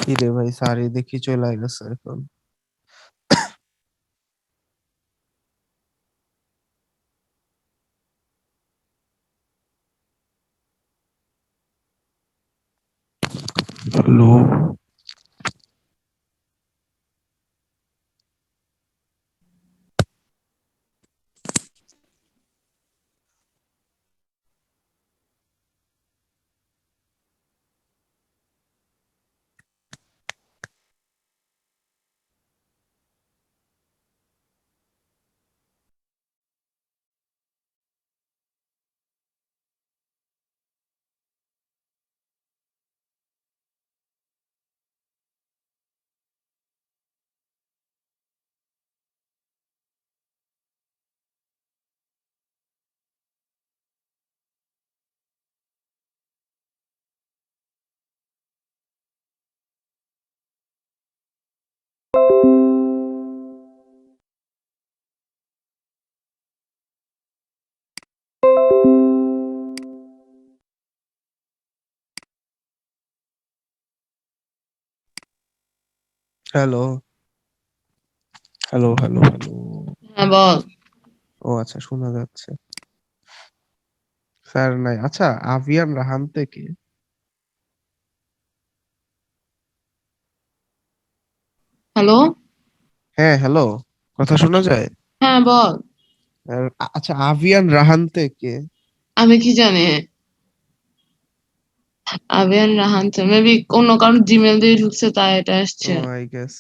কি রে ভাই, সারি দেখি চলে গেছে এখন। Hello. Hello. Hello, hello, hello. হ্যাঁ বল। ও আচ্ছা, শোনা যাচ্ছে। স্যার নাই। আচ্ছা, আভিয়ান রাহান থেকে। হ্যালো। হ্যাঁ, হ্যালো। কথা শোনা যায়? হ্যাঁ বল। আচ্ছা, আভিয়ান রাহান থেকে। আমি কি জানি? আবিয়ান রাহান মেবি অন্য কারণ জিমেল দিয়ে ঢুকছে তাই এটা ও আসছে। I guess.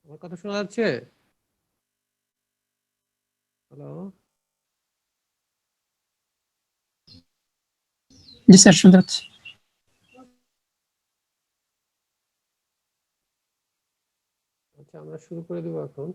আমার কথা শোনা যাচ্ছে? হ্যালো? জি স্যার, শুনতে পাচ্ছি। আচ্ছা, আমরা শুরু করে দেব এখন।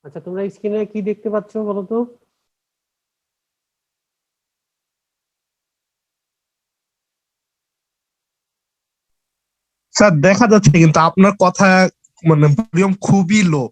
আচ্ছা, তোমরা স্ক্রিনে কি দেখতে পাচ্ছ বলো তো? স্যার দেখা যাচ্ছে কিন্তু আপনার কথা মানে ভলিউম খুবই লো।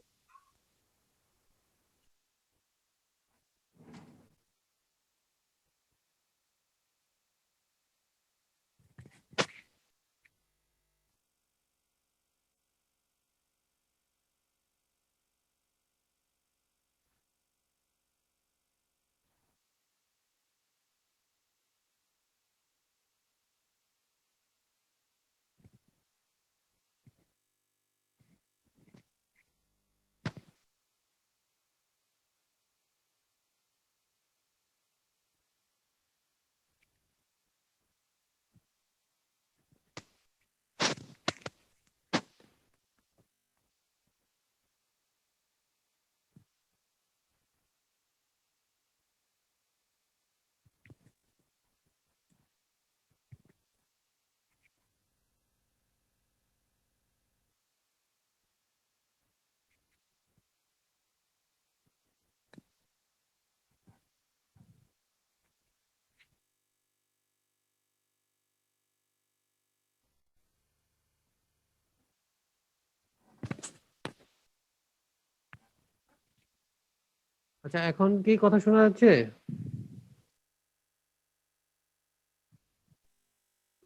আচ্ছা, এখন কি কথা শোনা যাচ্ছে?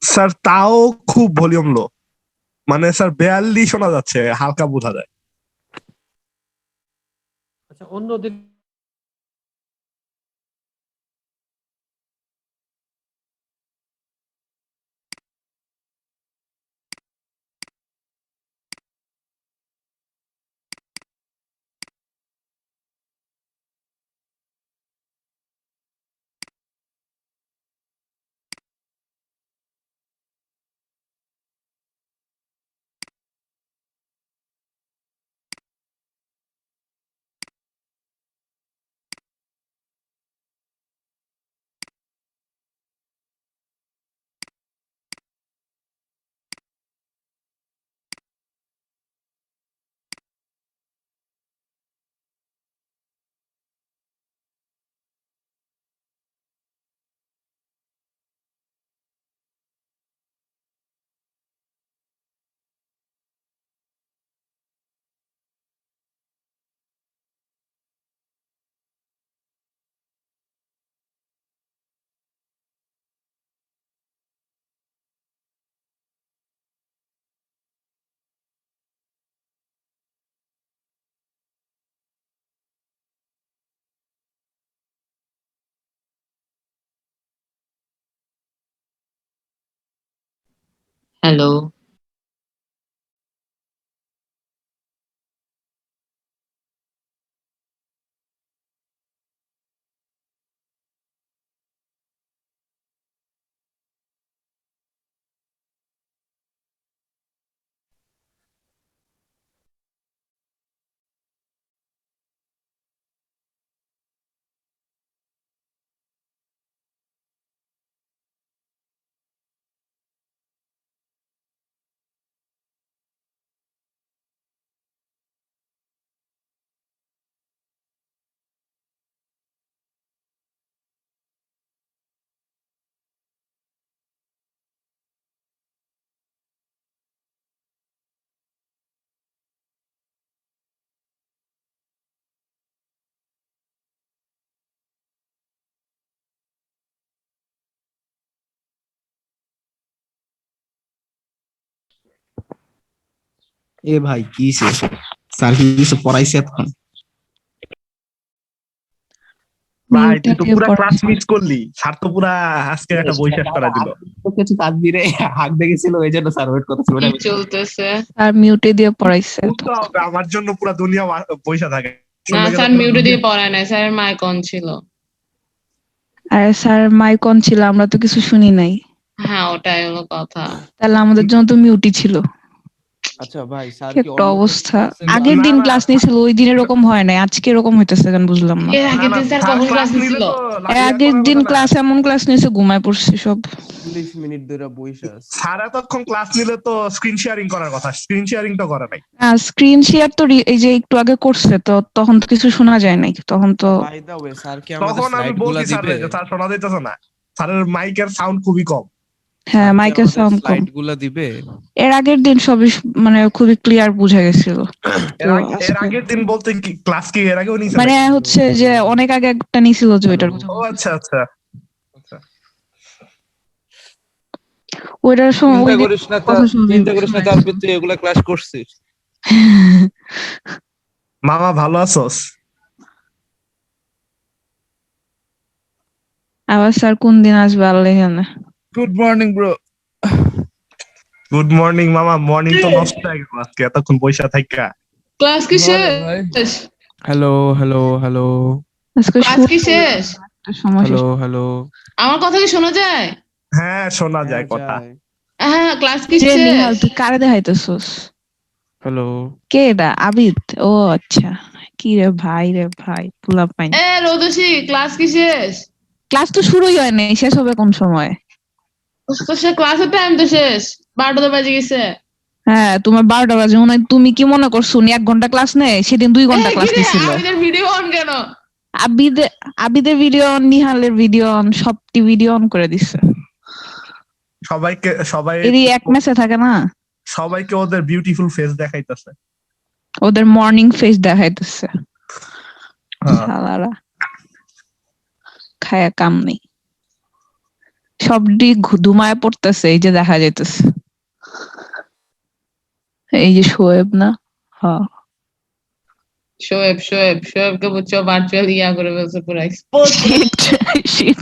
স্যার তাও খুব ভলিউম লো, মানে স্যার 42 শোনা যাচ্ছে, হালকা বোঝা যায়। আচ্ছা, অন্যদের হ্যালো। এ ভাই কি স্যার কি কিছু পড়াইছে এতক্ষণ? ভাই মিউটে তুই তো দিয়ে পুরা পড়া ক্লাস মিস করলি, স্যার তো পুরা আজকে একটা বই শেষ করা দিল। কিছু তাদবিরে হাঁক দেখেছিল এই জন্য স্যার ওয়েট করতেছিল কি চলতেছে? আর মিউটে দিয়ে পড়াইছে। বুঝতে হবে, আমার জন্য পুরা দুনিয়া পয়সা থাকে। না শুনলে গেলে স্যার পুরা মিউটে দিয়ে দুনিয়া- পড়ায় নাই, স্যারের মাইক অন ছিল। আর স্যার মাইক অন ছিল, আমরা তো কিছু শুনি নাই। হ্যাঁ ওটাই হলো কথা। তাহলে আমাদের জন্য তো মিউটই ছিল। আচ্ছা ভাই, স্যার কি কি একটা অন্য কোনো অবস্থা! ক্লাসে আগের না, দিন না। ক্লাস নিয়েছিল, ওই দিন এরকম হয় নাই, আজকে এরকম হইতেছে কেন বুঝলাম না। এর না, আগের না, দিন স্যার স্যার কখন ক্লাস ক্লাস নিলে নিছিল? তো এর আগের করার দিন কথা না। ক্লাস এমন ক্লাস নিয়েছে ঘুমায় পড়ছি সব। 40 মিনিট ধরে বইসা আছে। স্যার এতক্ষণ ক্লাস নিলে তো স্ক্রিন শেয়ারিং করার কথা, স্ক্রিন শেয়ারিং তো করে নাই। স্ক্রিন শেয়ার তো এই যে একটু আগে করছে, তো তখন তো কিছু শোনা যায় নাই, তখন তো। বাই দ্য ওয়ে, স্যার কি আমাদের তখন আমি স্লাইড গুলা বলছি দিবে? স্যার, স্যার শোনা যাইতেছে না, স্যারের মাইকের সাউন্ড খুবই কম। হ্যাঁ, স্যার কি মাইকের আমাদের সাউন্ড কম। স্লাইড গুলা দিবে? এর আগের দিন সবই মানে খুবই ক্লিয়ার বোঝা গেছিল। তো এর আগের দিন বলতে কি ক্লাস কি এর আগেও নিছে মানে নাকি? হচ্ছে যে অনেক আগে একটা নিছিল, যে ওইটার কথা ও বলছি। আচ্ছা আচ্ছা আচ্ছা। ওইটার সময় ওই চিন্তা দিন করিস না কথা চিন্তা করিস না, শোনা তারপর তুই এগুলা ক্লাস করছিস। মামা ভালো আছোস? আবার স্যার কোন দিন আসবে আল্লাহ জানে। Good morning bro. Good morning মামা, মর্নিং তো নষ্ট হয়ে গেল আজকে এতক্ষণ পয়সা থাকা। ক্লাস কি ভাই শেষ? হ্যালো হ্যালো হ্যালো আজকে ক্লাস কি শেষ? সময় শেষ। Hello hello. আমার কথা কি শোনা যায়? হ্যাঁ শোনা যায় কথা। হ্যাঁ ক্লাস কি যে নিহাল, শেষ? তুই কারে দেখাইতেছস? হ্যালো। কে এটা? আবিদ? ও আচ্ছা। কি রে ভাই পুলা পাইন। রোদসী ক্লাস কি শেষ? ক্লাস তো শুরুই হয় নাই, শেষ হবে কোন সময়? তো সে ক্লাসের টাইম তো শেষ, 12টা তো বাজে গেছে। হ্যাঁ, তোমার 12টা বাজে মনে হয়। তুমি কি মনে করছো উনি 1 ঘন্টা ক্লাস নেয়? সেদিন 2 ঘন্টা ক্লাস নিছিল। আবিদের ভিডিও অন কেন? আবিদের ভিডিও অন, নিহালের ভিডিও অন, সবটি ভিডিও অন করে দিচ্ছে। এরই এক মেসে থাকে না, সবাইকে ওদের বিউটিফুল ফেস দেখাইতেছে। ওদের মর্নিং ফেস দেখাইতেছে। হ্যাঁ। শালারা খায়া কাম নেই, সবটি ধুমায় পড়তেছে। এই যে দেখা যাইতেছে, এই যে শোয়েব না? হ্যাঁ, শোয়েবকে বুঝছো ভার্চুয়াল ইয়া করে ফেলছে, পুরো এক্সপোজ। Shit.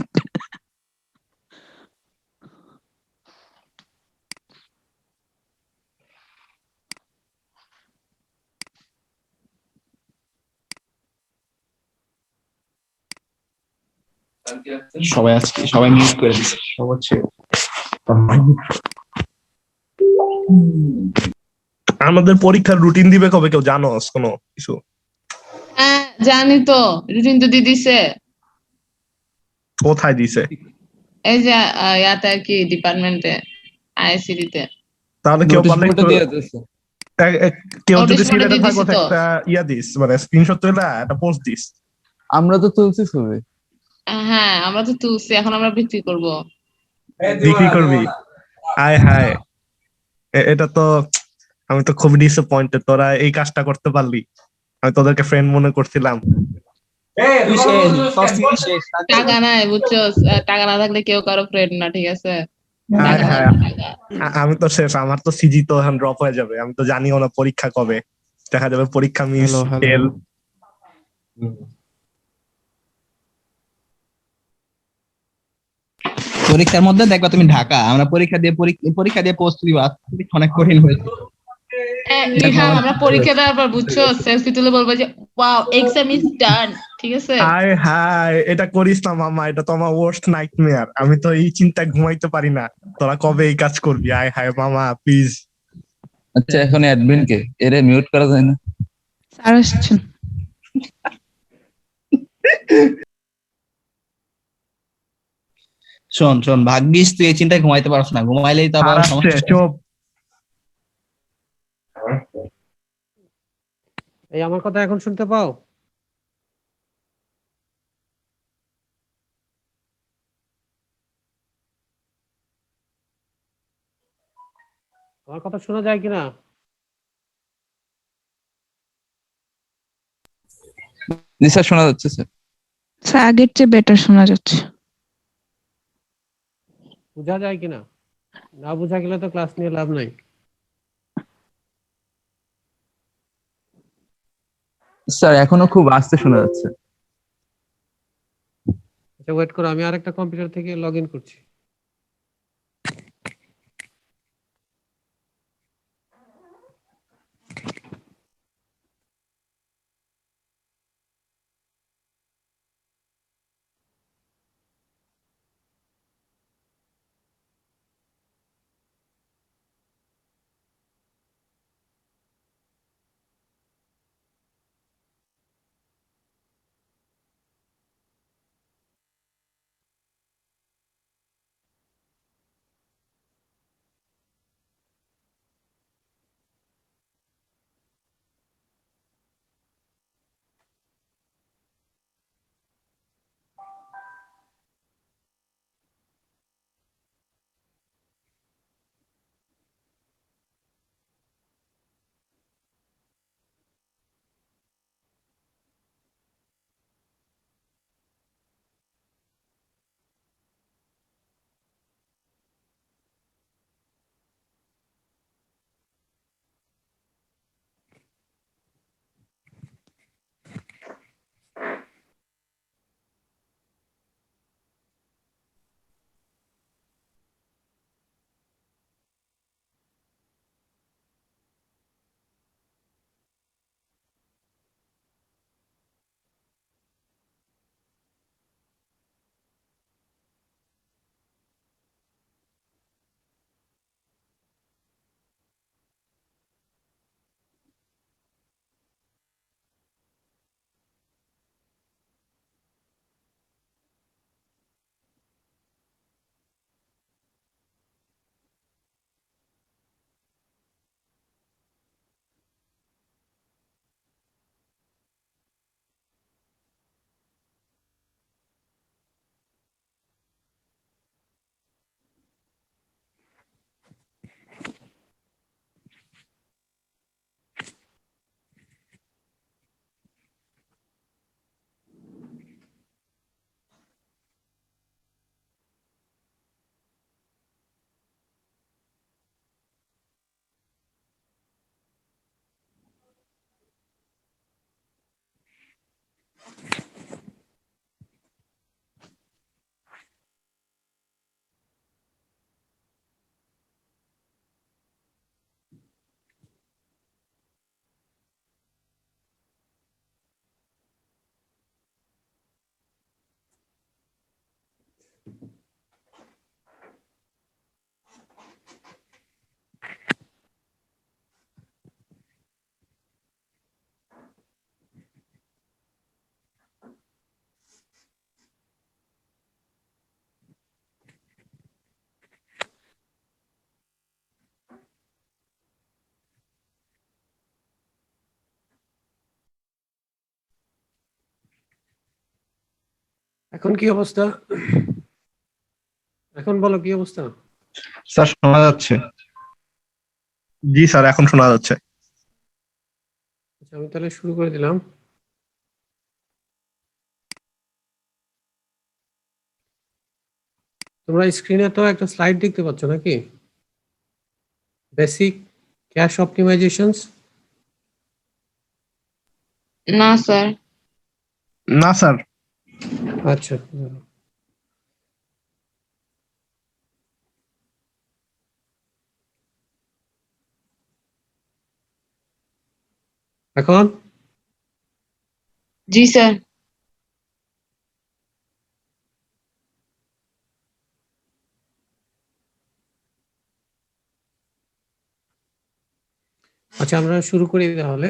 সবাই মিউট করে দিচ্ছে, সব হচ্ছে আমাদের পরীক্ষার রুটিন দিবে কবে, কেউ জানোস কোনো কিছু? হ্যাঁ জানি তো, রুটিন তো দিয়ে দিছে। কোথায় দিছে? এই যে ইয়াতে আর কি, ডিপার্টমেন্টে, আইসিডি তে। তাহলে কেউ নোটিশ পারলে বোর্ডে একটু- দিয়ে দিয়েছে। কেউ যদি Notice board এ সিলেটে দিয়ে থাকো দিছি তো। একটা ইয়া দিস, মানে স্ক্রিনশট তুলে একটা পোস্ট দিস। আমরা তো তুলছি ছবি। হ্যাঁ আমরা তো তুলছি, এখন আমরা বিক্রি করব। বিক্রি করবি? আয় হায়, এটা তো, আমি তো খুব ডিসঅ্যাপয়েন্টেড তোরা এই কাজটা করতে পারলি। আমি তোদেরকে ফ্রেন্ড মনে করছিলাম। টাকা নাই বুঝছো, টাকা না থাকলে কেউ কারো ফ্রেন্ড না, ঠিক আছে? আয় টাকা হায়, লাগবে, টাকা। আমি তো শেষ, আমার তো সিজি তো এখন ড্রপ হয়ে যাবে। আমি তো জানিও না পরীক্ষা কবে, দেখা যাবে পরীক্ষা মিস, হ্যালো হ্যালো। ফেল। পরীক্ষার মধ্যে দেখবা তুমি ঢাকা, আমরা পরীক্ষা দিয়ে প্রস্তুতি অনেক কঠিন হয়েছে। নিহাম আমরা পরীক্ষা দেওয়ার পর বুঝছো সেলফি তুলে বলবো যে ওয়াও এক্সাম ইজ ডান, ঠিক আছে? হাই হাই, এটা করিস না মামা, এটা তো আমার ওয়ার্স্ট নাইটমেয়ার। আমি তো এই চিন্তায় ঘুমাইতে পারি না তোরা কবে এই কাজ করবি। আয় হায় মামা প্লিজ। আচ্ছা এখন অ্যাডমিন কে এরে মিউট করা যায় না? স্যার আসছেন। শোন শোন, ভাগ্যিস তুই এই চিন্তায় ঘুমাইতে পারছ না, ঘুমাইলেই তো আবার সমস্যা। চুপ। এই আমার কথা এখন শুনতে পাও? আমার কথা শোনা যায় কিনা? জি স্যার, শোনা যাচ্ছে স্যার। স্যার আগের চেয়ে বেটার শোনা যাচ্ছে। বোঝা যায় কিনা? না বোঝা গেলে তো ক্লাস নিয়ে লাভ নাই। স্যার এখনো খুব আস্তে শোনা যাচ্ছে। আচ্ছা ওয়েট করো, আমি আরেকটা কম্পিউটার থেকে লগ ইন করছি। এখন কি অবস্থা? এখন বলো কি অবস্থা? স্যার শোনা যাচ্ছে। জি স্যার, এখন শোনা যাচ্ছে। আচ্ছা আমি তাহলে শুরু করে দিলাম। তোমরা স্ক্রিনে তো একটা স্লাইড দেখতে পাচ্ছ নাকি? Basic cache optimizations. না স্যার। না স্যার। আচ্ছা এখন জি স্যার। আচ্ছা, আমরা শুরু করি তাহলে।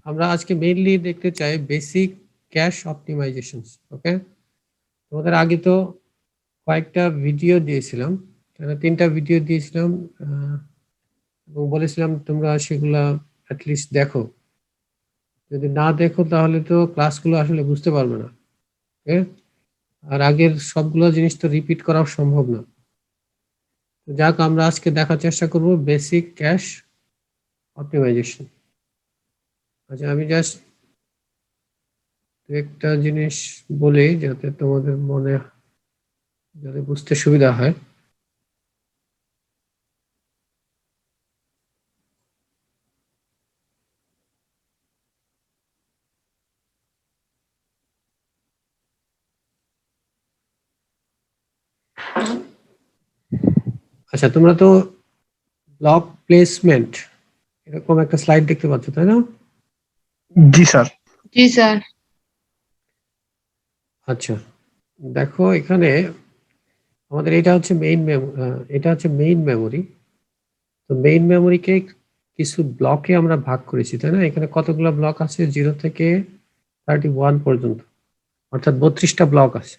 আমরা আজকে মেইনলি দেখতে চাই বেসিক ক্যাশ অপটিমাইজেশন। ওকে, তোমাদের আগে তো কয়েকটা ভিডিও দিয়েছিলাম, 3টা ভিডিও দিয়েছিলাম, এবং বলেছিলাম তোমরা সেগুলা অ্যাটলিস্ট দেখো। যদি না দেখো তাহলে তো ক্লাসগুলো আসলে বুঝতে পারবে না। ওকে, আর আগের সবগুলো জিনিস তো রিপিট করা সম্ভব না। তো যাক, আমরা আজকে দেখার চেষ্টা করব বেসিক ক্যাশ অপটিমাইজেশন। আচ্ছা, আমি জাস্ট একটা জিনিস বলি যাতে তোমাদের মনে, যাতে বুঝতে সুবিধা হয়। আচ্ছা, তোমরা তো ব্লক প্লেসমেন্ট এরকম একটা স্লাইড দেখতে পাচ্ছ, তাই না? জি স্যার। জি স্যার। আচ্ছা, দেখো এখানে আমাদের এটা হচ্ছে মেইন মেমোরি। তো মেইন মেমোরিকে কিছু ব্লকে আমরা ভাগ করেছি, তাই না? এখানে কতগুলো ব্লক আছে? 0 থেকে 31 পর্যন্ত, অর্থাৎ 32টা ব্লক আছে।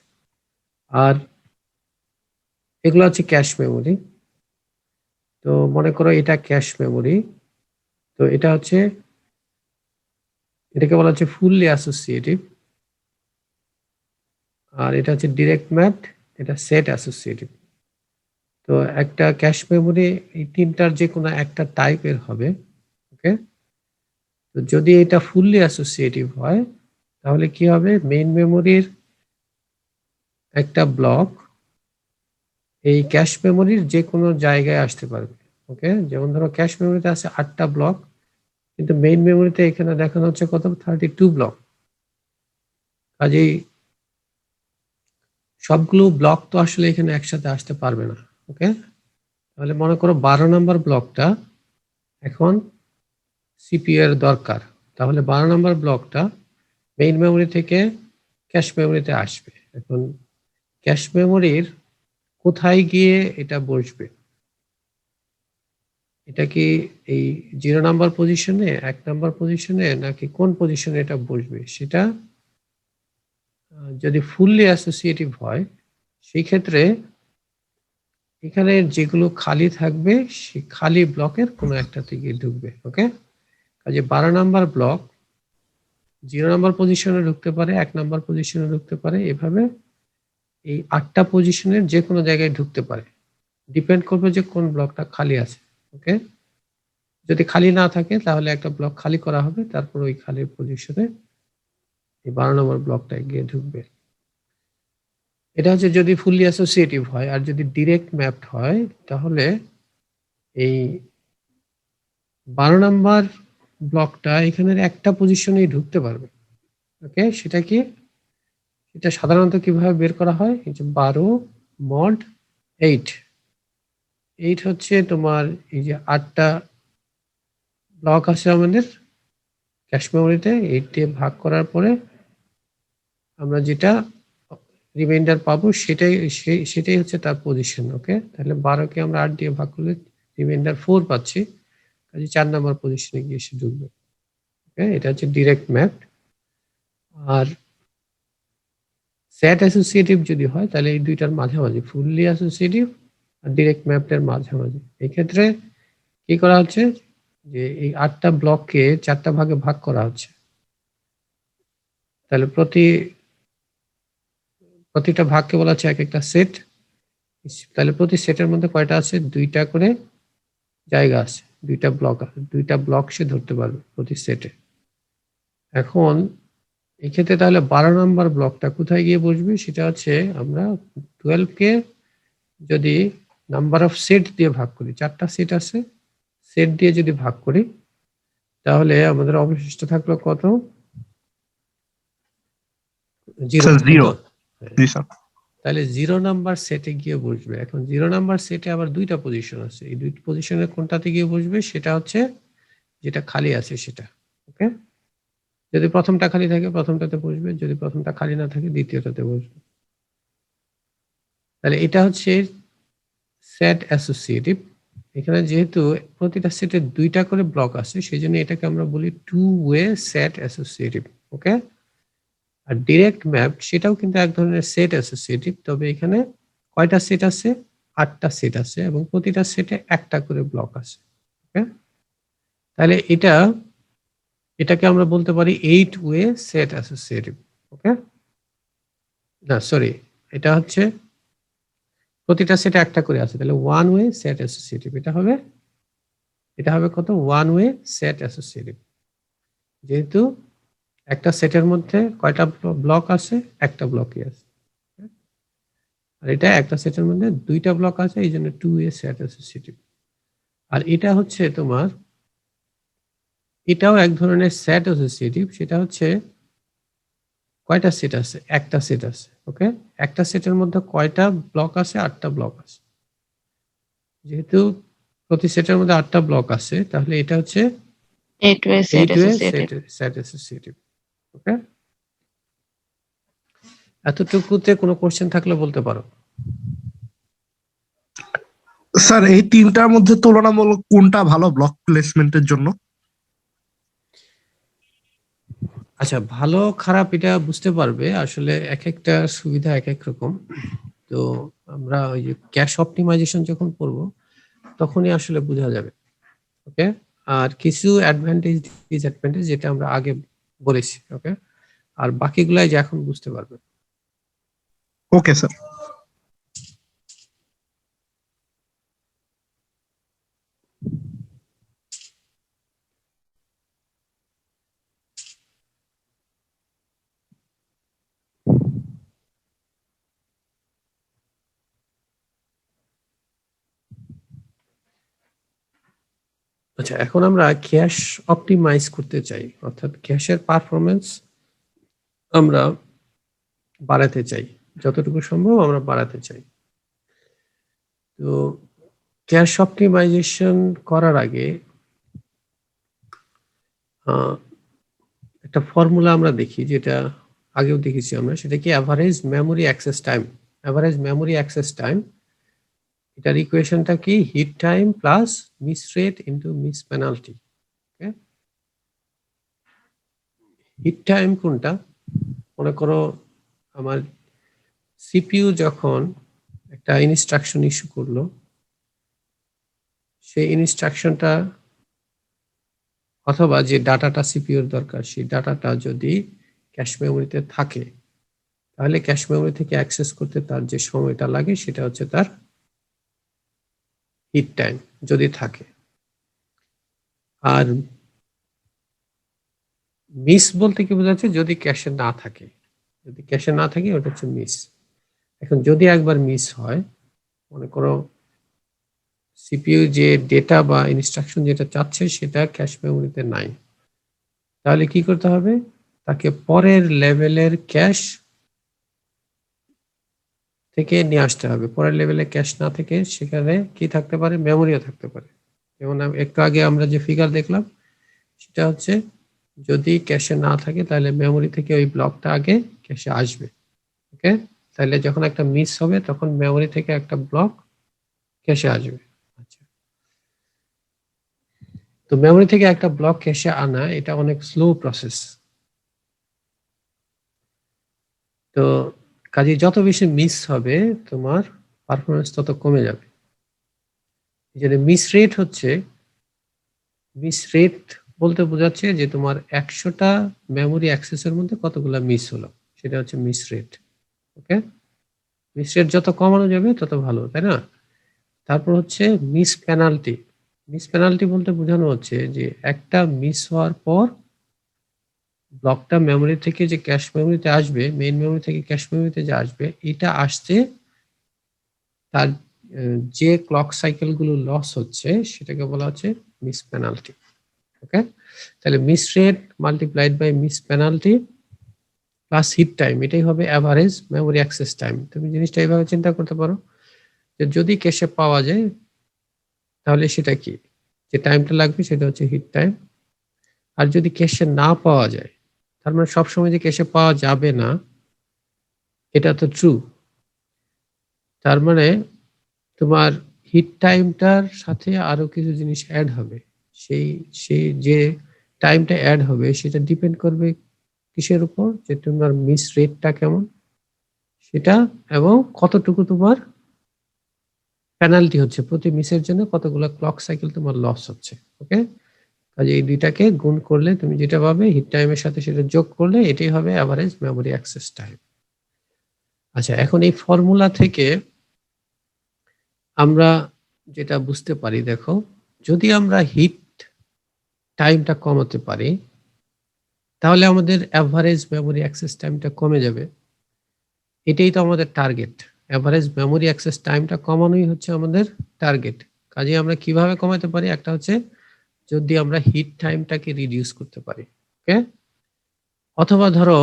আর এগুলো হচ্ছে ক্যাশ মেমোরি। তো মনে করো এটা ক্যাশ মেমোরি। তো এটাকে বলা হচ্ছে ফুললি অ্যাসোসিয়েটিভ। আর এটা হচ্ছে ডিরেক্ট ম্যাপড, এটা সেট অ্যাসোসিয়েটিভ। তো একটা ক্যাশ মেমোরি এই 3টার যে কোনো একটা টাইপের হবে। ওকে, তো যদি এটা ফুললি অ্যাসোসিয়েটিভ হয় তাহলে কি হবে? মেইন মেমোরির একটা ব্লক এই ক্যাশ মেমোরির যে কোনো জায়গায় আসতে পারবে। ওকে, যেমন ধরো ক্যাশ মেমোরিতে আছে 8টা ব্লক, কিন্তু মেইন মেমোরিতে এখানে দেখানো হচ্ছে কত? 32 ব্লক। কাজেই সবগুলো ব্লক তো আসলে এখানে একসাথে আসতে পারবে না। ওকে, তাহলে মনে করো 12 নম্বর ব্লকটা এখন সিপিইউ এর দরকার, তাহলে 12 নম্বর ব্লকটা মেইন মেমোরি থেকে ক্যাশ মেমোরিতে আসবে। এখন ক্যাশ মেমোরির কোথায় গিয়ে এটা বসবে? এটা কি এই 0 নাম্বার পজিশনে, 1 নাম্বার পজিশনে, নাকি কোন পজিশনে এটা বসবে? সেটা যদি ফুললি অ্যাসোসিয়েটিভ হয় সেই ক্ষেত্রে এখানে যেগুলো খালি থাকবে সেই খালি ব্লকের কোনো একটাতে গিয়ে ঢুকবে। ওকে, কাজে 12 নাম্বার ব্লক 0 নাম্বার পজিশনে ঢুকতে পারে, 1 নাম্বার পজিশনে ঢুকতে পারে, এভাবে এই 8টা পজিশনের যে কোনো জায়গায় ঢুকতে পারে। ডিপেন্ড করবে যে কোন ব্লকটা খালি আছে। ওকে, যদি খালি না থাকে তাহলে একটা ব্লক খালি করা হবে, তারপর ওই খালি পজিশনে এই 12 নম্বর ব্লকটা গিয়ে ঢুকবে। এটা হচ্ছে যদি ফুললি অ্যাসোসিয়েটিভ হয়। আর যদি ডিরেক্ট ম্যাপড হয় তাহলে এই 12 নাম্বার ব্লকটা এখানের একটা পজিশনেই ঢুকতে পারবে। ওকে, সেটা কি? এটা সাধারণত কিভাবে বের করা হয়? এই যে 12 mod 8 হচ্ছে তোমার এই যে 8টা ব্লক আছে আমাদের ক্যাশ মেমোরিতে, 8 দিয়ে ভাগ করার পরে আমরা যেটা রিমাইন্ডার পাবো সেটাই হচ্ছে তার পজিশন। ওকে, তাহলে 12কে আমরা 8 দিয়ে ভাগ করলে রিমাইন্ডার 4 পাচ্ছি, কাজে 4 নাম্বার পজিশনে গিয়ে এসে ঢুকবে। ওকে, এটা হচ্ছে ডিরেক্ট ম্যাপ। আর সেট অ্যাসোসিয়েটিভ যদি হয় তাহলে এই দুইটার মাঝামাঝি, ফুললি অ্যাসোসিয়েটিভ আর ডিরেক্ট ম্যাপের মাঝামাঝি। এই ক্ষেত্রে কি করা হচ্ছে যে এই 8টা ব্লককে 4টা ভাগে ভাগ করা হচ্ছে। তাহলে প্রতিটা ভাগকে বলা হচ্ছে এক একটা সেট। তাহলে প্রতি সেটের মধ্যে কয়টা আছে? 2টা করে জায়গা আছে, 2টা ব্লক আছে, 2টা ব্লক সে ধরতে পারবে প্রতি সেটে। এখন এই ক্ষেত্রে তাহলে 12 নম্বর ব্লকটা কোথায় গিয়ে বসবে? সেটা হচ্ছে আমরা 12কে যদি নাম্বার অফ সেট দিয়ে ভাগ করি, 4টা সেট আছে, সেট দিয়ে যদি ভাগ করি তাহলে আমাদের অবশিষ্ট থাকলো কত? 0। জি স্যার। তাহলে 0 নাম্বার সেটে গিয়ে বসবে। এখন 0 নাম্বার সেটে আবার 2টা পজিশন আছে, এই 2টি পজিশনের কোনটাতে গিয়ে বসবে? সেটা হচ্ছে যেটা খালি আছে সেটা। ওকে, যদি প্রথমটা খালি থাকে প্রথমটাতে বসবে, যদি প্রথমটা খালি না থাকে দ্বিতীয়টাতে বসবে। তাহলে এটা হচ্ছে সেট অ্যাসোসিয়েটিভ। এখানে যেহেতু প্রতিটা সেটে দুইটা করে ব্লক আছে সেই জন্য এটাকে আমরা বলি টু ওয়ে সেট অ্যাসোসিয়েটিভ। ওকে, আর ডিরেক্ট ম্যাপ সেটাও কিন্তু এক ধরনের সেট অ্যাসোসিয়েটিভ, তবে এখানে কয়টা সেট আছে? 8টা সেট আছে এবং প্রতিটা সেটে একটা করে ব্লক আছে। ওকে, তাহলে এটাকে আমরা বলতে পারি 8 ওয়ে সেট অ্যাসোসিয়েটিভ। ওকে, না সরি, এটা হচ্ছে প্রতিটা সেটে একটা করে আছে, তাহলে 1 ওয়ে সেট অ্যাসোসিয়েটিভ। এটা হবে কত? 1 ওয়ে সেট অ্যাসোসিয়েটিভ, যেহেতু একটা সেটের মধ্যে কয়টা ব্লক আছে? একটা ব্লকই আছে। আর এটা একটা সেটের মধ্যে দুইটা ব্লক আছে, এই জন্য 2 ওয়ে সেট অ্যাসোসিয়েটিভ। আর এটা হচ্ছে তোমার, এটাও এক ধরনের সেট অ্যাসোসিয়েটিভ। সেটা হচ্ছে কয়টা সেট আছে? একটা সেট আছে। ওকে, একটা সেটের মধ্যে কয়টা ব্লক আছে? 8টা ব্লক আছে। যেহেতু প্রতি সেটের মধ্যে 8টা ব্লক আছে, তাহলে এটা হচ্ছে 8 way set 8 way associative. Set associative. Okay, এতটুকুতে কোনো কোশ্চেন থাকলে বলতে পারো। স্যার এই তিনটার মধ্যে তুলনামূলক কোনটা ভালো ব্লক প্লেসমেন্টের জন্য? আচ্ছা, ভালো খারাপ এটা বুঝতে পারবে আসলে, এক একটা সুবিধা এক এক রকম। তো আমরা ওই যে ক্যাশ অপটিমাইজেশন যখন করব তখনই আসলে বোঝা যাবে। ওকে, আর কিছু অ্যাডভান্টেজ ডিসঅ্যাডভান্টেজ যেটা আমরা আগে বলেছি। ওকে, আর বাকিগুলাই যে এখন বুঝতে পারবে। Okay sir. আচ্ছা, এখন আমরা ক্যাশ অপটিমাইজ করতে চাই, অর্থাৎ ক্যাশের পারফরমেন্স আমরা বাড়াতে চাই, যতটুকু সম্ভব আমরা বাড়াতে চাই। তো ক্যাশ অপটিমাইজেশন করার আগে একটা ফর্মুলা আমরা দেখি, যেটা আগেও দেখেছি আমরা, সেটা কি average memory access time. Average memory access time, এটার ইকুয়েশনটা কি? Hit time plus miss rate into miss penalty. Okay, hit time কোনটা? মনে করো আমার সিপিইউ যখন একটা ইনস্ট্রাকশন ইস্যু করলো, সেই ইনস্ট্রাকশনটা অথবা যে ডাটাটা সিপিইউর দরকার সেই ডাটাটা যদি ক্যাশ মেমোরিতে থাকে, তাহলে ক্যাশ মেমোরি থেকে অ্যাক্সেস করতে তার যে সময়টা লাগে সেটা হচ্ছে তার হিট টাইম, যদি থাকে। আর মিস বলতে কি বোঝাচ্ছে? যদি ক্যাশে না থাকে, যদি ক্যাশে না থাকে ওটা হচ্ছে মিস। এখন যদি একবার মিস হয়, মনে করো সিপিইউ যে ডেটা বা ইনস্ট্রাকশন যেটা চাচ্ছে সেটা ক্যাশ মেমোরিতে নাই, তাহলে কি করতে হবে? তাকে পরের লেভেলের ক্যাশ থেকে নিয়ে আসতে হবে। পরের লেভেলে ক্যাশ না থেকে সেখানে কি থাকতে পারে? মেমোরিও থাকতে পারে। যেমন একটু আগে আমরা যে ফিগার দেখলাম সেটা হচ্ছে, যদি ক্যাশে না থাকে তাহলে মেমোরি থেকে ওই ব্লকটা আগে ক্যাশে আসবে। ওকে, তাহলে যখন একটা মিস হবে তখন মেমোরি থেকে একটা ব্লক ক্যাশে আসবে। আচ্ছা, তো মেমোরি থেকে একটা ব্লক ক্যাশে আনা এটা অনেক স্লো প্রসেস। তো কাজে যত বেশি মিস হবে তোমার পারফরমেন্স তত কমে যাবে। এই জন্য মিস রেট হচ্ছে, মিস রেট বলতে বোঝাচ্ছে যে তোমার 100টা মেমোরি অ্যাক্সেসের মধ্যে কতগুলো মিস হলো, সেটা হচ্ছে miss rate. Okay, miss rate যত কমানো যাবে তত ভালো, তাই না? তারপর হচ্ছে মিস পেনাল্টি। মিস পেনাল্টি বলতে বোঝানো হচ্ছে যে একটা মিস হওয়ার পর ব্লকটা মেমোরি থেকে যে ক্যাশ মেমোরিতে আসবে, মেইন মেমোরি থেকে ক্যাশ মেমোরিতে যে আসবে, এটা আসতে তার যে ক্লক সাইকেল গুলো লস হচ্ছে সেটাকে বলা হচ্ছে মিস পেনাল্টি। ওকে, তাহলে miss rate multiplied by miss penalty plus hit time, এটাই হবে অ্যাভারেজ মেমোরি অ্যাক্সেস টাইম। তুমি জিনিসটা এইভাবে চিন্তা করতে পারো যে যদি ক্যাশে পাওয়া যায় তাহলে সেটা কি, যে টাইমটা লাগবে সেটা হচ্ছে হিট টাইম। আর যদি ক্যাশে না পাওয়া যায় তার মানে সবসময় যে ক্যাশে পাওয়া যাবে না এটা তো ট্রু। তার মানে তোমার হিট টাইমটার সাথে আরো কিছু জিনিস অ্যাড হবে। সেই যে টাইমটা অ্যাড হবে সেটা ডিপেন্ড করবে কিসের উপর, যে তোমার মিস রেটটা কেমন সেটা, এবং কতটুকু তোমার পেনাল্টি হচ্ছে, প্রতি মিসের জন্য কতগুলো ক্লক সাইকেল তোমার লস হচ্ছে। ওকে, কাজে এই দুইটাকে গুণ করলে তুমি যেটা পাবে হিট টাইমের সাথে সেটা যোগ করলে এটাই হবে অ্যাভারেজ মেমোরি অ্যাক্সেস টাইম। আচ্ছা, এখন এই ফর্মুলা থেকে আমরা যেটা বুঝতে পারি, দেখো যদি আমরা হিট টাইমটা কমাতে পারি তাহলে আমাদের অ্যাভারেজ মেমোরি অ্যাক্সেস টাইমটা কমে যাবে। এটাই তো আমাদের টার্গেট, অ্যাভারেজ মেমোরি অ্যাক্সেস টাইমটা কমানোই হচ্ছে আমাদের টার্গেট। কাজে আমরা কিভাবে কমাতে পারি, একটা হচ্ছে যদি আমরা হিট টাইমটাকে রিডিউস করতে পারি, ওকে, অথবা ধরো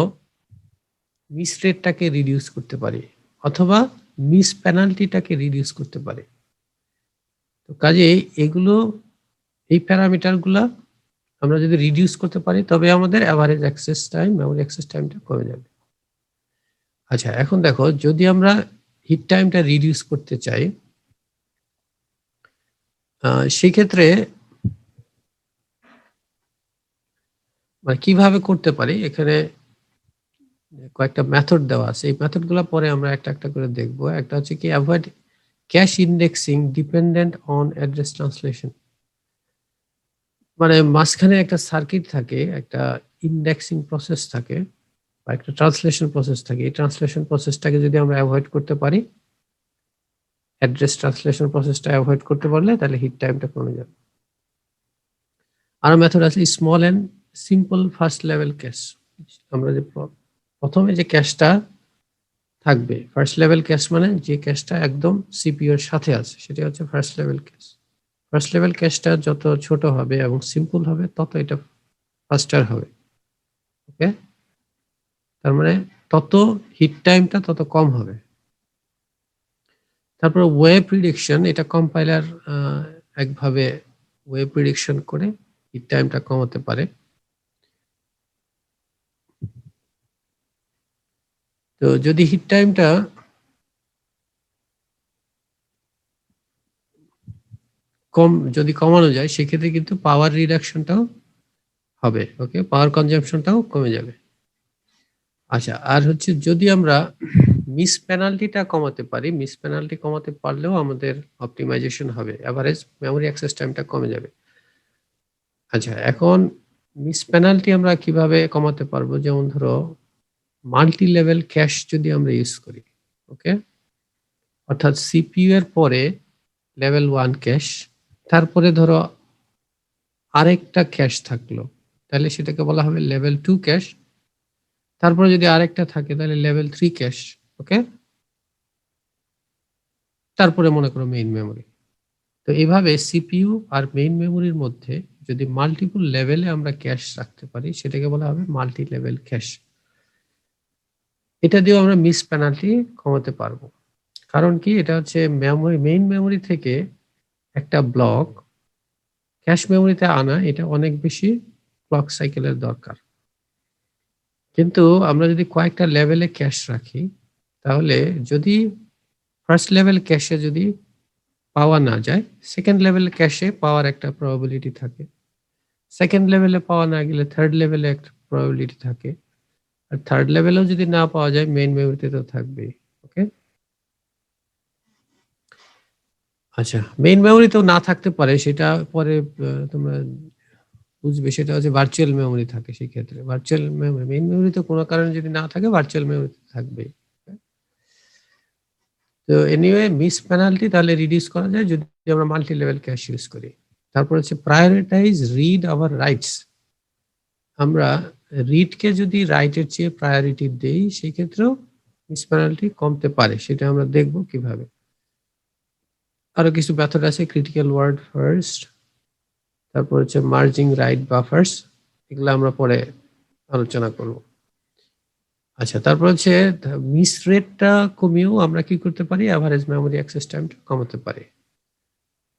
মিস রেটটাকে রিডিউস করতে পারি, অথবা মিস পেনাল্টিটাকে রিডিউস করতে পারি। তো কাজে এগুলো, এই প্যারামিটারগুলো আমরা যদি রিডিউস করতে পারি তবে আমাদের average access time, memory access টাইমটা কমে যাবে। আচ্ছা, এখন দেখো যদি আমরা হিট টাইমটা রিডিউস করতে চাই সেক্ষেত্রে মানে কিভাবে করতে পারি, এখানে কয়েকটা মেথড দেওয়া আছে। এই মেথডগুলো পরে আমরা একটা একটা করে দেখবো। একটা হচ্ছে কি avoid cash indexing dependent on address translation, মানে মাঝখানে একটা সার্কিট থাকে, একটা ইন্ডেক্সিং প্রসেস থাকে বা একটা ট্রান্সলেশন প্রসেস থাকে। এই ট্রান্সলেশন প্রসেসটাকে যদি আমরা অ্যাভয়েড করতে পারি, অ্যাড্রেস ট্রান্সলেশন প্রসেসটা অ্যাভয়েড করতে পারলে তাহলে হিট টাইমটা কমে যাবে। আর মেথড আছে small and simple first level cache. আমরা যে প্রথমে যে ক্যাশটা থাকবে, ফার্স্ট লেভেল ক্যাশ মানে যে ক্যাশটা একদম সিপিইউ এর সাথে আছে, সেটা হচ্ছে first level cache. First level ক্যাশটা যত ছোট হবে এবং সিম্পল হবে তত এটা ফাস্টার হবে। ওকে, তার মানে তত হিট টাইমটা তত কম হবে। তারপর ওয়ে প্রিডিকশন, এটা কম্পাইলার একভাবে ওয়ে প্রিডিকশন করে হিট টাইমটা কমাতে পারে। তো যদি হিট টাইমটা যদি কমানো যায় সেক্ষেত্রে কিন্তু পাওয়ার রিডাকশনটাও হবে। ওকে, পাওয়ার কনজাম্পশনটাও কমে যাবে। আচ্ছা, আর হচ্ছে যদি আমরা মিস পেনাল্টিটা কমাতে পারি, মিস পেনাল্টি কমাতে পারলেও আমাদের অপটিমাইজেশন হবে, এভারেজ মেমোরি অ্যাক্সেস টাইমটা কমে যাবে। আচ্ছা, এখন মিস পেনাল্টি আমরা কিভাবে কমাতে পারবো, যেমন ধরো মাল্টি লেভেল ক্যাশ যদি আমরা ইউজ করি, ওকে, অর্থাৎ সিপিইউ এর পরে লেভেল 1 ক্যাশ, তারপরে ধরো আরেকটা ক্যাশ থাকলো, তাহলে সেটাকে বলা হবে লেভেল 2 ক্যাশ, তারপরে যদি আরেকটা থাকে তাহলে লেভেল 3 ক্যাশ। ওকে, তারপরে মনে করো মেইন মেমোরি। তো এইভাবে সিপিইউ আর মেইন মেমোরির মধ্যে যদি মাল্টিপল লেভেলে আমরা ক্যাশ রাখতে পারি সেটাকে বলা হবে মাল্টি লেভেল ক্যাশ। এটা দিয়েও আমরা মিস পেনাল্টি কমাতে পারবো। কারণ কি, এটা হচ্ছে মেমোরি, মেইন মেমোরি থেকে একটা ব্লক ক্যাশ মেমোরিতে আনা, এটা অনেক বেশি ক্লক সাইকেলের দরকার। কিন্তু আমরা যদি কয়েকটা লেভেলে ক্যাশ রাখি তাহলে যদি ফার্স্ট লেভেল ক্যাশে যদি পাওয়া না যায়, সেকেন্ড লেভেল ক্যাশে পাওয়ার একটা প্রবাবিলিটি থাকে, সেকেন্ড লেভেলে পাওয়া না গেলে থার্ড লেভেলে একটা প্রবাবিলিটি থাকে, আর থার্ড লেভেলেও যদি না পাওয়া যায় মেইন মেমোরিতে তো থাকবেই। ওকে, আচ্ছা, মেইন মেমোরিতেও না থাকতে পারে, সেটা পরে তোমরা বুঝবে, সেটা হচ্ছে ভার্চুয়াল মেমোরি থাকে। সেই ক্ষেত্রে ভার্চুয়াল মেমোরি, মেইন মেমোরিতে কোনো কারণে যদি না থাকে ভার্চুয়াল মেমোরিতে থাকবেই। তো এনিওয়ে মিস পেনাল্টি তাহলে রিডিউস করা যায় যদি আমরা মাল্টি লেভেল ক্যাশ ইউজ করি। তারপর হচ্ছে প্রায়োরিটাইজ রিড আওয়ার রাইটস। আমরা রিডকে যদি রাইটের চেয়ে প্রায়োরিটি দেই সেই ক্ষেত্রেও মিস পেনাল্টি কমতে পারে, সেটা আমরা দেখব কিভাবে। আরো কিছু মেথড আছে, ক্রিটিক্যাল ওয়ার্ড ফার্স্ট, তারপর হচ্ছে মার্জিং রাইট বাফার্স, এগুলো আমরা পরে আলোচনা করব। আচ্ছা, তারপর হচ্ছে মিস রেটটা কমিয়েও আমরা কি করতে পারি, এভারেজ মেমোরি অ্যাক্সেস টাইমটা কমাতে পারি।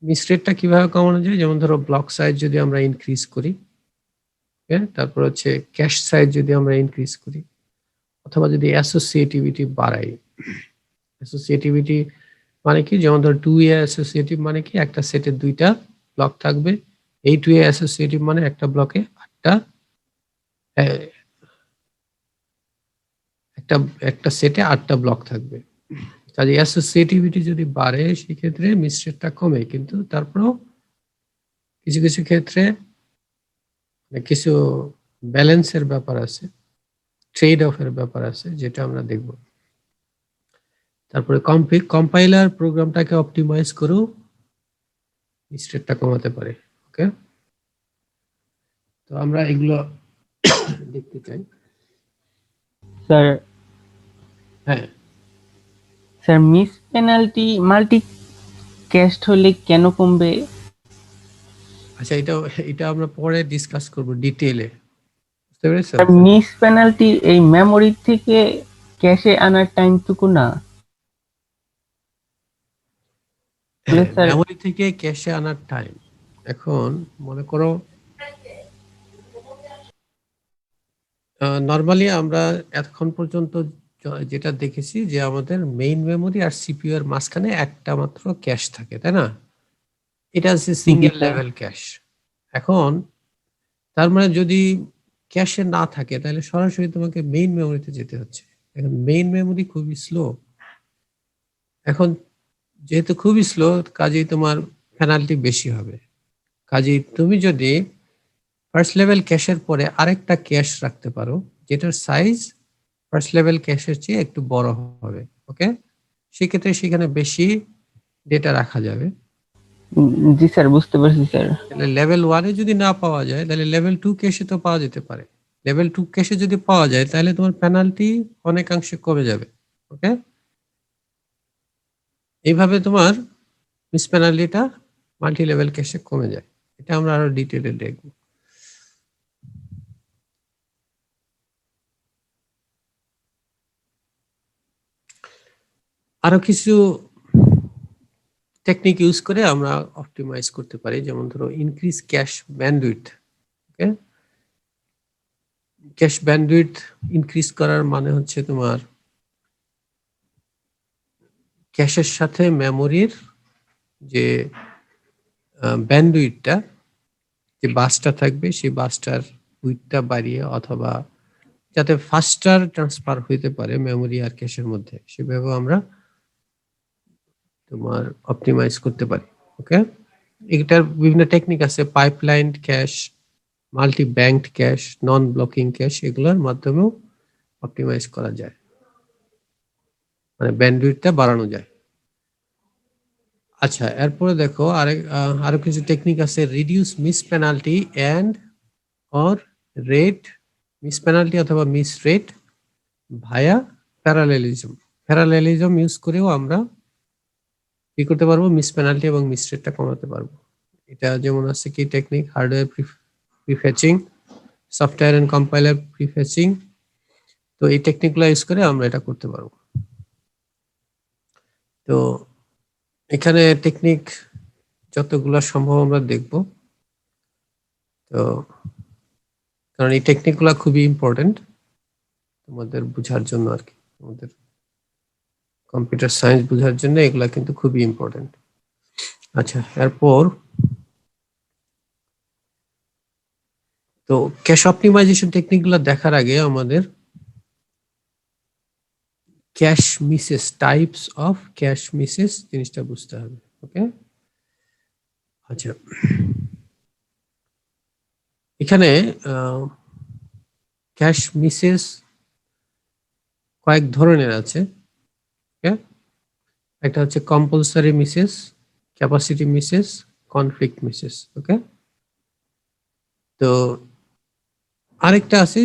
মিস রেটটা কিভাবে কমানো যায়, যেমন ধরো ব্লক সাইজ যদি আমরা ইনক্রিজ করি, ওকে, তারপর হচ্ছে ক্যাশ সাইজ যদি আমরা ইনক্রিজ করি অথবা যদি অ্যাসোসিয়েটিভিটি বাড়াই। অ্যাসোসিয়েটিভিটি মানে কি, যেমন ধর 2A অ্যাসোসিয়েটিভ মানে কি একটা সেটে 2টা ব্লক থাকবে, এই 2A অ্যাসোসিয়েটিভ মানে একটা ব্লকে 8টা, একটা সেটে 8টা ব্লক থাকবে। কাজে অ্যাসোসিয়েটিভিটি যদি বাড়ে সেক্ষেত্রে মিসরেটটা কমে, কিন্তু তারপরেও কিছু কিছু ক্ষেত্রে কিছু ব্যালেন্সের ব্যাপার আছে, ট্রেড অফের ব্যাপার আছে, যেটা আমরা দেখব। তারপরে কম্পাইলার প্রোগ্রামটাকে অপটিমাইজ করেও মিসরেটটা কমাতে পারে। ওকে, তো আমরা এগুলো দেখতে চাই। স্যার হ্যাঁ, sir miss penalty multi cast হলে কেন কমবে? আচ্ছা, এটা আমরা পরে ডিসকাস করব ডিটেইলে, বুঝতে পেরেছেন? স্যার মিস পেনাল্টি এই মেমোরি থেকে ক্যাশে আনার টাইমটুকু না? স্যার মেমোরি থেকে ক্যাশে আনার টাইম। এখন মনে করো নরমালি আমরা এখন পর্যন্ত যেটা দেখেছি যে আমাদের মেইন মেমোরি আর সিপিইউ এর মাঝখানে একটা মাত্র ক্যাশ থাকে, তাই না? এটা হচ্ছে সিঙ্গেল লেভেল ক্যাশ। এখন তার মানে যদি ক্যাশে না থাকে তাহলে সরাসরি তোমাকে মেইন মেমোরিতে যেতে হচ্ছে। এখন মেইন মেমোরি খুবই স্লো। এখন যেহেতু খুবই স্লো, কাজেই তোমার পেনাল্টি বেশি হবে। কাজেই তুমি যদি ফার্স্ট লেভেল ক্যাশের পরে আরেকটা ক্যাশ রাখতে পারো যেটার সাইজ ফার্স্ট লেভেল ক্যাশের চেয়ে একটু বড় হবে, ওকে, সেক্ষেত্রে সেখানে বেশি ডেটা রাখা যাবে। জি স্যার, বুঝতে পারছি স্যার। তাহলে লেভেল 1-এ যদি না পাওয়া যায় তাহলে লেভেল 2 ক্যাশে তো পাওয়া যেতে পারে। লেভেল 2 ক্যাশে যদি পাওয়া যায় তাহলে তোমার পেনাল্টি অনেকাংশে কমে যাবে। ওকে, এইভাবে তোমার মিস পেনাল্টিটা মাল্টি লেভেল ক্যাশে কমে যায়। এটা আমরা আরো ডিটেইলে দেখব। আরো কিছু টেকনিক ইউজ করে আমরা অপটিমাইজ করতে পারি, যেমন ধরো ইনক্রিজ ক্যাশ ব্যান্ডউইথ। ওকে, ক্যাশ ব্যান্ডউইথ ইনক্রিজ করার মানে হচ্ছে তোমার ক্যাশের সাথে মেমোরির যে ব্যান্ডউইথটা, যে বাসটা থাকবে সেই বাসটার উইথটা বাড়িয়ে অথবা যাতে ফাস্টার ট্রান্সফার হইতে পারে মেমোরি আর ক্যাশের মধ্যে, সেভাবে আমরা তোমার অপটিমাইজ করতে পারি। ওকে, এটার বিভিন্ন টেকনিক আছে, পাইপলাইন ক্যাশ, মাল্টি ব্যাংকড ক্যাশ, নন ব্লকিং ক্যাশ, এগুলোর মাধ্যমেও অপটিমাইজ করা যায়, মানে ব্যান্ডউইথটা বাড়ানো যায়। আচ্ছা, এরপরে দেখো আরো কিছু টেকনিক আছে, reduce miss penalty and or rate, miss penalty অথবা miss rate via parallelism. Parallelism use করেও আমরা কি করতে পারবো, মিস পেনাল্টি এবং মিস রেটটা কমাতে পারবো। এটা যেমন আছে কি technique, hardware prefetching, software and compiler prefetching. তো এই টেকনিকগুলো ইউজ করে আমরা এটা করতে পারবো। তো এখানে টেকনিক যতগুলো সম্ভব আমরা দেখব। তো কারণ এই টেকনিকগুলো খুবই ইম্পর্টেন্ট তোমাদের বোঝার জন্য আর কি, আমাদের কম্পিউটার সায়েন্স বোঝার জন্য এগুলা কিন্তু খুবই ইম্পর্টেন্ট। আচ্ছা, এরপর তো ক্যাশ অপটিমাইজেশন টেকনিকগুলো দেখার আগে আমাদের cash Mrs, types of cash Mrs জিনিসটা বুঝতে হবে। ওকে, আচ্ছা, এখানে ক্যাশ মিসেস কয়েক ধরনের আছে। ওকে, একটা হচ্ছে compulsory misses, capacity misses, conflict misses. Okay, তো আরেকটা আছে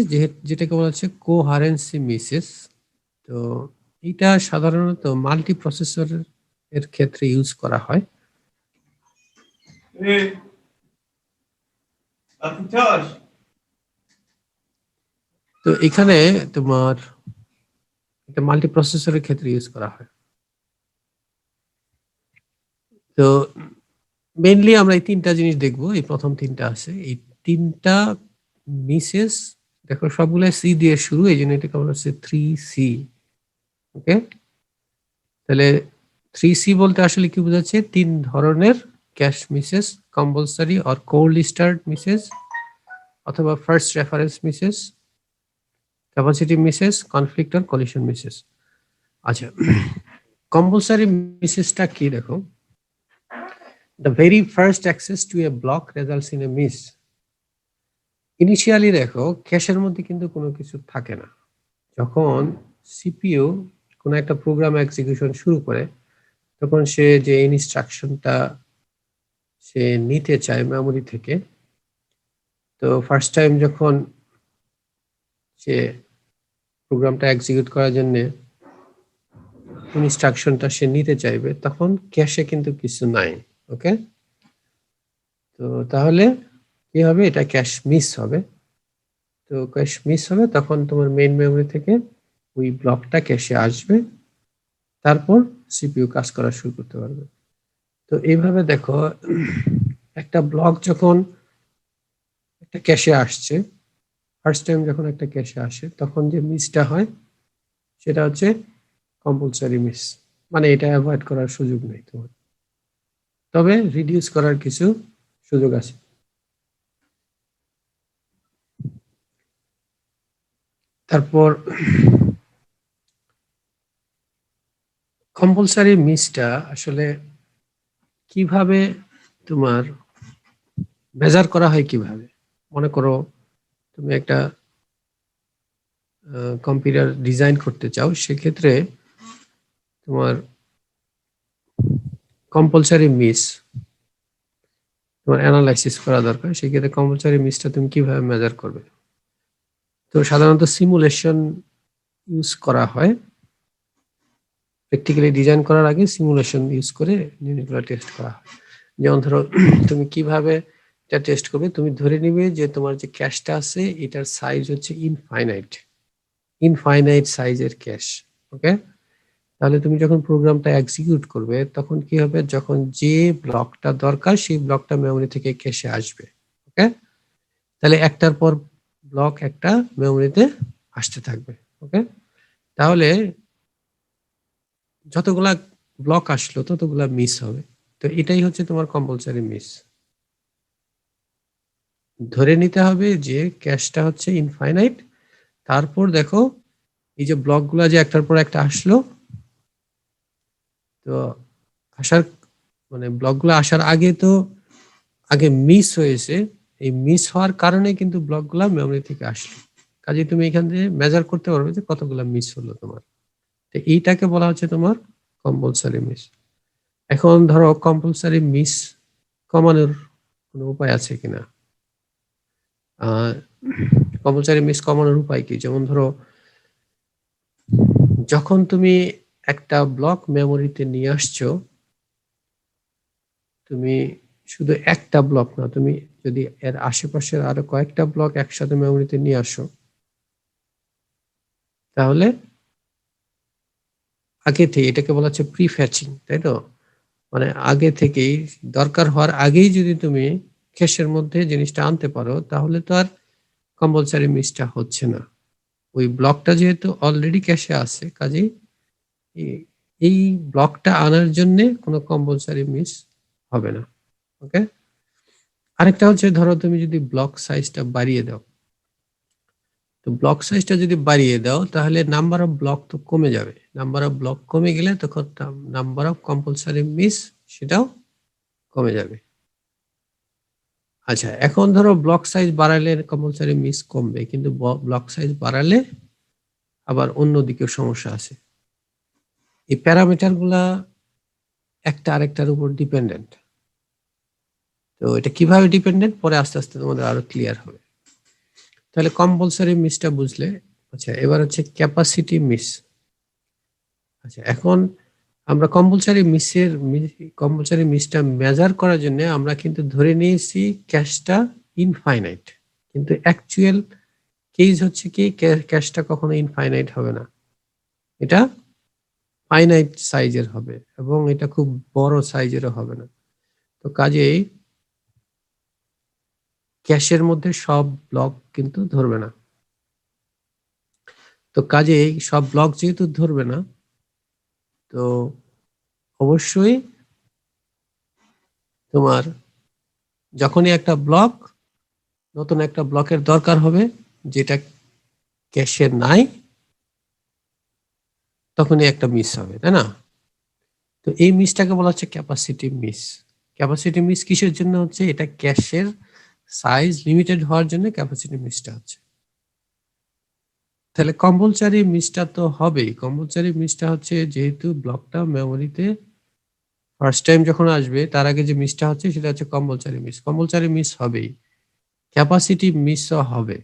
যেটাকে বলা হচ্ছে কোহারেন্সি মিসেস। তো এটা সাধারণত মাল্টি প্রসেসর এর ক্ষেত্রে ইউজ করা হয়। তো এখানে তোমার এটা মাল্টি প্রসেসরের ক্ষেত্রে ইউজ করা হয়। তো মেইনলি আমরা এই তিনটা জিনিস দেখবো। এই প্রথম তিনটা আছে, এই তিনটা মিসেস, দেখো সবগুলো সি দিয়ে শুরু, এই জন্য এটাকে বলা হচ্ছে 3C। ওকে, তাহলে 3C বলতে আসলে কি বোঝাচ্ছে? 3 ধরনের cache misses: compulsory or cold start misses, অথবা first reference misses, capacity misses, conflict or collision misses. আচ্ছা, কম্পালসারি মিসেসটা কি? দেখো, the very first access to a block results in a miss. Initially দেখো ক্যাশের মধ্যে কিন্তু কোনো কিছু থাকে না। যখন সিপিইউ কোনো একটা প্রোগ্রাম এক্সিকিউশন শুরু করে, তখন সে যে ইনস্ট্রাকশনটা সে নিতে চায় মেমোরি থেকে, তো ফার্স্ট টাইম যখন সে প্রোগ্রামটা এক্সিকিউট করার জন্য ইনস্ট্রাকশনটা সে নিতে চাইবে, তখন ক্যাশে কিন্তু কিছু নাই। ওকে, তো তাহলে কি হবে? এটা ক্যাশ মিস হবে। তো ক্যাশ মিস হবে, তখন তোমার মেইন মেমোরি থেকে ওই ব্লকটা ক্যাশে আসবে, তারপর সিপিইউ কাজ করা শুরু করতে পারবে। তো এইভাবে দেখো, একটা ব্লক যখন একটা ক্যাশে আসছে, ফার্স্ট টাইম যখন একটা ক্যাশে আসে, তখন যে মিসটা হয় সেটা হচ্ছে কম্পালসারি মিস, মানে এটা অ্যাভয়েড করার সুযোগ নেই তোমার, তবে রিডিউস করার কিছু সুযোগ আছে। তারপর কম্পালসারি মিসটা আসলে কিভাবে তোমার মেজার করা হয়? কিভাবে? মনে করো তুমি একটা কম্পিউটার ডিজাইন করতে চাও, সেক্ষেত্রে তোমার কম্পালসারি মিস তোমার অ্যানালাইসিস করা দরকার। সেক্ষেত্রে কম্পালসারি মিসটা তুমি কিভাবে মেজার করবে? তো সাধারণত সিমুলেশন ইউজ করা হয়। প্র্যাকটিক্যালি ডিজাইন করার আগে সিমুলেশন ইউজ করে জিনিসগুলো টেস্ট করা হয়। যেমন ধরো, তুমি কিভাবে এটা টেস্ট করবে? তুমি ধরে নিবে যে তোমার যে ক্যাশটা আছে এটার সাইজ হচ্ছে ইনফাইনাইট সাইজের ক্যাশ। ওকে, তাহলে তুমি যখন প্রোগ্রামটা এক্সিকিউট করবে, তখন কি হবে? যখন যে ব্লকটা দরকার সেই ব্লকটা মেমোরি থেকে ক্যাশে আসবে। ওকে, তাহলে একটার পর ব্লক একটা মেমোরিতে আসতে থাকবে। ওকে, তাহলে যতগুলা ব্লক আসলো ততগুলা মিস হবে। তো এটাই হচ্ছে তোমার কম্পালসারি মিস। ধরে নিতে হবে যে ক্যাশটা হচ্ছে ইনফাইনাইট, তারপর দেখো এই যে ব্লকগুলা যে একটার পর একটা আসলো, তো আসার মানে ব্লকগুলো আসার আগে তো আগে মিস হয়েছে, এই মিস হওয়ার কারণে কিন্তু ব্লকগুলা মেমোরি থেকে আসলো। কাজে তুমি এখান থেকে মেজার করতে পারবে যে কতগুলা মিস হলো তোমার। তো এইটাকে বলা হচ্ছে তোমার কম্পালসারি মিস। এখন ধরো কম্পালসারি মিস কমানোর কোনো উপায় আছে কিনা? কম্পালসারি মিস কমানোর উপায় কি? যেমন ধরো, যখন তুমি একটা ব্লক মেমোরিতে নিয়ে আসছো, তুমি শুধু একটা ব্লক না, তুমি যদি এর আশেপাশের আরো কয়েকটা ব্লক একসাথে মেমোরিতে নিয়ে আসো, তাহলে আগে থেকে, এটাকে বলা হচ্ছে প্রিফ্যাচিং, তাই তো? মানে আগে থেকেই, দরকার হওয়ার আগেই যদি তুমি ক্যাশের মধ্যে জিনিসটা আনতে পারো, তাহলে তো আর কম্পালসারি মিসটা হচ্ছে না। ওই ব্লকটা যেহেতু অলরেডি ক্যাশে আছে, কাজেই এই ব্লকটা আনার জন্য কোনো কম্পালসারি মিস হবে না। ওকে, আরেকটা হচ্ছে, ধরো তুমি যদি ব্লক সাইজটা বাড়িয়ে দাও, তো ব্লক সাইজটা যদি বাড়িয়ে দাও, তাহলে নাম্বার অফ ব্লক তো কমে যাবে। নাম্বার অফ ব্লক কমে গেলে তখন নাম্বার অফ কম্পালসারি মিস সেটাও কমে যাবে। আচ্ছা, এখন ধরো ব্লক সাইজ বাড়ালে কম্পালসারি মিস কমবে, কিন্তু ব্লক সাইজ বাড়ালে আবার অন্যদিকেও সমস্যা আছে। এই প্যারামিটার গুলা একটা আরেকটার উপর ডিপেন্ডেন্ট। তো এটা কিভাবে ডিপেন্ডেন্ট, পরে আস্তে আস্তে তোমাদের আরো ক্লিয়ার হবে। তাহলে কম্পালসারি মিসটা বুঝলে। আচ্ছা, এবার হচ্ছে ক্যাপাসিটি মিস। আচ্ছা, এখন আমরা কম্পালসারি মিসটা মেজার করার জন্য আমরা কিন্তু ধরে নিয়েছি ক্যাশটা ইনফাইনাইট, কিন্তু অ্যাকচুয়াল কেস হচ্ছে কি, ক্যাশটা কখনো ইনফাইনাইট হবে না, এটা ফাইনাইট সাইজের হবে, এবং এটা খুব বড় সাইজেরও হবে না। তো কাজেই ক্যাশের মধ্যে সব ব্লক কিন্তু ধরবে না। তো কাজেই সব ব্লক যেহেতু ধরবে না, তো অবশ্যই তোমার যখনই একটা ব্লক, নতুন একটা ব্লকের দরকার হবে যেটা ক্যাশে নাই, তখনই একটা মিস হবে, তাই না? তো এই মিসটাকে বলা হচ্ছে ক্যাপাসিটি মিস। ক্যাপাসিটি মিস কিসের জন্য হচ্ছে? এটা ক্যাশের সাইজ লিমিটেড হওয়ার জন্য ক্যাপাসিটি মিসটা হচ্ছে। তাহলে কম্পালসারি মিসটা তো হবেই। কম্পালসারি মিসটা হচ্ছে যেহেতু ব্লকটা মেমোরিতে ফার্স্ট টাইম যখন আসবে তার আগে যে মিসটা হচ্ছে সেটা হচ্ছে কম্পালসারি মিস। কম্পালসারি মিস হবেই। ক্যাপাসিটি মিসও হবে।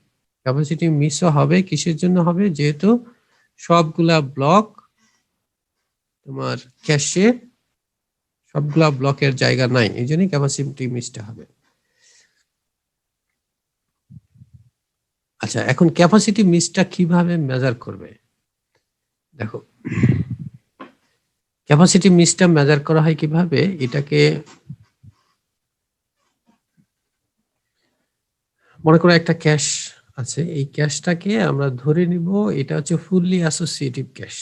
ক্যাপাসিটি মিসও হবে কিসের জন্য হবে? যেহেতু সবগুলা ব্লক তোমার ক্যাশে সবগুলা ব্লকের জায়গা নাই, এই জন্যই ক্যাপাসিটি মিসটা হবে। আচ্ছা, এখন ক্যাপাসিটি মিসটা কিভাবে মেজার করবে? দেখো, ক্যাপাসিটি মিসটা মেজার করা হয় কিভাবে? এটাকে মনে করো একটা ক্যাশ আছে, এই ক্যাশটাকে আমরা ধরে নিব এটা হচ্ছে ফুললি অ্যাসোসিয়েটিভ ক্যাশ।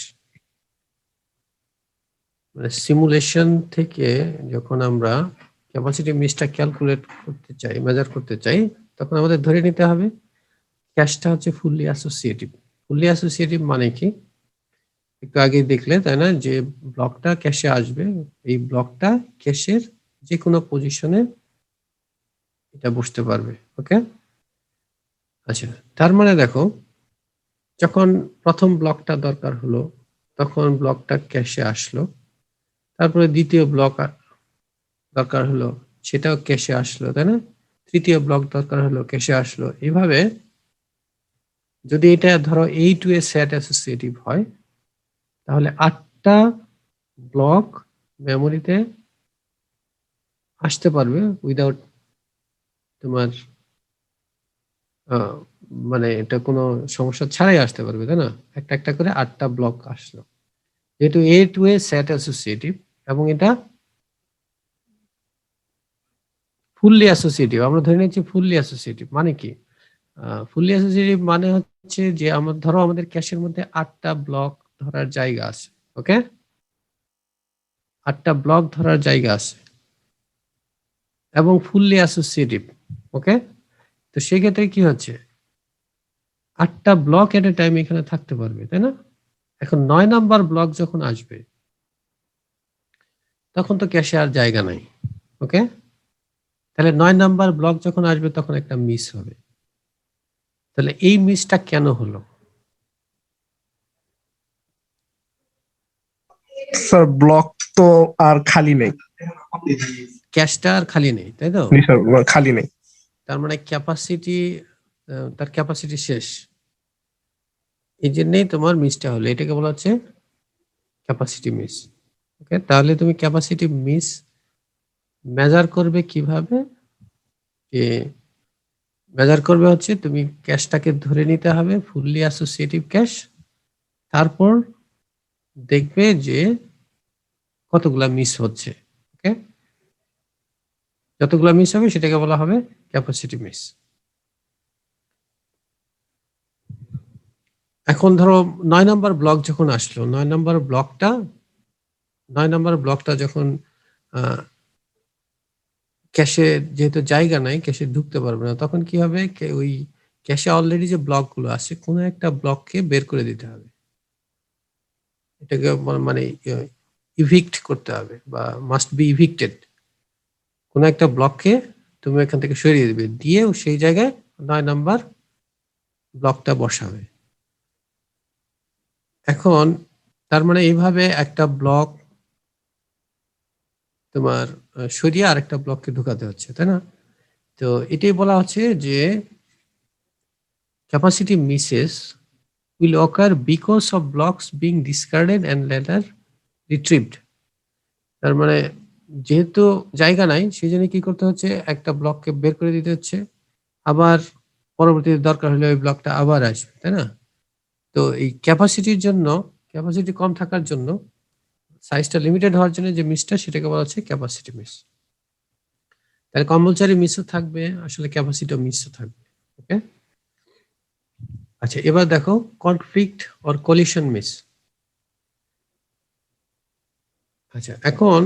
মানে সিমুলেশন থেকে যখন আমরা ক্যাপাসিটি মিসটা ক্যালকুলেট করতে চাই, মেজার করতে চাই, তখন আমাদের ধরে নিতে হবে ক্যাশটা হচ্ছে ফুললি অ্যাসোসিয়েটিভ। ফুললি অ্যাসোসিয়েটিভ মানে কি? একটু আগে দেখলে তাই না, যে ব্লকটা ক্যাশে আসবে, এই ব্লকটা ক্যাশের যে কোনো পজিশনে এটা বসতে পারবে। ওকে, আচ্ছা, তার মানে দেখো, যখন প্রথম ব্লকটা দরকার হলো তখন ব্লকটা ক্যাশে আসলো, তারপরে দ্বিতীয় ব্লক দরকার হলো সেটাও ক্যাশে আসলো, তাই না? তৃতীয় ব্লক দরকার হলো ক্যাশে আসলো। এইভাবে যদি এটা ধরো A to A set associative হয়, তাহলে 8টা ব্লক মেমোরিতে আসতে পারবে উইদাউট তোমার মানে এটা কোনো সমস্যা ছাড়াই আসতে পারবে, তাই না? একটা একটা করে 8টা ব্লক আসলো, যেহেতু A to A set associative এবং এটা ফুললি অ্যাসোসিয়েটিভ। আমরা ধরে নিচ্ছি ফুললি অ্যাসোসিয়েটিভ মানে কি? ফুললি অ্যাসোসিয়েটিভ মানে হচ্ছে যে ধরো আমাদের ক্যাশের মধ্যে 8টা ব্লক ধরার জায়গা আছে। ওকে, 8টা ব্লক ধরার জায়গা আছে এবং ফুললি অ্যাসোসিয়েটিভ। ওকে, তো সেক্ষেত্রে কি হচ্ছে? 8টা ব্লক এট এ টাইম এখানে থাকতে পারবে, তাই না? এখন 9 নাম্বার ব্লক যখন আসবে তখন তো ক্যাশে আর জায়গা নাই। ওকে, তাহলে 9 নাম্বার ব্লক যখন আসবে তখন একটা মিস হবে। তাহলে এই মিসটা কেন হলো? স্যার ব্লক তো আর খালি নেই। ক্যাশটা আর খালি নেই, তাই তো? জি স্যার, খালি নেই। তার মানে ক্যাপাসিটি, তার ক্যাপাসিটি শেষ, এই জন্যই তোমার মিসটা হলো। এটাকে বলা হচ্ছে ক্যাপাসিটি মিস। ওকে, তাহলে তুমি ক্যাপাসিটি মিস মেজার করবে কিভাবে? যে মেজার করবে হচ্ছে তুমি ক্যাশটাকে ধরে নিতে হবে ফুললি অ্যাসোসিয়েটিভ ক্যাশ, তারপর দেখবে যে কতগুলা মিস হচ্ছে। ওকে, যতগুলা মিস হবে সেটাকে বলা হবে ক্যাপাসিটি মিস। এখন ধরো 9 নাম্বার ব্লক যখন আসলো, 9 নাম্বার ব্লকটা যখন ক্যাশে যেহেতু জায়গা নাই, ক্যাশে ঢুকতে পারবে না, তখন কি হবে? ওই ক্যাশে অলরেডি যে ব্লকগুলো আছে কোনো একটা ব্লককে বের করে দিতে হবে, এটাকে মানে ইভিক্ট করতে হবে বা মাস্ট বি ইভিক্টেড। কোনো একটা ব্লককে তুমি এখান থেকে সরিয়ে দিবে, দিয়ে সেই জায়গায় 9 নাম্বার ব্লকটা বসাবে। এখন তার মানে এইভাবে একটা ব্লক তোমার সরিয়ে আরেকটা ব্লককে ঢুকাতে হচ্ছে, তাই না? তো এটাই বলা হচ্ছে যে capacity misses will occur because of blocks being discarded and later retrieved. তার মানে যেহেতু জায়গা নাই সেই জন্য কি করতে হচ্ছে? একটা ব্লককে বের করে দিতে হচ্ছে, আবার পরবর্তীতে দরকার হলে ওই ব্লকটা আবার আসবে, তাই না? তো এই ক্যাপাসিটির জন্য, ক্যাপাসিটি কম থাকার জন্য, সাইজটা লিমিটেড হওয়ার জন্য যে মিসটা, সেটাকে বলা হচ্ছে ক্যাপাসিটি মিস। তাহলে কম্পালসারি মিসও থাকবে, আসলে ক্যাপাসিটিও মিসও থাকবে। ওকে, আচ্ছা এবার দেখো কনফ্লিক্ট অর কলিশন মিস। আচ্ছা এখন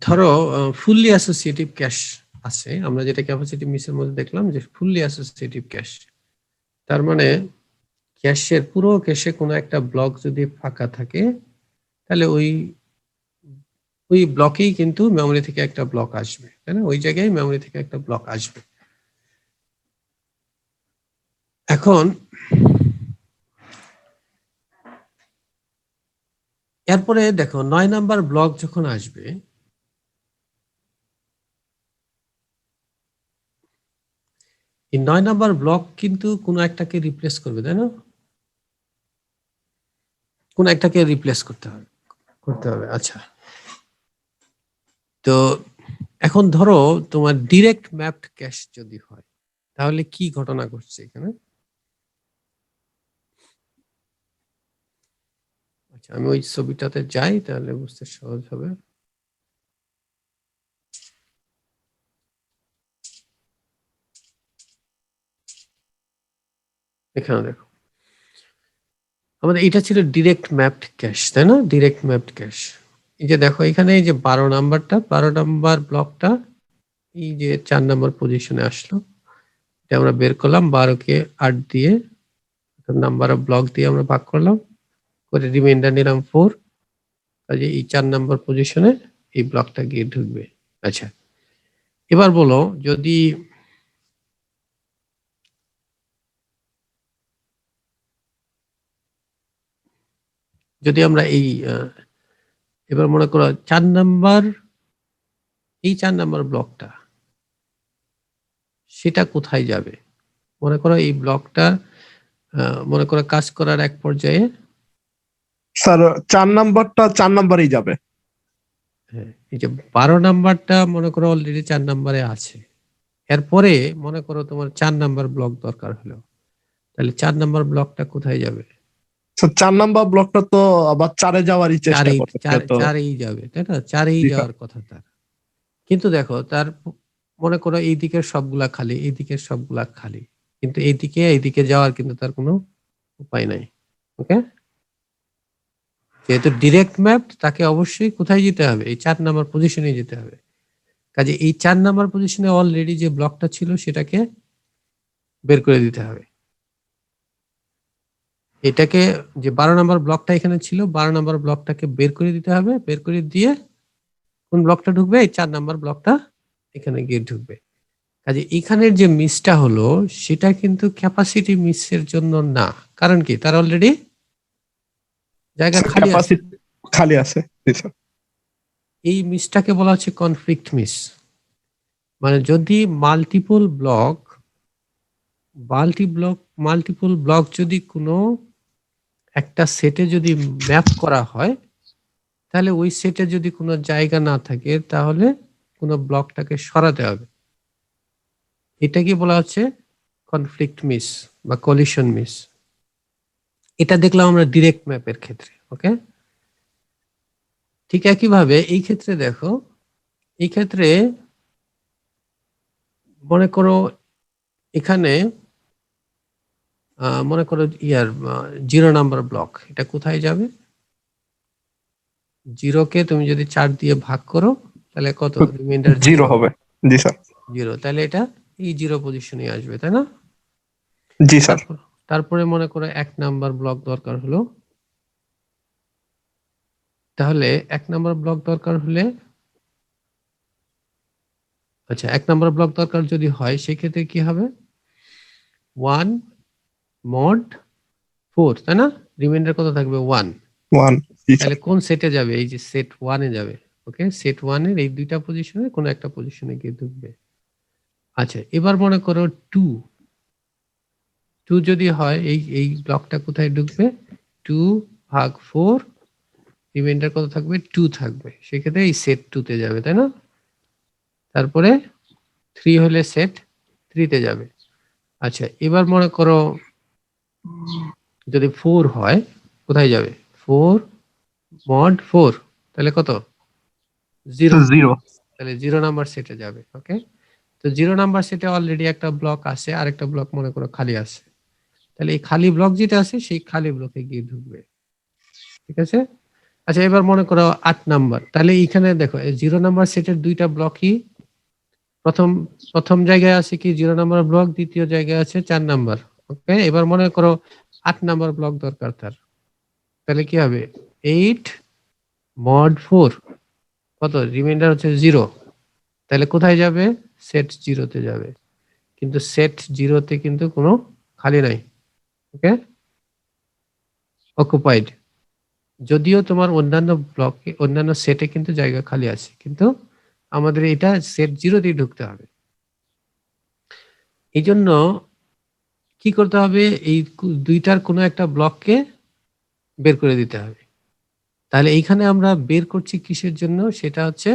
ধরো ফুললি অ্যাসোসিয়েটিভ ক্যাশ আছে, আমরা যেটা ক্যাপাসিটি মিসের মধ্যে দেখলাম যে ফুললি অ্যাসোসিয়েটিভ ক্যাশ, তার মানে ক্যাশের পুরো ক্যাশে কোনো একটা ব্লক যদি ফাঁকা থাকে তাহলে ওই ব্লকেই কিন্তু মেমোরি থেকে একটা ব্লক আসবে, তাই না? ওই জায়গায় মেমোরি থেকে একটা ব্লক আসবে। এখন এরপরে দেখো 9 নাম্বার ব্লক যখন আসবে, এই 9 নাম্বার ব্লক কিন্তু কোনো একটাকে রিপ্লেস করবে, তাই না? কোন একটাকে রিপ্লেস করতে হবে। আচ্ছা, তো এখন ধরো তোমার ডিরেক্ট ম্যাপড ক্যাশ যদি হয় তাহলে কি ঘটনা ঘটছে এখানে? আচ্ছা আমি ওই ছবিটাতে যাই তাহলে বুঝতে সহজ হবে। এখানে দেখো আমাদের এটা ছিল ডিরেক্ট ম্যাপড ক্যাশ, তাই না? Direct mapped cash. এই যে দেখো এখানে এই যে 12 নাম্বার ব্লকটা এই যে 4 নাম্বার পজিশনে আসলো, এটা আমরা বের করলাম 12কে 8 দিয়ে, নাম্বার অফ ব্লক দিয়ে আমরা ভাগ করলাম, করে রিমাইন্ডার নিলাম 4, কাজে এই 4 নাম্বার পজিশনে এই ব্লকটা গিয়ে ঢুকবে। আচ্ছা এবার বলো যদি আমরা এই এবার মনে করো 4 নাম্বার ব্লকটা সেটা কোথায় যাবে? মনে করো এই ব্লকটা মনে করো কাজ করার এক পর্যায়ে স্যার 4 নাম্বারটা 4 নাম্বারেই যাবে। হ্যাঁ, এই যে 12 নাম্বারটা মনে করো অলরেডি 4 নাম্বারে আছে, এরপরে মনে করো তোমার 4 নাম্বার ব্লক দরকার হলো, তাহলে 4 নাম্বার ব্লকটা কোথায় যাবে? স্যার 4 নাম্বার ব্লকটা তো আবার 4 যাওয়ারই চেষ্টা করছে, তো 4এই যাবে, তাই না? 4এই জি, যাওয়ার কথা তার। কিন্তু দেখো তার মনে করো এই দিকের সবগুলা খালি, এই দিকের সবগুলা খালি, কিন্তু এইদিকে যাওয়ার কিন্তু তার কোনো উপায় নাই। ওকে, যেহেতু ডিরেক্ট ম্যাপ তাকে অবশ্যই কোথায় যেতে হবে? এই 4 নাম্বার পজিশনে যেতে হবে। কাজে এই 4 নাম্বার পজিশনে অলরেডি যে ব্লকটা ছিল সেটাকে বের করে দিতে হবে। এটাকে যে 12 নাম্বার ব্লকটা এখানে ছিল, 12 নাম্বার ব্লকটাকে বের করে দিতে হবে, বের করে দিয়ে কোন ব্লকটা ঢুকবে? এই 4 নাম্বার ব্লকটা এখানে গিয়ে ঢুকবে। কাজে এখানের যে মিসটা হলো সেটা কিন্তু ক্যাপাসিটি মিসের জন্য না, কারণ কি তার অলরেডি জায়গা খালি আছে। ক্যাপাসিটি খালি আছে। জি স্যার। এই মিসটাকে বলা হচ্ছে কনফ্লিক্ট মিস। মানে যদি মাল্টিপল ব্লক যদি কোনো একটা সেটে যদি ম্যাপ করা হয়, তাহলে ওই সেটে যদি কোনো জায়গা না থাকে তাহলে কোনো ব্লকটাকে সরাতে হবে। এটাকে বলা হচ্ছে কনফ্লিক্ট মিস বা কলিশন মিস। এটা দেখলাম আমরা ডিরেক্ট ম্যাপের ক্ষেত্রে। ওকে, ঠিক একইভাবে এই ক্ষেত্রে দেখো, এই ক্ষেত্রে মনে করো এখানে মনে করো 0 নাম্বার ব্লক, এটা কোথায় যাবে? 0কে তুমি যদি 4 দিয়ে ভাগ করো তাহলে কত? রিমাইন্ডার 0 হবে। জি স্যার। 0, তাহলে এটা এই 0 পজিশনে আসবে, তাই না? জি স্যার। তারপরে মনে করো 1 নাম্বার ব্লক দরকার হলো, তাহলে 1 নাম্বার ব্লক দরকার হলে আচ্ছা 1 নাম্বার ব্লক দরকার যদি হয় সেক্ষেত্রে কি হবে? 1 mod 4, তাই না? রিমাইন্ডার কত থাকবে? 1। 1। জি স্যার। তাহলে কোন সেটে যাবে? এই যে সেট 1 এ যাবে। ওকে, সেট 1 এর এই দুইটা পজিশনে কোন একটা পজিশনে গিয়ে ঢুকবে। আচ্ছা এবার মনে করো 2 যদি হয়, এই ব্লকটা কোথায় ঢুকবে? 2 ভাগ 4, রিমাইন্ডার কত থাকবে? 2 থাকবে, সেক্ষেত্রে এই সেট 2 তে যাবে, তাই না? তারপরে 3 হলে সেট 3 তে যাবে। আচ্ছা এবার মনে করো যদি 4 হয় কোথায় যাবে? 4 mod 4, তাহলে কত? Zero, zero. তাহলে 0 নাম্বার সেটে যাবে। ওকে, তো 0 নাম্বার সেটে অলরেডি একটা ব্লক আছে, আরেকটা ব্লক মনে করো খালি আছে, তাহলে এই খালি ব্লক যেটা আছে সেই খালি ব্লকে গিয়ে ঢুকবে। ঠিক আছে, আচ্ছা এবার মনে করো 8 নাম্বার, তাহলে এখানে দেখো 0 নাম্বার সেটের দুইটা ব্লকই প্রথম জায়গায় আছে কি 0 নাম্বার ব্লক, দ্বিতীয় জায়গায় আছে 4 নাম্বার। ওকে, এবার মনে করো 8 নাম্বার ব্লক দরকার তার, তাহলে কি হবে 8 mod 4 কত, রিমাইন্ডার হচ্ছে 0, তাহলে কোথায় যাবে, সেট 0 তে যাবে, কিন্তু সেট 0 তে কিন্তু কোনো খালি নাই। ওকে, অকুপাইড, যদিও তোমার অন্যান্য ব্লকে অন্যান্য সেটে কিন্তু জায়গা খালি আছে, কিন্তু আমাদের এটা সেট 0 দিয়ে ঢুকতে হবে। এই জন্য কি করতে হবে, এই দুইটার কোনো একটা ব্লককে বের করে দিতে হবে। তাহলে এইখানে আমরা বের করছি কিসের জন্য, সেটা হচ্ছে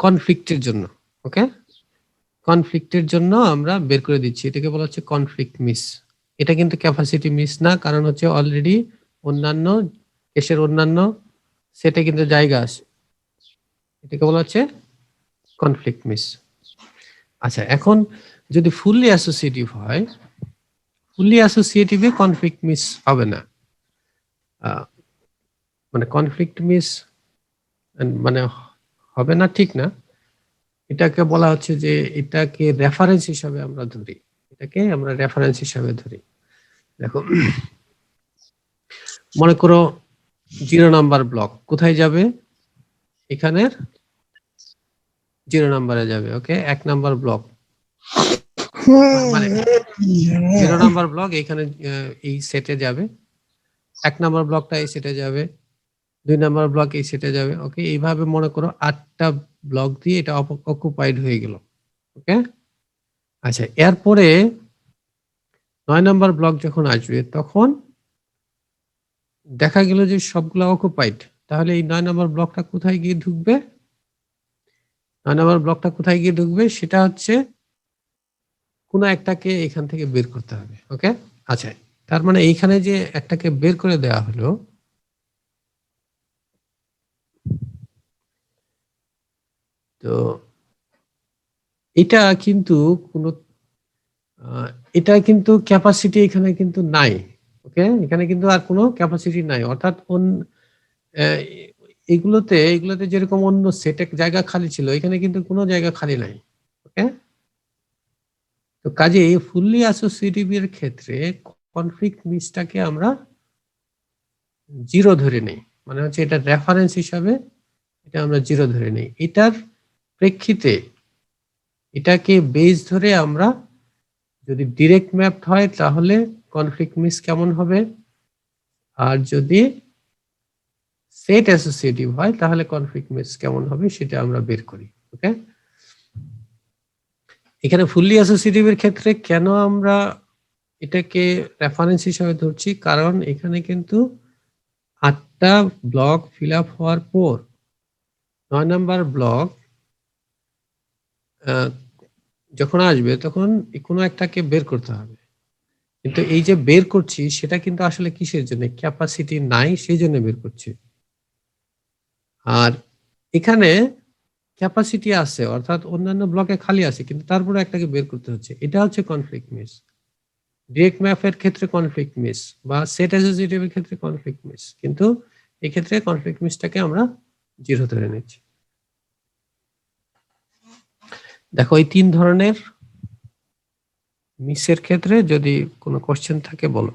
কনফ্লিক্টের জন্য। ওকে, কনফ্লিক্টের জন্য আমরা বের করে দিচ্ছি, এটাকে বলা হচ্ছে কনফ্লিক্ট মিস। এটা কিন্তু ক্যাপাসিটি মিস না, কারণ হচ্ছে অলরেডি অন্যান্য কেসের অন্যান্য সেটে কিন্তু জায়গা আছে, এটাকে বলা হচ্ছে কনফ্লিক্ট মিস। আচ্ছা, এখন যদি ফুললি অ্যাসোসিয়েটিভ হয়, ফুললি অ্যাসোসিয়েটিভে কনফ্লিক্ট মিস হবে না, মানে কনফ্লিক্ট মিস মানে হবে না ঠিক না, এটাকে বলা হচ্ছে যে এটাকে রেফারেন্স হিসাবে আমরা ধরি, এটাকে আমরা রেফারেন্স হিসাবে ধরি। দেখো মনে করো 0 নাম্বার ব্লক কোথায় যাবে, এখানের 0 নাম্বারে যাবে। ওকে, 1 নাম্বার ব্লক মানে 0 নাম্বার ব্লক এখানে এই সেটে যাবে, 1 নাম্বার ব্লকটা এই সেটে যাবে, 2 নাম্বার ব্লক এই সেটে যাবে। ওকে, এইভাবে মনে করো 8টা ব্লক দিয়ে এটা অকুপাইড হয়ে গেল। ওকে, আচ্ছা এরপরে 9 নাম্বার ব্লক যখন আসবে তখন দেখা গেল যে সবগুলা অকুপাইড, তাহলে এই 9 নাম্বার ব্লকটা কোথায় গিয়ে ঢুকবে, 9 নাম্বার ব্লকটা কোথায় গিয়ে ঢুকবে সেটা হচ্ছে কোনো একটাকে এখান থেকে বের করতে হবে। ওকে, আচ্ছা তার মানে এইখানে যে একটাকে বের করে দেওয়া হলো, তো এটা কিন্তু কোনো এটা কিন্তু ক্যাপাসিটি এখানে কিন্তু নাই। ওকে, এখানে কিন্তু আর কোনো ক্যাপাসিটি নাই, অর্থাৎ এগুলোতে যেরকম অন্য সেটে জায়গা খালি ছিল, এখানে কিন্তু কোনো জায়গা খালি নাই। ওকে, তো কাজে ফুললি অ্যাসোসিয়েটিভ এর ক্ষেত্রে কনফ্লিক্ট মিসটাকে আমরা 0 ধরে নেই, মানে হচ্ছে এটা রেফারেন্স হিসাবে এটা আমরা 0 ধরে নেই। এটার প্রেক্ষিতে এটাকে বেস ধরে আমরা যদি ডিরেক্ট ম্যাপড হয় তাহলে কনফ্লিক্ট মিস কেমন হবে, আর যদি সেট অ্যাসোসিয়েটিভ হয় তাহলে কনফ্লিক্ট মিস কেমন হবে সেটা আমরা বের করি। ওকে, এখানে ফুললি অ্যাসোসিয়েটিভ এর ক্ষেত্রে কেন আমরা এটাকে রেফারেন্স হিসাবে ধরছি, কারণ এখানে কিন্তু 8টা ব্লক ফিল আপ হওয়ার পর 9 নাম্বার ব্লক যখন আসবে তখন কোনো একটাকে বের করতে হবে, কিন্তু এই যে বের করছি সেটা কিন্তু আসলে কিসের জন্য, ক্যাপাসিটি নাই সেই জন্য বের করছি। আর এখানে ক্যাপাসিটি আছে, অর্থাৎ অন্যান্য ব্লকে খালি আছে, কিন্তু তারপরে একটাকে বের করতে হচ্ছে, এটা হচ্ছে কনফ্লিক্ট মিস। ডিরেক্ট ম্যাপের ক্ষেত্রে কনফ্লিক্ট মিস বা সেট অ্যাসোসিয়েটিভের ক্ষেত্রে কনফ্লিক্ট মিস, কিন্তু এই ক্ষেত্রে কনফ্লিক্ট মিসটাকে আমরা 0 ধরে নিচ্ছি। দেখো এই 3 ধরনের মিসের ক্ষেত্রে যদি কোনো কোশ্চেন থাকে বলো।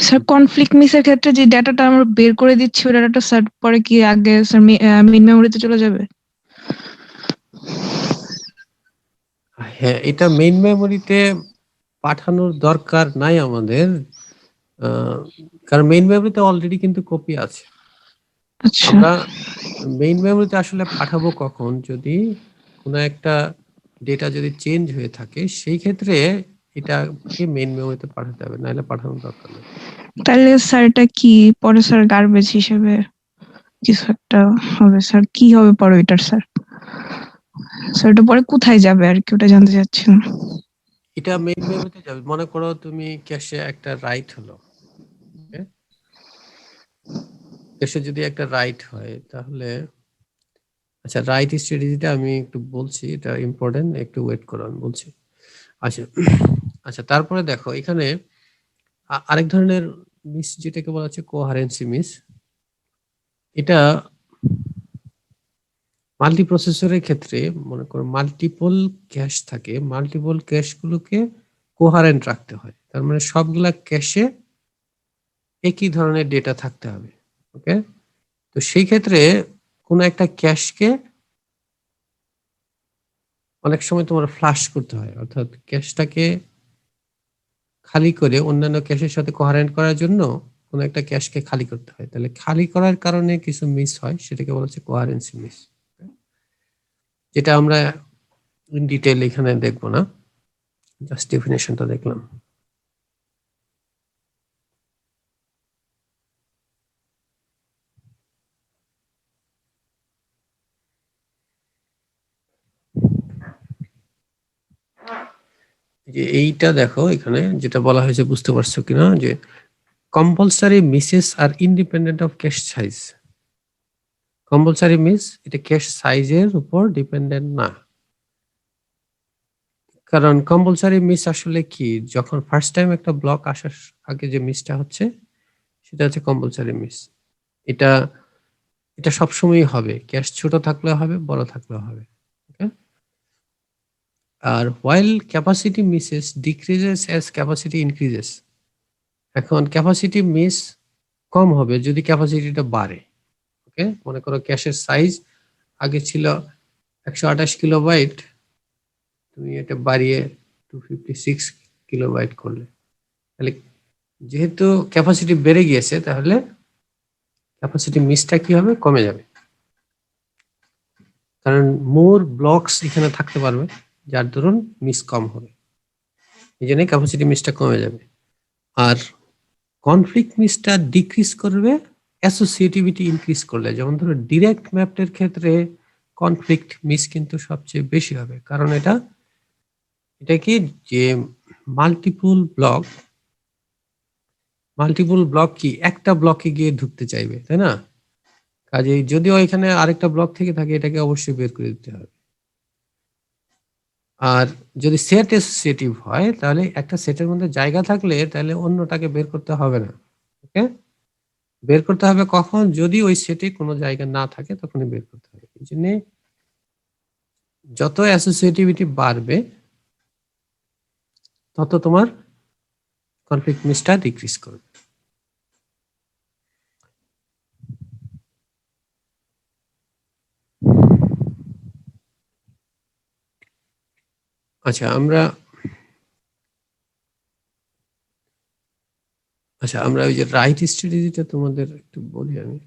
স্যার কনফ্লিক্ট মিসের ক্ষেত্রে যে ডাটাটা আমরা বের করে দিচ্ছি ওই ডাটাটা স্যার পরে কি আগে স্যার মেইন মেমোরিতে চলে যাবে? হ্যাঁ, এটা মেইন মেমোরিতে পাঠানোর দরকার নাই আমাদের, কারণ মেইন মেমোরিতে অলরেডি কিন্তু কপি আছে। আচ্ছা আমরা মেইন মেমোরিতে আসলে পাঠাবো কখন, যদি কোনো একটা ডেটা যদি চেঞ্জ হয়ে থাকে সেই ক্ষেত্রে এটাকে মেইন মেমোরিতে পাঠাতে হবে, নাহলে পাঠানোর দরকার নেই। তাহলে স্যার এটা কি পরে স্যার গার্বেজ হিসেবে কিছু একটা হবে স্যার, কি হবে পরে এটার স্যার? স্যার এটা পরে কোথায় যাবে আর কি, ওটা জানতে চাচ্ছিলাম। এটা মেইন মেমোরিতে যাবে। মনে করো তুমি ক্যাশে একটা রাইট হলো, ক্যাশে যদি একটা রাইট হয় তাহলে, আচ্ছা রাইট স্ট্র্যাটেজিটা আমি একটু বলছি, এটা ইম্পর্টেন্ট, একটু ওয়েট করো আমি বলছি। আচ্ছা আচ্ছা, তারপরে দেখো এখানে আরেক ধরনের মিস যেটাকে বলা হচ্ছে কোহারেন্সি মিস। এটা মাল্টি প্রসেসরের ক্ষেত্রে মনে করো মাল্টিপল ক্যাশ থাকে, মাল্টিপল ক্যাশগুলোকে কোহারেন্ট রাখতে হয়। তার মানে সবগুলা ক্যাশে একই ধরনের ডেটা থাকতে হবে। ওকে, তো সেই ক্ষেত্রে কোনো একটা ক্যাশকে অনেক সময় তোমার ফ্লাশ করতে হয়, অর্থাৎ ক্যাশটাকে খালি করে অন্যান্য ক্যাশের সাথে কোহারেন্ট করার জন্য কোনো একটা ক্যাশকে খালি করতে হয়। তাহলে খালি করার কারণে কিছু মিস হয়, সেটাকে বলা হচ্ছে কোহারেন্সি মিস, যেটা আমরা ইন ডিটেইল এখানে দেখবো না, জাস্ট ডেফিনেশনটা দেখলাম। যে এইটা দেখো এখানে যেটা বলা হয়েছে, বুঝতে পারছো কিনা, যে compulsory misses are independent of cache size. Compulsory miss এটা ক্যাশ সাইজের উপর ডিপেন্ডেন্ট না, কারণ কম্পালসারি মিস আসলে কি, যখন ফার্স্ট টাইম একটা ব্লক আসার আগে যে মিসটা হচ্ছে সেটা হচ্ছে কম্পালসারি মিস। এটা এটা সবসময়ই হবে, ক্যাশ ছোট থাকলেও হবে, বড় থাকলেও হবে। ওকে, আর while capacity misses decreases as capacity increases. এখন ক্যাপাসিটি মিস কম হবে যদি ক্যাপাসিটিটা বাড়ে। ওকে, মনে করো ক্যাশের সাইজ আগে ছিল 128 কিলোবাইট, তুমি এটা বাড়িয়ে 256 কিলোবাইট করলে, তাহলে যেহেতু ক্যাপাসিটি বেড়ে গিয়েছে তাহলে ক্যাপাসিটি মিসটা কি হবে, কমে যাবে, কারণ মোর ব্লকস এখানে থাকতে পারবে, যার দরুন মিস কম হবে, এই জন্য ক্যাপাসিটি মিসটা কমে যাবে। আর কনফ্লিক্ট মিসটা ডিক্রিজ করবে অ্যাসোসিয়েটিভিটি ইনক্রিজ করলে। যেমন ধরো ডিরেক্ট ম্যাপের ক্ষেত্রে কনফ্লিক্ট মিস কিন্তু সবচেয়ে বেশি হবে, কারণ এটা কি যে মাল্টিপল ব্লক কি একটা ব্লকে গিয়ে ঢুকতে চাইবে, তাই না? কাজেই যদিও এখানে আরেকটা ব্লক থেকে থাকে, এটাকে অবশ্যই বের করে দিতে হবে। আর যদি সেট অ্যাসোসিয়েটিভ হয় তাহলে একটা সেটের মধ্যে জায়গা থাকলে তাহলে অন্যটাকে বের করতে হবে না। ওকে, বের করতে হবে কখন, যদি ওই সেটে কোনো জায়গা না থাকে তখনই বের করতে হবে। এই জন্য যত অ্যাসোসিয়েটিভিটি বাড়বে তত তোমার কনফ্লিক্ট মিসটা ডিক্রিজ করবে। আচ্ছা আমরা ওই যে রাইট স্ট্র্যাটেজিটা তোমাদের একটু বলি আমি।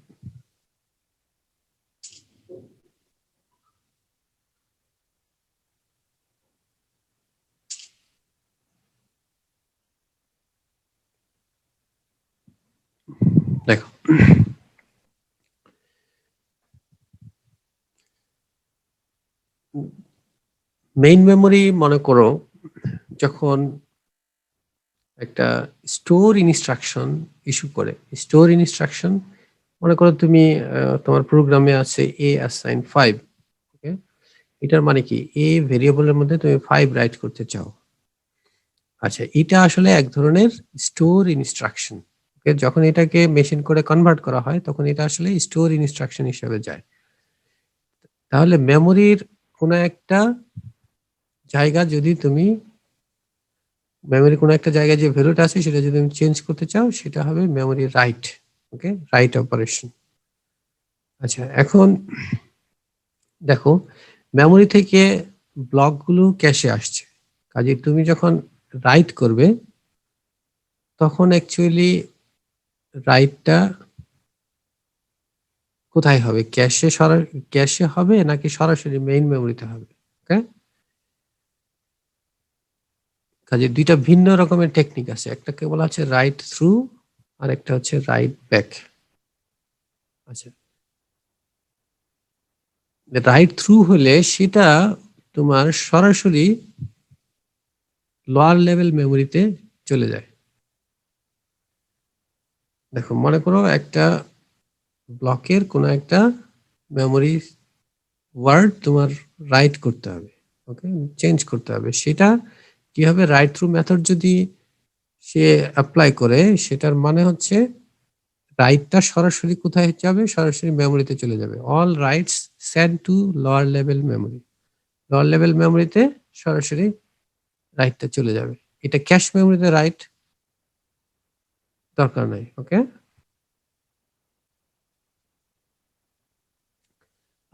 দেখো মেইন মেমোরি মনে করো যখন একটা স্টোর ইনস্ট্রাকশন ইস্যু করে, স্টোর ইনস্ট্রাকশন মনে করো তুমি তোমার প্রোগ্রামে আছে a assign 5, ওকে, এটার মানে কি a ভেরিয়েবলের মধ্যে তুমি 5 রাইট করতে চাও। আচ্ছা, এটা আসলে এক ধরনের স্টোর ইনস্ট্রাকশন। ওকে, যখন এটাকে মেশিন করে কনভার্ট করা হয় তখন এটা আসলে স্টোর ইনস্ট্রাকশন হিসেবে যায়। তাহলে মেমোরির কোনো একটা জায়গা যদি তুমি কোনো একটা জায়গায় যে ভ্যালুটা আছে সেটা যদি তুমি চেঞ্জ করতে চাও, সেটা হবে মেমোরি রাইট। ওকে, রাইট অপারেশন। আচ্ছা, এখন দেখো মেমোরি থেকে ব্লকগুলো ক্যাশে আসছে, কাজে তুমি যখন রাইট করবে তখন অ্যাকচুয়ালি রাইটটা কোথায় হবে, ক্যাশে হবে নাকি সরাসরি মেইন মেমোরিতে হবে? ওকে, কাজে দুইটা ভিন্ন রকমের টেকনিক আছে, একটাকে বলা হচ্ছে রাইট থ্রু আর একটা হচ্ছে রাইট ব্যাক। আচ্ছা, রাইট থ্রু হলে সেটা তোমার সরাসরি লোয়ার লেভেল মেমোরিতে চলে যায়। দেখো, মনে করো একটা ব্লকের কোনো একটা মেমোরি ওয়ার্ড তোমার রাইট করতে হবে, ওকে, চেঞ্জ করতে হবে। সেটা কি হবে, রাইট থ্রু মেথড যদি সে অ্যাপ্লাই করে, সেটার মানে হচ্ছে রাইটটা সরাসরি কোথায় যাবে, সরাসরি মেমোরিতে চলে যাবে। All writes send to lower level memory, lower level মেমোরিতে সরাসরি রাইটটা চলে যাবে। এটা ক্যাশ মেমোরিতে রাইট দরকার নাই। ওকে,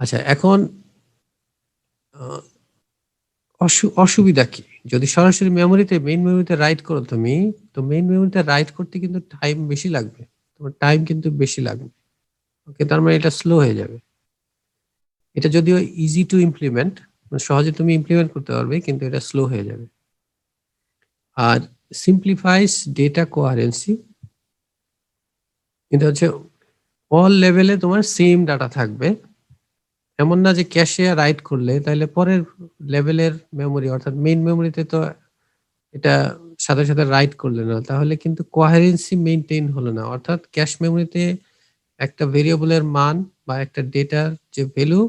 আচ্ছা, এখন অসুবিধা কি, যদি সরাসরি মেমোরিতে মেইন মেমোরিতে রাইট করো তুমি, তো মেইন মেমোরিতে রাইট করতে কিন্তু টাইম বেশি লাগবে, তোমার টাইম কিন্তু বেশি লাগবে। ওকে, তার মানে এটা স্লো হয়ে যাবে। এটা যদিও ইজি টু ইমপ্লিমেন্ট, সহজে তুমি ইমপ্লিমেন্ট করতে পারবে, কিন্তু এটা স্লো হয়ে যাবে। আর সিম্পলিফাইস ডেটা কোয়ারেন্সি, এটা হচ্ছে অল লেভেলে তোমার সেম ডাটা থাকবে। এমন না যে ক্যাশে রাইট করলে তাহলে পরের লেভেলের মেমোরি অর্থাৎ মেইন মেমোরিতে তো এটা সাথে সাথে রাইট করলে না, তাহলে কিন্তু কোয়ারেন্সি মেইনটেইন হলো না। অর্থাৎ ক্যাশ মেমোরিতে একটা ভেরিয়েবলের মান বা একটা ডেটার যে ভ্যালু,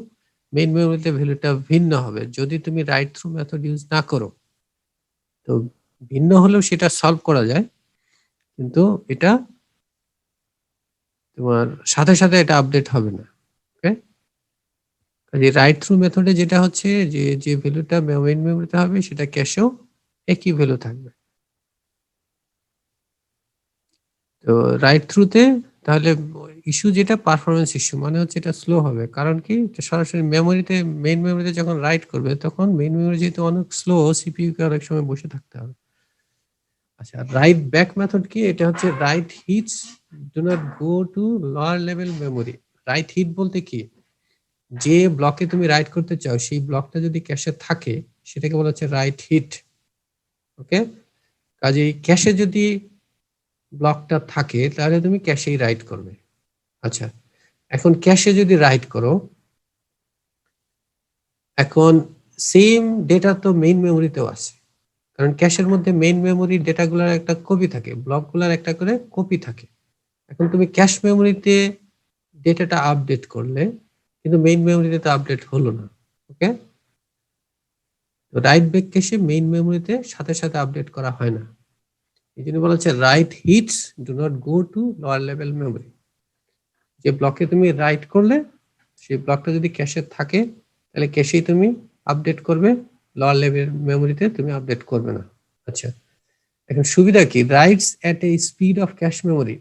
মেইন মেমোরিতে ভ্যালুটা ভিন্ন হবে যদি তুমি রাইট থ্রু মেথড ইউজ না করো। তো ভিন্ন হলেও সেটা সলভ করা যায়, কিন্তু এটা তোমার সাথে সাথে এটা আপডেট হবে না। ওকে, কাজে রাইট থ্রু মেথডে যেটা হচ্ছে যে যে ভ্যালুটা মেইন মেমোরিতে হবে সেটা ক্যাশেও একই ভ্যালু থাকবে। তো রাইট থ্রুতে তাহলে ইস্যু যেটা পারফরমেন্স ইস্যু, মানে হচ্ছে এটা স্লো হবে। কারণ কি, সরাসরি মেমোরিতে মেইন মেমোরিতে যখন রাইট করবে তখন মেইন মেমোরি যেহেতু অনেক স্লো, সিপিইউ কে অনেক সময় বসে থাকতে হবে। আচ্ছা, রাইট ব্যাক মেথড কি, এটা হচ্ছে write hits do not go to lower level memory. Write hit বলতে কি, যে ব্লকে তুমি রাইট করতে চাও সেই ব্লকটা যদি ক্যাশে থাকে সেটাকে বলা হচ্ছে রাইট হিট। ওকে, কাজেই ক্যাশে যদি ব্লকটা থাকে তাহলে তুমি ক্যাশেই রাইট করবে। আচ্ছা, এখন ক্যাশে যদি রাইট করো, এখন সেম ডেটা তো মেইন মেমোরিতেও আছে, কারণ ক্যাশের মধ্যে মেইন মেমোরি ডেটাগুলোর একটা কপি থাকে, ব্লকগুলোর একটা করে কপি থাকে। এখন তুমি ক্যাশ মেমোরিতে ডেটাটা আপডেট করলে কিন্তু মেইন মেমোরিতে তো আপডেট হলো না। ওকে, তো রাইট ব্যাক ক্যাশে মেইন মেমোরিতে সাথে সাথে আপডেট করা হয় না, এই জন্য বলা হচ্ছে write hits do not go to lower level memory. যে ব্লকে তুমি রাইট করলে সেই ব্লকটা যদি ক্যাশে থাকে তাহলে ক্যাশেই তুমি আপডেট করবে, লোয়ার লেভেল মেমোরিতে তুমি আপডেট করবে না। আচ্ছা, এখন সুবিধা কি, rights at A speed of cache memory.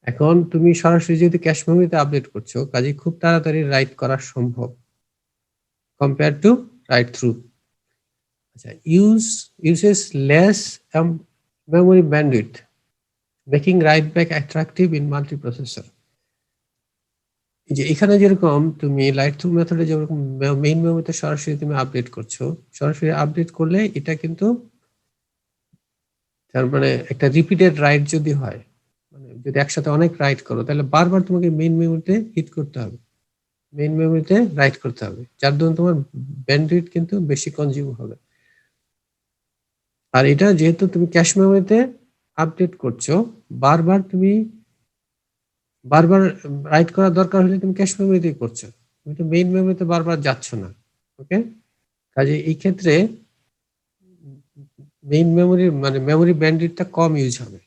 এখন তুমি সরাসরি যেহেতু ক্যাশ মেমোরিতে আপডেট করছো, কাজে খুব তাড়াতাড়ি রাইট করা সম্ভব কম্পেয়ার টু রাইট থ্রু। আচ্ছা, uses less memory bandwidth, making write back attractive in multiprocessor. এই যে এখানে যেরকম তুমি রাইট থ্রু মেথডে যেরকম মেইন মেমোরিতে সরাসরি তুমি আপডেট করছো, সরাসরি আপডেট করলে এটা কিন্তু তার মানে একটা রিপিটেড রাইট যদি হয়, মানে যদি একসাথে অনেক রাইট করো তাহলে বারবার তোমাকে মেইন মেমোরিতে হিট করতে হবে, মেইন মেমোরিতে রাইট করতে হবে, যার জন্য তোমার ব্যান্ডউইথ কিন্তু বেশি কনজিউম হবে। আর এটা যেহেতু তুমি ক্যাশ মেমোরিতে আপডেট করছো, বারবার রাইট করার দরকার হলে তুমি ক্যাশ মেমোরিতেই করছো, তুমি তো মেইন মেমোরিতে বারবার যাচ্ছ না। ওকে, কাজে এই ক্ষেত্রে মেইন মেমোরি মানে মেমোরি ব্যান্ডউইথটা কম ইউজ হবে,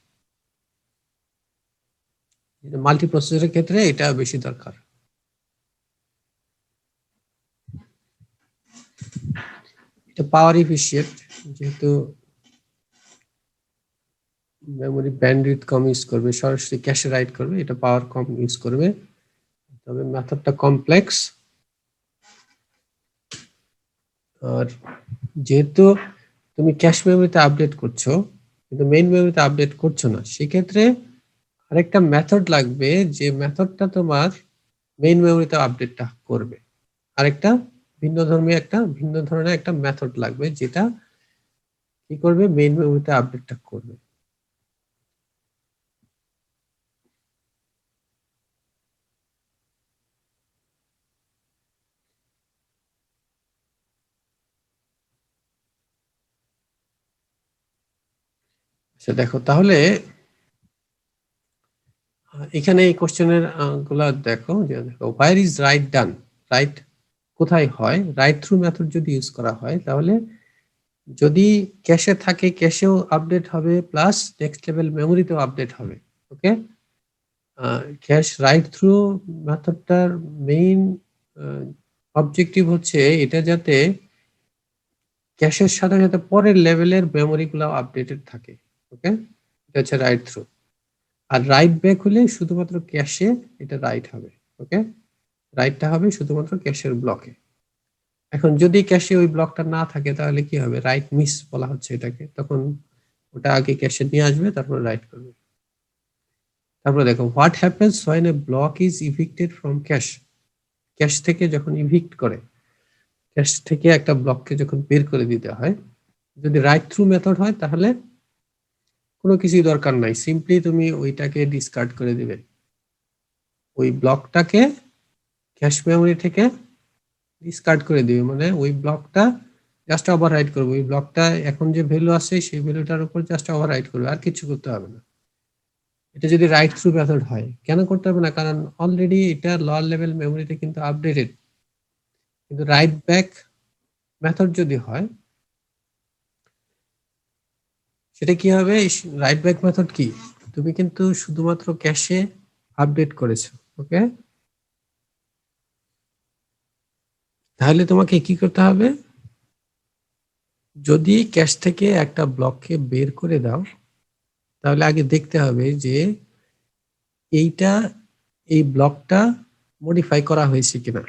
মাল্টি প্রসেসরের ক্ষেত্রে এটা বেশি দরকার। এটা পাওয়ার এফিশিয়েন্ট, যেহেতু মেমোরি ব্যান্ডউইথ কম ইউজ করবে, সরাসরি ক্যাশে রাইট করবে, এটা পাওয়ার কম ইউজ করবে, তবে মেথডটা কমপ্লেক্স। আর যেহেতু তুমি ক্যাশ মেমোরিতে আপডেট করছো, কিন্তু মেইন মেমোরিতে আপডেট করছো না, সেক্ষেত্রে আরেকটা মেথড লাগবে যে মেথডটা তোমার মেইন মেমোরিতে আপডেটটা করবে। আরেকটা ভিন্ন ধরনের একটা মেথড লাগবে যেটা কি করবে, মেইন মেমোরিতে আপডেটটা করবে। আচ্ছা দেখো তাহলে এখানে এই কোশ্চেনের গুলা দেখো, যে দেখো where is write done, write কোথায় হয়, রাইট থ্রু মেথড যদি ইউজ করা হয় তাহলে যদি ক্যাশে থাকে ক্যাশেও আপডেট হবে প্লাস নেক্সট লেভেল মেমোরিতেও আপডেট হবে। ওকে, ক্যাশ রাইট থ্রু মেথডটার মেইন অবজেক্টিভ হচ্ছে এটা যাতে ক্যাশের সাথে সাথে পরের লেভেলের মেমোরি গুলো আপডেটেড থাকে। ওকে, এটা হচ্ছে রাইট থ্রু। আর রাইট ব্যাক হলে শুধুমাত্র ক্যাশে এটা রাইট হবে। ওকে, রাইটটা হবে শুধুমাত্র ক্যাশের ব্লকে। এখন যদি ক্যাশে ওই ব্লকটা না থাকে তাহলে কি হবে, রাইট মিস বলা হচ্ছে এটাকে, তখন ওটা আগে ক্যাশে নিয়ে আসবে তারপর রাইট করবে। তারপরে দেখো what happens when a block is evicted from cache, cache থেকে যখন ইভিক্ট করে, ক্যাশ থেকে একটা ব্লককে যখন বের করে দিতে হয়, যদি রাইট থ্রু মেথড হয় তাহলে কোনো কিছুই দরকার নাই, সিম্পলি তুমি ওইটাকে ডিসকার্ড করে দিবে, ওই ব্লকটাকে ক্যাশ মেমোরি থেকে ডিসকার্ড করে দিবে, মানে ওই ব্লকটা জাস্ট ওভাররাইট করবে, ওই ব্লকটা এখন যে ভ্যালু আছে সেই ভ্যালুটার উপর জাস্ট ওভাররাইট করবে, আর কিছু করতে হবে না। এটা যদি রাইট থ্রু মেথড হয়, কেন করতে হবে না, কারণ অলরেডি এটা লোয়ার লেভেল মেমোরিতে কিন্তু আপডেটেড। কিন্তু রাইট ব্যাক মেথড যদি হয় সেটা কি হবে, রাইট ব্যাক মেথড কি, তুমি কিন্তু শুধুমাত্র ক্যাশে আপডেট করেছো। ওকে, তাহলে তোমাকে কি করতে হবে, যদি ক্যাশ থেকে একটা ব্লককে বের করে দাও তাহলে আগে দেখতে হবে যে এই ব্লকটা মডিফাই করা হয়েছে কিনা।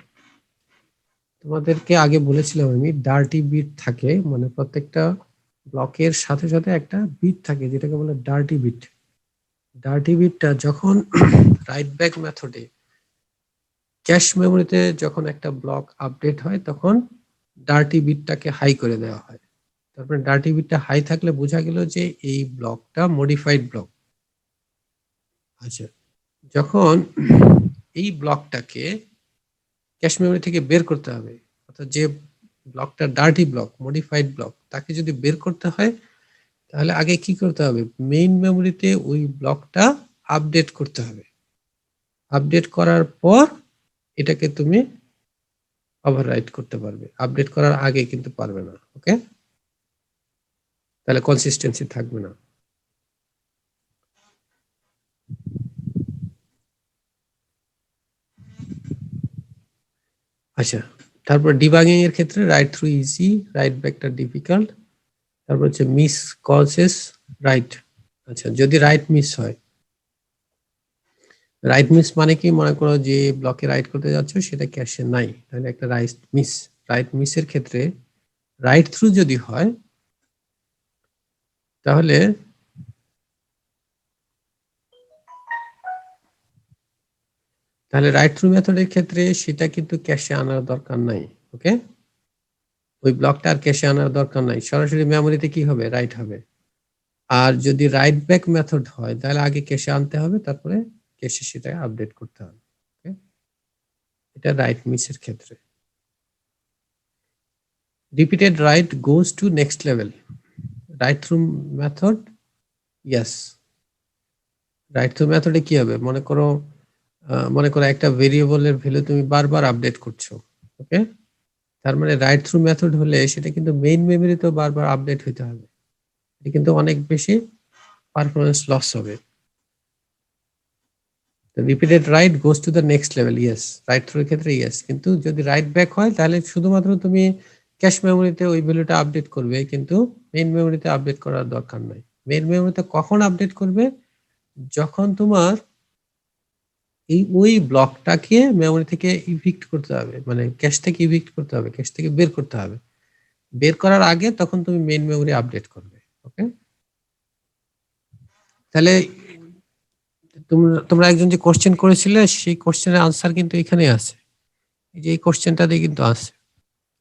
তোমাদেরকে আগে বলেছিলাম আমি, ডার্টি বিট থাকে, মানে প্রত্যেকটা ব্লকের সাথে সাথে একটা বিট থাকে যেটাকে বলে ডার্টি বিট। ডার্টি বিটটা যখন রাইট ব্যাক মেথডে ক্যাশ মেমোরিতে যখন একটা ব্লক আপডেট হয় তখন ডার্টি বিটটাকে হাই করে দেওয়া হয়। তারপরে ডার্টি বিটটা হাই থাকলে বোঝা গেল যে এই ব্লকটা মডিফাইড ব্লক। আচ্ছা, যখন এই ব্লকটাকে ক্যাশ মেমোরি থেকে বের করতে হবে, অর্থাৎ যে ব্লকটা ডার্টি ব্লক, মডিফাইড ব্লক, তাকে যদি বের করতে হয় তাহলে আগে কি করতে হবে, মেইন মেমোরিতে ওই ব্লকটা আপডেট করতে হবে। আপডেট করার পর এটাকে তুমি ওভাররাইট করতে পারবে, আপডেট করার আগে কিন্তু পারবে না। ওকে, তাহলে কনসিস্টেন্সি থাকবে না। আচ্ছা, তারপর ডিবাগিং এর ক্ষেত্রে রাইট থ্রু ইজি, রাইট ব্যাকটা ডিফিকাল্ট। তারপর হচ্ছে মিস কজেস রাইট। আচ্ছা, যদি রাইট মিস হয়, রাইট মিস মানে কি, মনে করো যে ব্লকে রাইট করতে যাচ্ছ সেটা ক্যাশে নাই, তাহলে একটা রাইট মিস। রাইট মিসের ক্ষেত্রে রাইট থ্রু যদি হয় তাহলে রাইট থ্রু মেথডের ক্ষেত্রে সেটা কিন্তু ক্যাশে আনার দরকার নাই। ওকে, ওই ব্লকটা আর ক্যাশে আনার দরকার নাই, সরাসরি মেমোরিতে কি হবে, রাইট হবে। আর যদি রাইট ব্যাক মেথড হয় তাহলে আগে ক্যাশে আনতে হবে, তারপরে ক্যাশে সেটা আপডেট করতে হবে। ওকে, এটা রাইট মিসের ক্ষেত্রে। Repeated right goes to next level, right through method, yes. Right through মেথডে কি হবে, মনে করো একটা ভেরিয়েবলের ভ্যালু তুমি বারবার আপডেট করছো। ওকে, তার মানে রাইট থ্রু মেথড হলে সেটা কিন্তু মেইন মেমোরিতেও বারবার আপডেট হতে হবে, এটা কিন্তু অনেক বেশি পারফরমেন্স লস হবে। Repeated right goes to the next level, yes. Right through এর ক্ষেত্রে ইয়েস, কিন্তু যদি রাইট ব্যাক হয় তাহলে শুধুমাত্র তুমি ক্যাশ মেমোরিতে ওই ভ্যালুটা আপডেট করবে, কিন্তু মেইন মেমোরিতে আপডেট করার দরকার নাই। মেইন মেমোরিতে কখন আপডেট করবে, যখন তোমার ওই ব্লকটাকে মেমোরি থেকে ইভিক্ট করতে হবে, মানে ক্যাশ থেকে ইভিক্ট করতে হবে, ক্যাশ থেকে বের করতে হবে। বের করার আগে তখন তুমি মেইন মেমোরি আপডেট করবে। ওকে, তাহলে তোমরা একজন যে কোশ্চেন করেছিলে সেই কোশ্চেনের আনসার কিন্তু এখানে আছে, এই যে এই কোশ্চেনটা দিয়ে কিন্তু আছে।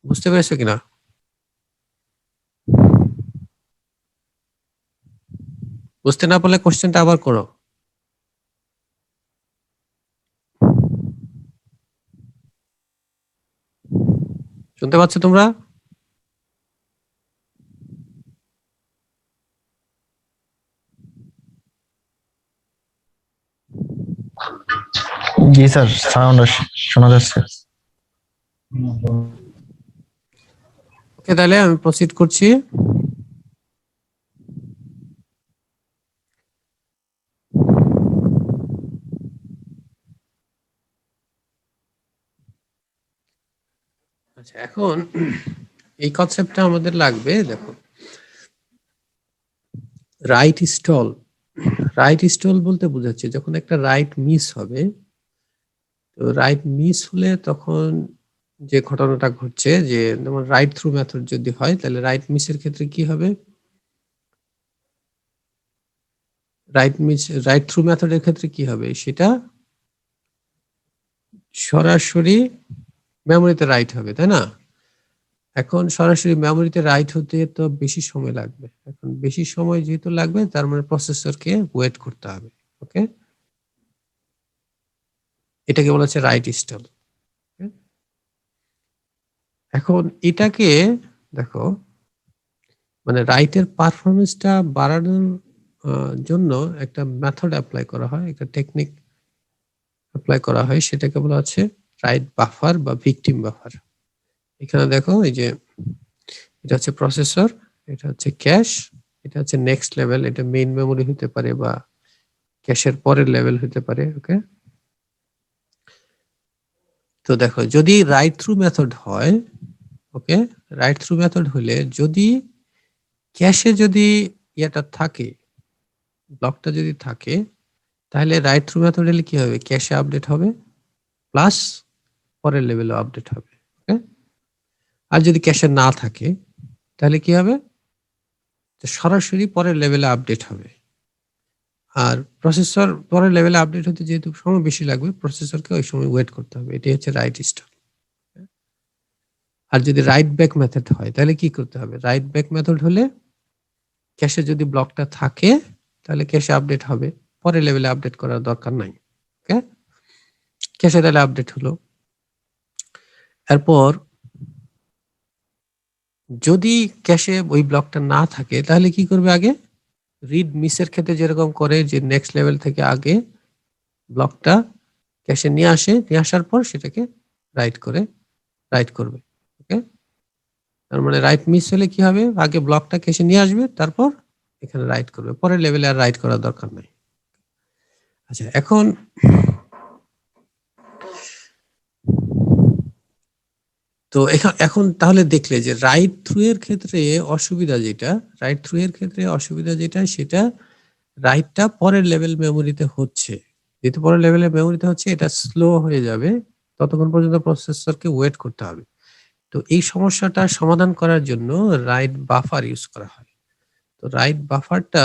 বুঝতে পেরেছো কিনা? বুঝতে না পারলে কোশ্চেনটা আবার করো। শুনতে পাচ্ছ তোমরা? জি স্যার, সাউন্ড শোনা যাচ্ছে। ওকে, তাহলে আমি প্রসিড করছি। আচ্ছা, এখন এই কনসেপ্টটা আমাদের লাগবে। দেখো, রাইট স্টল। রাইট স্টল বলতে বোঝাচ্ছে যখন একটা রাইট মিস হবে, তো রাইট মিস হলে তখন যে ঘটনাটা ঘটছে, যে যেমন রাইট থ্রু মেথড যদি হয়, তাহলে রাইট মিসের ক্ষেত্রে কি হবে? রাইট থ্রু মেথডের ক্ষেত্রে কি হবে? সেটা সরাসরি মেমোরিতে রাইট হবে, তাই না? এখন সরাসরি মেমোরিতে রাইট হতে তো বেশি সময় লাগবে। এখন বেশি সময় যেহেতু লাগবে, তার মানে প্রসেসরকে ওয়েট করতে হবে। ওকে, এটাকে বলা হচ্ছে রাইট স্টল। এখন এটাকে দেখো, মানে রাইটের পারফরমেন্সটা বাড়ানোর জন্য একটা মেথড অ্যাপ্লাই করা হয়, একটা টেকনিক অ্যাপ্লাই করা হয়, সেটাকে বলা হচ্ছে রাইট বাফার বা ভিকটিম বাফার। এখানে দেখো, এই যে এটা হচ্ছে প্রসেসর, এটা হচ্ছে ক্যাশ, এটা হচ্ছে নেক্সট লেভেল, এটা মেইন মেমোরি হতে পারে বা ক্যাশের পরের লেভেল হতে পারে। ওকে, তো দেখো, যদি রাইট থ্রু মেথড হয়, ওকে, রাইট থ্রু মেথড হলে যদি ক্যাশে যদি ইয়েটা থাকে, ব্লকটা যদি থাকে, তাহলে রাইট থ্রু মেথড হলে কি হবে? ক্যাশে আপডেট হবে প্লাস পরের লেভেলে আপডেট হবে। ওকে, আর যদি ক্যাশে না থাকে তাহলে কি হবে? সরাসরি পরের লেভেলে আপডেট হবে। আর প্রসেসর পরের লেভেলে আপডেট হতে যেহেতু সময় বেশি লাগবে, প্রসেসরকে ওই সময় ওয়েট করতে হবে। এটাই হচ্ছে রাইট স্টল। আর যদি রাইট ব্যাক মেথড হয়, তাহলে কি করতে হবে? রাইট ব্যাক মেথড হলে ক্যাশে যদি ব্লকটা থাকে, তাহলে ক্যাশে আপডেট হবে, পরের লেভেলে আপডেট করার দরকার নাই। ওকে, ক্যাশে তাহলে আপডেট হলো। এরপর যদি ক্যাশে ওই ব্লকটা না থাকে, তাহলে কি করবে? আগে রিড মিসের ক্ষেত্রে যেরকম করে, যে নেক্সট লেভেল থেকে আগে ব্লকটা ক্যাশে নিয়ে আসে, নিয়ে আসার পর সেটাকে রাইট করবে। ওকে, তার মানে রাইট মিস হলে কি হবে? আগে ব্লকটা ক্যাশে নিয়ে আসবে, তারপর এখানে রাইট করবে, পরের লেভেলে আর রাইট করার দরকার নাই। আচ্ছা, এখন তো এখন তাহলে দেখলে যে রাইট থ্রু এর ক্ষেত্রে অসুবিধা যেটা, সেটা রাইটটা পরের লেভেল মেমোরিতে হচ্ছে। যেহেতু পরের লেভেলের মেমোরিতে হচ্ছে, এটা স্লো হয়ে যাবে, ততক্ষণ পর্যন্ত প্রসেসরকে ওয়েট করতে হবে। তো এই সমস্যাটা সমাধান করার জন্য রাইট বাফার ইউজ করা হয়। তো রাইট বাফারটা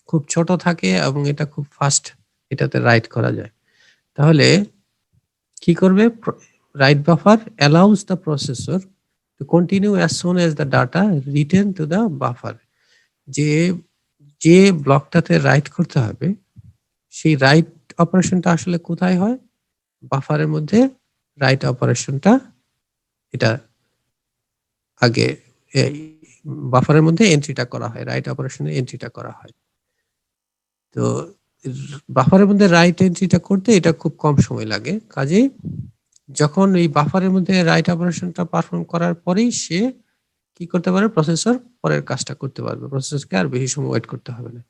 খুব ছোট থাকে এবং এটা খুব ফাস্ট, এটাতে রাইট করা যায়। তাহলে কি করবে? Right buffer allows the processor to continue as soon as the data written to the buffer. যে ব্লকটাতে রাইট করতে হবে, সেই রাইট অপারেশনটা আসলে কোথায় হয়? বাফারের মধ্যে রাইট অপারেশনটা, এটা আগে বাফারের মধ্যে এন্ট্রিটা করা হয়, রাইট অপারেশনের এন্ট্রিটা করা হয়। তো বাফারের মধ্যে রাইট এন্ট্রিটা করতে এটা খুব কম সময় লাগে। কাজেই যখন এই বাফারের মধ্যে রাইট অপারেশনটা পারফর্ম করার পরেই সে কি করতে পারে? প্রসেসর পরের কাজটা করতে পারবে, প্রসেসরকে আর বেশি সময় ওয়েট করতে হবে না।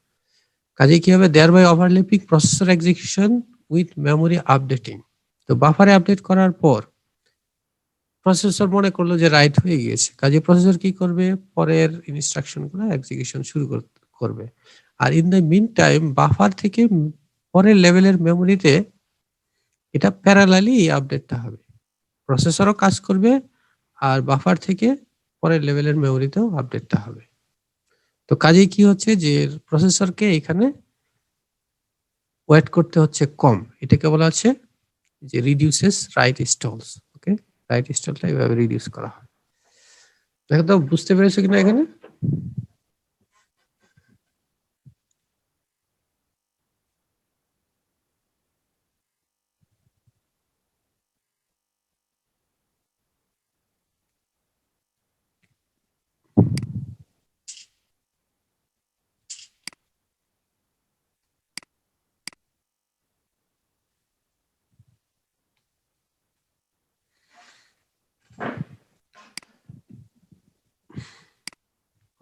কাজেই কি হবে? Thereby overlapping processor execution with memory updating. তো বাফারে আপডেট করার পর প্রসেসর মনে করলো যে রাইট হয়ে গিয়েছে, কাজে প্রসেসর কি করবে? পরের ইনস্ট্রাকশনগুলো এক্সিকিউশন শুরু করবে। আর in the mean time buffer থেকে পরের লেভেলের মেমোরিতে এটা প্যারালালি এই আপডেটটা হবে, প্রসেসরও কাজ করবে আর বাফার থেকে পরের লেভেলের মেমোরিতেও আপডেটটা হবে। তো কাজেই কি হচ্ছে? যে প্রসেসরকে এখানে ওয়েট করতে হচ্ছে কম, এটাকে বলা হচ্ছে যে রিডিউসেস রাইট স্টলস। ওকে, রাইট স্টলটা এইভাবে রিডিউস করা হয়। দেখো তো বুঝতে পেরেছো কিনা এখানে?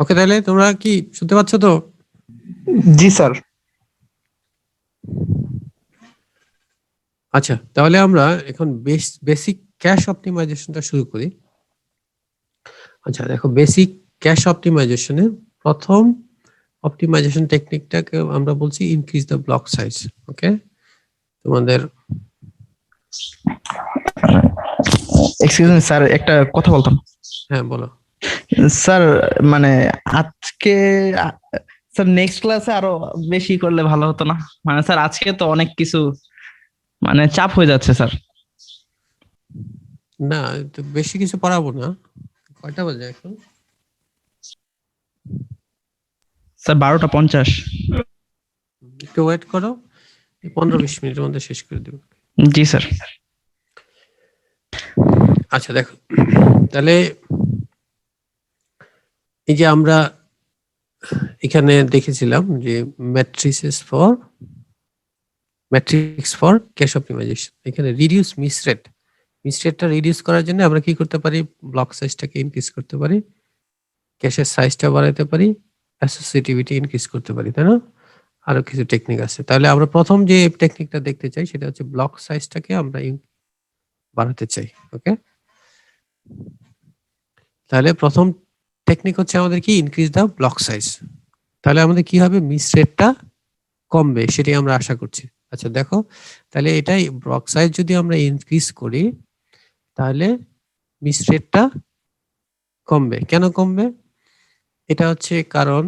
ওকে, তাহলে তোমরা কি শুনতে পাচ্ছ তো? জি স্যার। আচ্ছা, তাহলে আমরা এখন বেসিক ক্যাশ অপটিমাইজেশনটা শুরু করি। আচ্ছা দেখো, বেসিক ক্যাশ অপটিমাইজেশনের প্রথম অপটিমাইজেশন টেকনিকটাকে আমরা বলছি ইনক্রিজ দ্য ব্লক সাইজ। ওকে, তোমাদের এক্সকিউজ মি স্যার, একটা কথা বলতাম। হ্যাঁ বলো। স্যার মানে আজকে স্যার নেক্সট ক্লাসে আরো বেশি করলে ভালো হতো না? মানে স্যার আজকে তো অনেক কিছু মানে চাপ হয়ে যাচ্ছে স্যার। না, তো বেশি কিছু পড়াবো না। কয়টা বাজে এখন? স্যার 12:50। একটু ওয়েট করো, 15-20 মিনিটের মধ্যে শেষ করে দেবো। জি স্যার। আচ্ছা দেখো, তাহলে এই যে আমরা এখানে দেখেছিলাম যে ম্যাট্রিক্স ফর ক্যাশ অপটিমাইজেশন, এখানে রিডিউস মিসরেটটা রিডিউস করার জন্য আমরা কি করতে পারি? ব্লক সাইজটাকে ইনক্রিজ করতে পারি, ক্যাশের সাইজটা বাড়াতে পারি, অ্যাসোসিয়েটিভিটি ইনক্রিজ করতে পারি, তাই না? আরো কিছু টেকনিক আছে। তাহলে আমরা প্রথম যে টেকনিকটা দেখতে চাই সেটা হচ্ছে ব্লক সাইজটাকে আমরা বাড়াতে চাই। ওকে, তাহলে প্রথম টেকনিক হচ্ছে আমাদের কি? Increase the block size. তাহলে আমাদের কি হবে? মিস রেটটা কমবে, সেটাই আমরা আশা করছি। আচ্ছা দেখো, তাহলে এটাই ব্লক সাইজ যদি আমরা ইনক্রিজ করি তাহলে মিস রেটটা কমবে। কেন কমবে? এটা হচ্ছে কারণ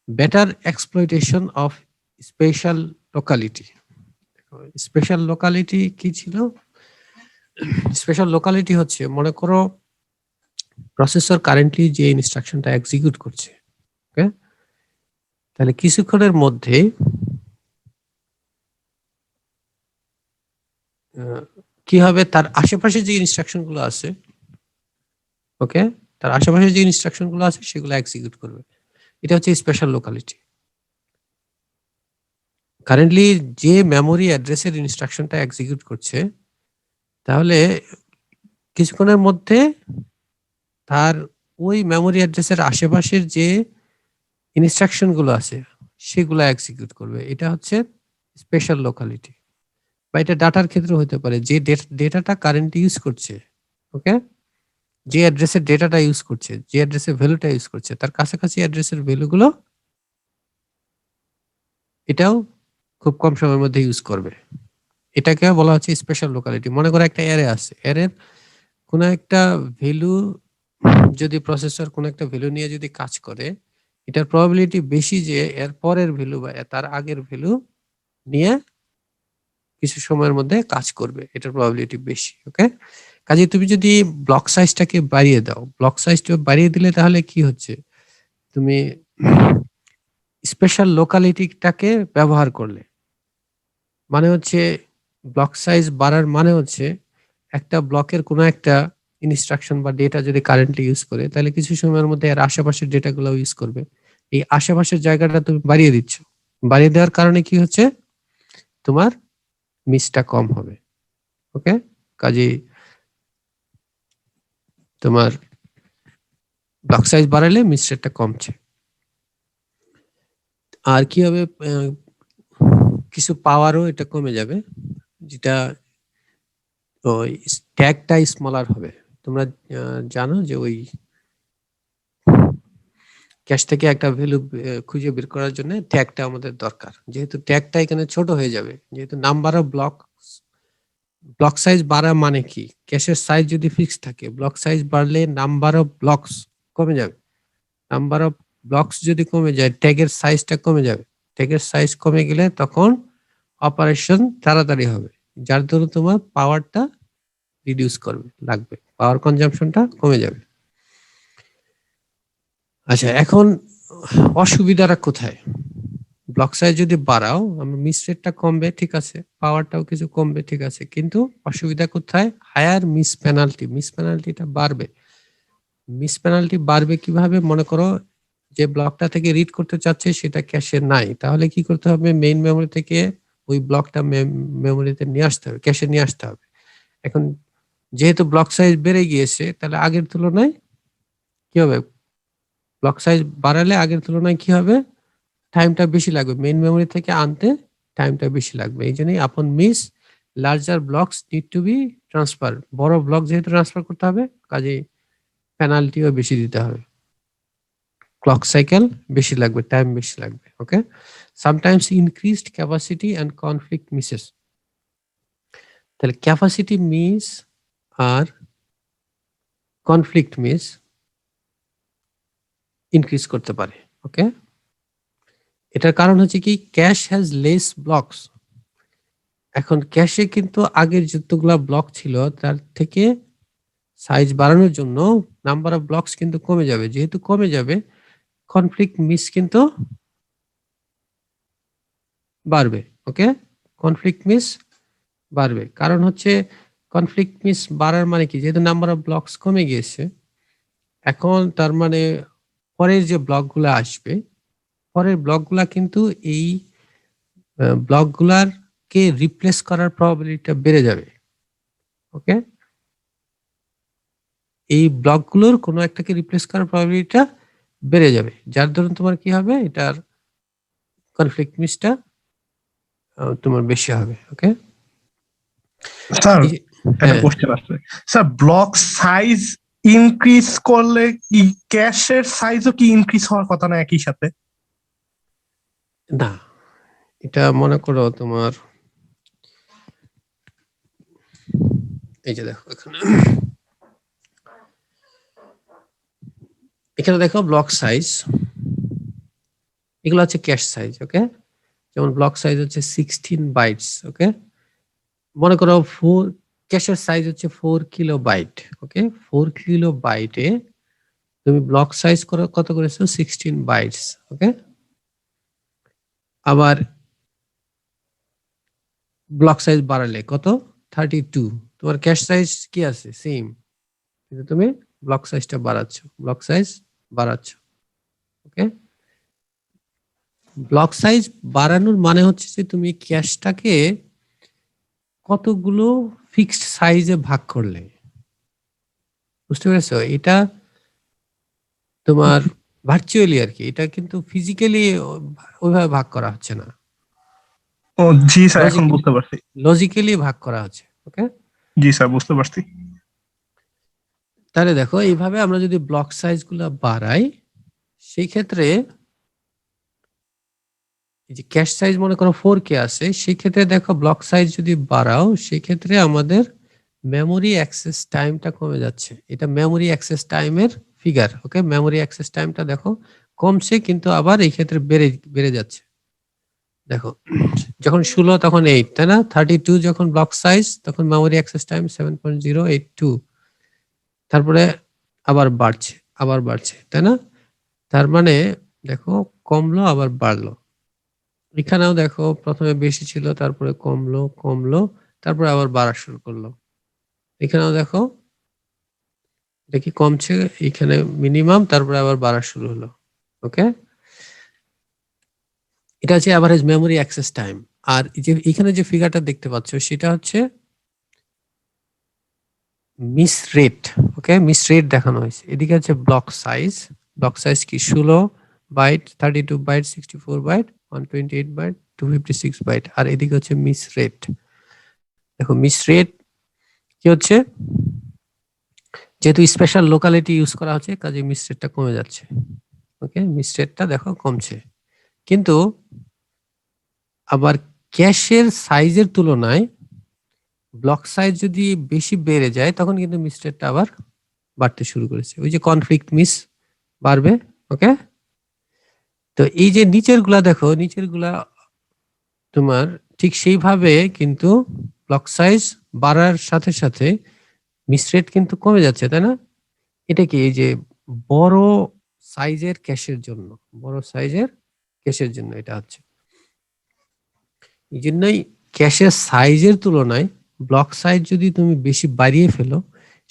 better exploitation of special locality. Special locality কি ছিল? স্পেশাল লোকালিটি হচ্ছে, মনে করো প্রসেসর কারেন্টলি যে ইনস্ট্রাকশনটা এক্সিকিউট করছে, ওকে, তাহলে কিছুক্ষণের মধ্যে কি হবে? তার আশেপাশে যে ইনস্ট্রাকশন গুলো আছে, ওকে, তার আশেপাশে যে ইনস্ট্রাকশন গুলো আছে সেগুলো এক্সিকিউট করবে। এটা হচ্ছে স্পেশাল লোকালিটি। কারেন্টলি যে মেমোরি অ্যাড্রেসের ইনস্ট্রাকশনটা এক্সিকিউট করছে, তাহলে কিছুক্ষণের মধ্যে তার ওই মেমোরি অ্যাড্রেসের আশেপাশের যে ইনস্ট্রাকশন গুলো আছে সেগুলো এক্সিকিউট করবে। এটা হচ্ছে স্পেশাল লোকালিটি। বা এটা ডাটার ক্ষেত্রে হতে পারে, যে ডেটাটা কারেন্টলি ইউজ করছে, ওকে, যে অ্যাড্রেসের ডেটাটা ইউজ করছে, যে অ্যাড্রেসের ভ্যালুটা ইউজ করছে, তার কাছাকাছি অ্যাড্রেসের ভ্যালুগুলো এটাও খুব কম সময়ের মধ্যে ইউজ করবে। এটাকে বলা হচ্ছে স্পেশাল লোকালিটি। মনে করো একটা অ্যারে আছে, অ্যারের কোন একটা ভ্যালু যদি প্রসেসর কোন একটা ভ্যালু নিয়ে যদি কাজ করে, এটার প্রবাবিলিটি বেশি যে এর পরের ভ্যালু বা তার আগের ভ্যালু নিয়ে কিছু সময়ের মধ্যে কাজ করবে, এটার প্রবাবিলিটি বেশি। ওকে, কাজে তুমি যদি ব্লক সাইজটাকে বাড়িয়ে দাও, ব্লক সাইজটা বাড়িয়ে দিলে তাহলে কি হচ্ছে? তুমি স্পেশাল লোকালিটিটাকে ব্যবহার করলে, মানে হচ্ছে ব্লক সাইজ বাড়ার মানে হচ্ছে একটা ব্লকের কোনো একটা ইনস্ট্রাকশন বা ডেটা যদি কারেন্টলি ইউজ করে, তাহলে কিছু সময়ের মধ্যে এর আশেপাশের ডেটাগুলো ইউজ করবে। এই আশেপাশের জায়গাটা তুমি বাড়িয়ে দিচ্ছ, বাড়িয়ে দেওয়ার কারণে কি হচ্ছে? তোমার মিসটা কম হবে। ওকে, কাজে তোমার ব্লক সাইজ বাড়ালে মিস রেটটা কমছে। আর কি হবে? কিছু পাওয়ারও এটা কমে যাবে, যেটা ওই ট্যাগটা স্মলার হবে। তোমরা জানো যে ওই ক্যাশ থেকে একটা ভ্যালু খুঁজে বের করার জন্য ট্যাগটা আমাদের দরকার। যেহেতু ট্যাগটা এখানে ছোট হয়ে যাবে, যেহেতু নাম্বার অফ ব্লক সাইজ বাড়া মানে কি? ক্যাশের সাইজ যদি ফিক্স থাকে, ব্লক সাইজ বাড়লে নাম্বার অফ ব্লকস কমে যাবে। নাম্বার অফ ব্লকস যদি কমে যায়, ট্যাগের সাইজটা কমে যাবে। ট্যাগের সাইজ কমে গেলে তখন অপারেশন তাড়াতাড়ি হবে, যার ধরুন তোমার পাওয়ারটা রিডিউস লাগবে, পাওয়ার কনজাম্পশনটা কমে যাবে। আচ্ছা, এখন অসুবিধাটা কোথায়? ব্লক সাইজ যদি বাড়াও, আমরা মিস রেটটা কমবে, ঠিক আছে, পাওয়ারটাও কিছু কমবে, ঠিক আছে, কিন্তু অসুবিধা কোথায়? হায়ার মিস পেনাল্টিটা বাড়বে। মিস পেনাল্টি বাড়বে কিভাবে? মনে করো যে ব্লকটা থেকে রিড করতে চাচ্ছে সেটা ক্যাশে নাই, তাহলে কি করতে হবে? মেইন মেমোরি থেকে ওই ব্লকটা মেমোরিতে নিয়ে আসতে হবে, ক্যাশে নিয়ে আসতে হবে। এখন যেহেতু ব্লক সাইজ বেড়ে গিয়েছে, তাহলে আগের তুলনায় কি হবে? ব্লক সাইজ বাড়ালে আগের তুলনায় কি হবে? টাইমটা বেশি লাগবে, মেইন মেমোরি থেকে আনতে টাইমটা বেশি লাগবে। এই জন্যই আপন miss larger blocks need to B transfer. বড় ব্লক যেহেতু ট্রান্সফার করতে হবে, কাজেই পেনাল্টিও বেশি দিতে হবে, ক্লক সাইকেল বেশি লাগবে, টাইম বেশি লাগবে। Okay, sometimes increased capacity and conflict misses. তাহলে ক্যাপাসিটি মিস আর কনফ্লিক্ট মিস ইনক্রিজ করতে পারে। ওকে, এটার কারণ হচ্ছে কি? Cache has less blocks. এখন ক্যাশে কিন্তু আগের যতগুলা ব্লক ছিল তার থেকে সাইজ বাড়ানোর জন্য নাম্বার অফ ব্লকস কিন্তু কমে যাবে। যেহেতু কমে যাবে, কনফ্লিক্ট মিস কিন্তু বাড়বে। ওকে, কনফ্লিক্ট মিস বাড়বে, কারণ হচ্ছে কনফ্লিক্ট মিস বাড়ার মানে কি? যেহেতু নাম্বার অফ ব্লকস কমে গিয়েছে, এখন তার মানে পরের যে ব্লকগুলো আসবে, পরের ব্লকগুলা কিন্তু এই ব্লকগুলার কে রিপ্লেস করার প্রবাবিলিটিটা বেড়ে যাবে। ওকে, এই ব্লকগুলোর কোনো একটাকে রিপ্লেস করার প্রবাবিলিটিটা বেড়ে যাবে, যার ধরুন তোমার কি হবে? এটার কনফ্লিক্ট মিসটা তোমার বেশি হবে। ওকে স্যার, একটা কোশ্চেন আছে স্যার, ব্লক সাইজ ইনক্রিজ করলে কি ক্যাশের সাইজও কি ইনক্রিজ হওয়ার কথা না একই সাথে? না, এটা মনে করো তোমার এই যে দেখো এখানে দেখো ব্লক সাইজ, এগুলো হচ্ছে ক্যাশ সাইজ। ওকে, যেমন ব্লক সাইজ হচ্ছে 16 বাইটস। ওকে, মনে করো ক্যাশের সাইজ হচ্ছে 4 কিলো বাইট। ওকে, 4 কিলো বাইটে তুমি ব্লক সাইজ কত করেছো? 16 বাইটস। ওকে, আবার ব্লক সাইজ বাড়ালে কত? 32। তোমার ক্যাশ সাইজ কি আছে? সেম, কিন্তু তুমি ব্লক সাইজটা বাড়াচ্ছ। ওকে, ব্লক সাইজ বাড়ানোর মানে হচ্ছে যে তুমি ক্যাশটাকে কতগুলো ফিক্সড সাইজে ভাগ করলে। বুঝতে পেরেছো? এটা তোমার ভার্চুয়ালি আর কি, এটা কিন্তু ফিজিক্যালি ওইভাবে ভাগ করা হচ্ছে না, ও জি স্যার, এখন বুঝতে পারছি। লজিক্যালি ভাগ করা হচ্ছে। ওকে, জি স্যার, বুঝতে পারছি। তাহলে দেখো এইভাবে আমরা যদি ব্লক সাইজ গুলা বাড়াই, সেই ক্ষেত্রে এই যে ক্যাশ সাইজ মনে করো 4K আছে, সেই ক্ষেত্রে দেখো ব্লক সাইজ যদি বাড়াও, সেই ক্ষেত্রে আমাদের মেমোরি অ্যাক্সেস টাইমটা কমে যাচ্ছে। এটা মেমোরি অ্যাক্সেস টাইমের ফিগার। ওকে, মেমোরি অ্যাক্সেস টাইমটা দেখো কমছে, কিন্তু আবার এই ক্ষেত্রে বেড়ে যাচ্ছে। দেখো যখন 16 তখন 8, তাই না? 32 যখন ব্লক সাইজ, তখন মেমোরি অ্যাক্সেস টাইম 7.082, তারপরে আবার বাড়ছে, তাই না? তার মানে দেখো কমলো আবার বাড়লো। এখানেও দেখো প্রথমে বেশি ছিল, তারপরে কমলো, তারপরে আবার বাড়া শুরু করলো। এখানেও দেখো এটা কি কমছে, এখানে মিনিমাম, তারপরে আবার বাড়া শুরু হলো। ওকে, এটা হচ্ছে এভারেজ মেমোরি অ্যাক্সেস টাইম। আর যে এখানে যে ফিগারটা দেখতে পাচ্ছ, সেটা হচ্ছে miss rate. Okay, miss rate দেখানো হয়েছে। এদিকে হচ্ছে ব্লক সাইজ কি? 16 byte, 32 byte, 64 byte, 128 byte, 256 byte. আর এদিকে হচ্ছে মিস রেট। দেখো মিস রেট কি হচ্ছে? যেহেতু স্পেশাল লোকালিটি ইউজ করা হচ্ছে, কাজে মিস রেটটা কমে যাচ্ছে। ওকে, মিস রেটটা দেখো কমছে, কিন্তু আবার ক্যাশের সাইজের তুলনায় ব্লক সাইজ যদি বেশি বেড়ে যায়, তখন কিন্তু মিস রেটটা আবার বাড়তে শুরু করেছে। ওই যে কনফ্লিক্ট মিস বাড়বে। ওকে, তো এই যে নিচের গুলা দেখো, নিচের গুলা তোমার ঠিক সেইভাবে কিন্তু ব্লক সাইজ বাড়ার সাথে সাথে মিস রেট কিন্তু কমে যাচ্ছে, তাই না? এটা কি এই যে বড় সাইজের ক্যাশের জন্য, বড় সাইজের ক্যাশের জন্য এটা হচ্ছে। এই জন্যই ক্যাশের সাইজের তুলনায় ব্লক সাইজ যদি তুমি বেশি বাড়িয়ে ফেলো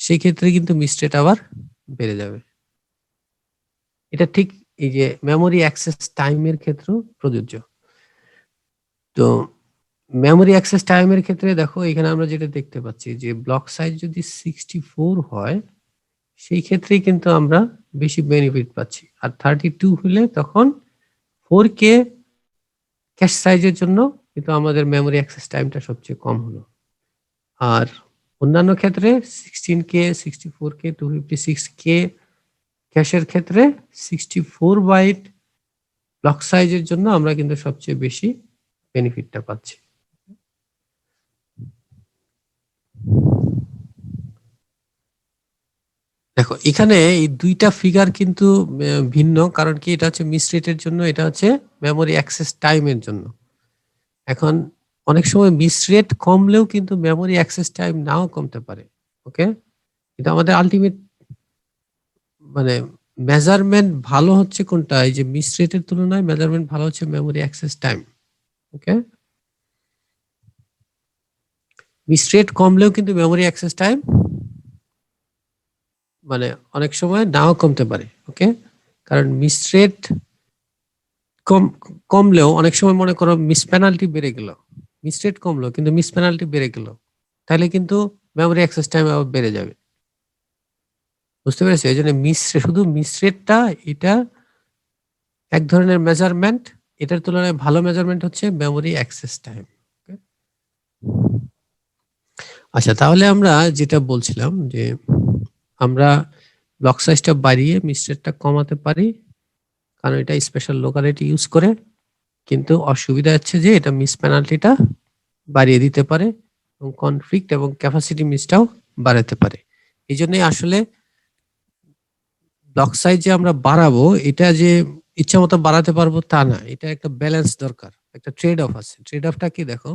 সেই ক্ষেত্রে কিন্তু মিস রেট আবার বেড়ে যাবে। এটা ঠিক এই যে মেমোরি অ্যাক্সেস টাইমের ক্ষেত্রেও প্রযোজ্য। তো মেমোরি অ্যাক্সেস টাইমের ক্ষেত্রে দেখো এখানে আমরা যেটা দেখতে পাচ্ছি যে ব্লক সাইজ যদি 64 হয় সেই ক্ষেত্রেই কিন্তু আমরা বেশি বেনিফিট পাচ্ছি, আর 32 হলে তখন 4K ক্যাশ সাইজের জন্য কিন্তু আমাদের মেমোরি অ্যাক্সেস টাইমটা সবচেয়ে কম হলো। আর অন্যান্য ক্ষেত্রে 16K 64K 256K ক্যাশের ক্ষেত্রে 64 বাইট ব্লক সাইজের জন্য আমরা কিন্তু সবচেয়ে বেশি বেনিফিটটা পাচ্ছি। দেখো এখানে এই দুইটা ফিগার কিন্তু ভিন্ন, কারণ কি এটা হচ্ছে মিস রেটের জন্য, এটা হচ্ছে মেমোরি অ্যাক্সেস টাইমের জন্য। এখন অনেক সময় মিস রেট কমলেও কিন্তু মেমোরি অ্যাক্সেস টাইম নাও কমতে পারে। ওকে, কিন্তু আমাদের আলটিমেট মানে মেজারমেন্ট ভালো হচ্ছে কোনটা, এই যে মিস রেটের তুলনায় মেজারমেন্ট ভালো হচ্ছে মেমোরি অ্যাক্সেস টাইম। ওকে, মিস রেট কমলেও কিন্তু মেমোরি অ্যাক্সেস টাইম মানে অনেক সময় নাও কমতে পারে। ওকে, কারণ মিস রেট কমলেও অনেক সময় মনে করো মিস পেনাল্টি বেড়ে গেল, মিস রেট কমলো কিন্তু মিস পেনাল্টি বেড়ে গেল, তাহলে কিন্তু মেমোরি অ্যাক্সেস টাইম আবার বেড়ে যাবে। বুঝতে পেরেছি? এই জন্য শুধু মিস রেটটা এটা এক ধরনের মেজারমেন্ট, এটার তুলনায় ভালো মেজারমেন্ট হচ্ছে মেমোরি অ্যাক্সেস টাইম। আচ্ছা, তাহলে আমরা যেটা বলছিলাম যে আমরা ব্লক সাইজটা বাড়িয়ে মিস রেটটা কমাতে পারি, কারণ এটা স্পেশাল লোকালিটি ইউজ করে, কিন্তু অসুবিধা হচ্ছে যে এটা মিস পেনাল্টিটা বাড়িয়ে দিতে পারে এবং কনফ্লিক্ট এবং ক্যাপাসিটি মিসটাও বাড়াতে পারে। এই জন্যই আসলে ব্লক সাইজ যে আমরা বাড়াবো এটা যে ইচ্ছা মতো বাড়াতে পারবো তা না, এটা একটা ব্যালেন্স দরকার, একটা ট্রেড অফ আছে। ট্রেড অফটা কি দেখো,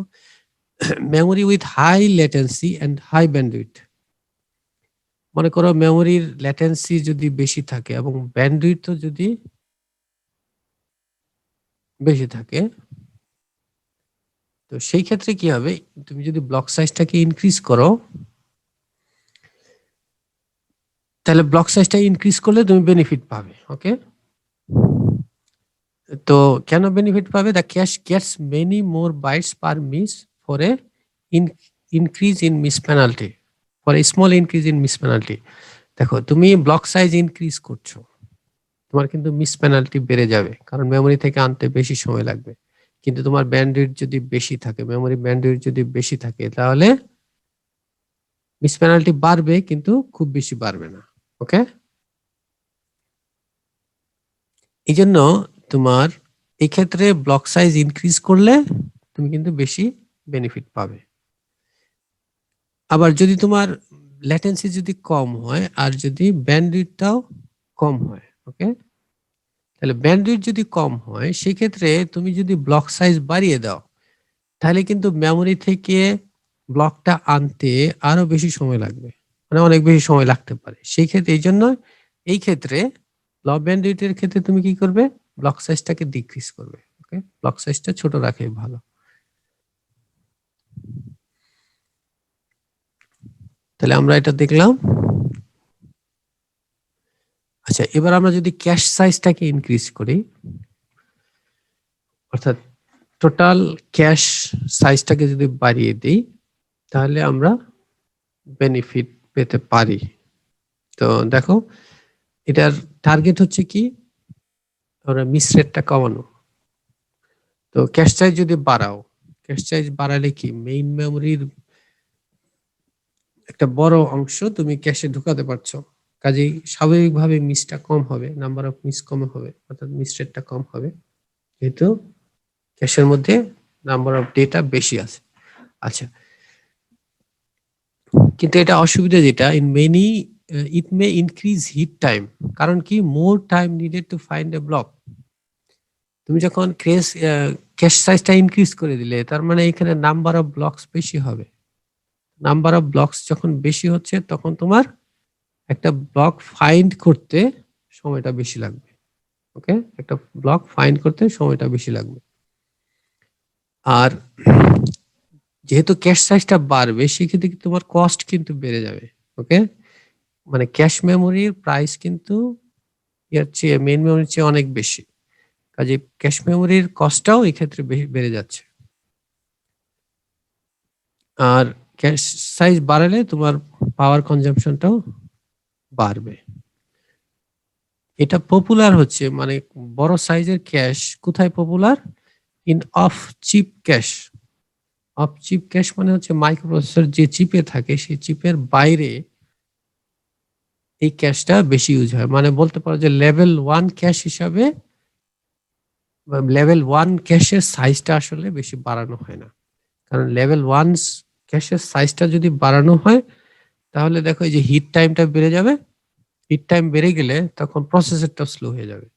memory with high latency and high bandwidth. মনে করো মেমোরির ল্যাটেন্সি যদি বেশি থাকে এবং ব্যান্ডউইথও যদি বেশি থাকে, তো সেই ক্ষেত্রে কি হবে, তুমি যদি ব্লক সাইজটাকে ইনক্রিজ করো তাহলে ব্লক সাইজটা ইনক্রিজ করলে তুমি বেনিফিট পাবে। ওকে, তো কেন বেনিফিট পাবে? The cache gets many more bytes per miss for a increase in miss penalty, for a small increase in miss penalty. দেখো তুমি ব্লক সাইজ ইনক্রিজ করছো, তোমার কিন্তু মিস পেনাল্টি বেড়ে যাবে, কারণ মেমোরি থেকে আনতে বেশি সময় লাগবে। কিন্তু তোমার ব্যান্ডউইথ যদি বেশি থাকে, মেমোরি ব্যান্ডউইথ যদি বেশি থাকে, তাহলে মিস পেনাল্টি বাড়বে কিন্তু খুব বেশি বাড়বে না। ওকে, এই জন্য তোমার এই ক্ষেত্রে ব্লক সাইজ ইনক্রিজ করলে তুমি কিন্তু বেশি বেনিফিট পাবে। আবার যদি তোমার ল্যাটেন্সি যদি কম হয় আর যদি ব্যান্ডউইথটাও কম হয়, ওকে, তাহলে ব্যান্ডউইথ যদি কম হয় সেক্ষেত্রে তুমি যদি ব্লক সাইজ বাড়িয়ে দাও তাহলে কিন্তু মেমোরি থেকে ব্লকটা আনতে আরো বেশি সময় লাগবে, মানে অনেক বেশি সময় লাগতে পারে। সেই ক্ষেত্রে এই জন্য এই ক্ষেত্রে লো ব্যান্ডউইথের ক্ষেত্রে তুমি কি করবে, ব্লক সাইজটাকে ডিক্রিজ করবে। ওকে, ব্লক সাইজটা ছোট রাখাই ভালো। তাহলে আমরা এটা দেখলাম। আচ্ছা, এবার আমরা যদি ক্যাশ সাইজটাকে ইনক্রিজ করি, অর্থাৎ টোটাল ক্যাশ সাইজটাকে যদি বাড়িয়ে দিই তাহলে আমরা বেনিফিট পেতে পারি। তো দেখো এটার টার্গেট হচ্ছে কি, আমরা মিস রেটটা কমানো। তো ক্যাশ সাইজ যদি বাড়াও, ক্যাশ সাইজ বাড়ালে কি মেইন মেমোরির একটা বড় অংশ তুমি ক্যাশে ঢুকাতে পারছো, কাজেই স্বাভাবিকভাবে মিসটা কম হবে, নাম্বার অফ মিস কম হবে, অর্থাৎ মিস রেটটা কম হবে, যেহেতু ক্যাশের মধ্যে নাম্বার অফ ডেটা বেশি আছে। আচ্ছা, কিন্তু এটা অসুবিধা যেটা, in many it may increase hit time, কারণ কি more time needed to find a block. তুমি যখন ক্যাশ সাইজটা ইনক্রিজ করে দিলে, তার মানে এখানে নাম্বার অফ ব্লকস বেশি হবে। নাম্বার অফ ব্লকস যখন বেশি হচ্ছে, তখন তোমার একটা ব্লক ফাইন্ড করতে সময়টা বেশি লাগবে। ওকে, একটা ব্লক ফাইন্ড করতে সময়টা বেশি লাগবে। আর যেহেতু ক্যাশ সাইজটা বাড়বে, সেক্ষেত্রে তোমার কস্ট কিন্তু বেড়ে যাবে। ওকে, মানে ক্যাশ মেমোরির প্রাইস কিন্তু এর চেয়ে মেইন মেমোরির চেয়ে অনেক বেশি। কাজে ক্যাশ মেমোরির কস্টটাও এই ক্ষেত্রে বেড়ে যাচ্ছে। আর ক্যাশ সাইজ বাড়ালে তোমার পাওয়ার কনজাম্পশনটাও বাড়বে। এটা পপুলার হচ্ছে, মানে বড় সাইজের ক্যাশ কোথায় পপুলার? In off chip cache. Off chip cache মানে হচ্ছে মাইক্রোপ্রসেসর যে চিপে থাকে, সেই চিপের বাইরে এই ক্যাশটা বেশি ইউজ হয়। মানে বলতে পারো যে লেভেল 1 ক্যাশ হিসাবে, লেভেল 1 ক্যাশের সাইজটা আসলে বেশি বাড়ানো হয় না। কারণ লেভেল 1 ক্যাশের সাইজটা যদি বাড়ানো হয়, তাহলে দেখো এই যে হিট টাইমটা বেড়ে যাবে। হিট টাইম বেড়ে গেলে তখন প্রসেসরটা স্লো হয়ে যাবে।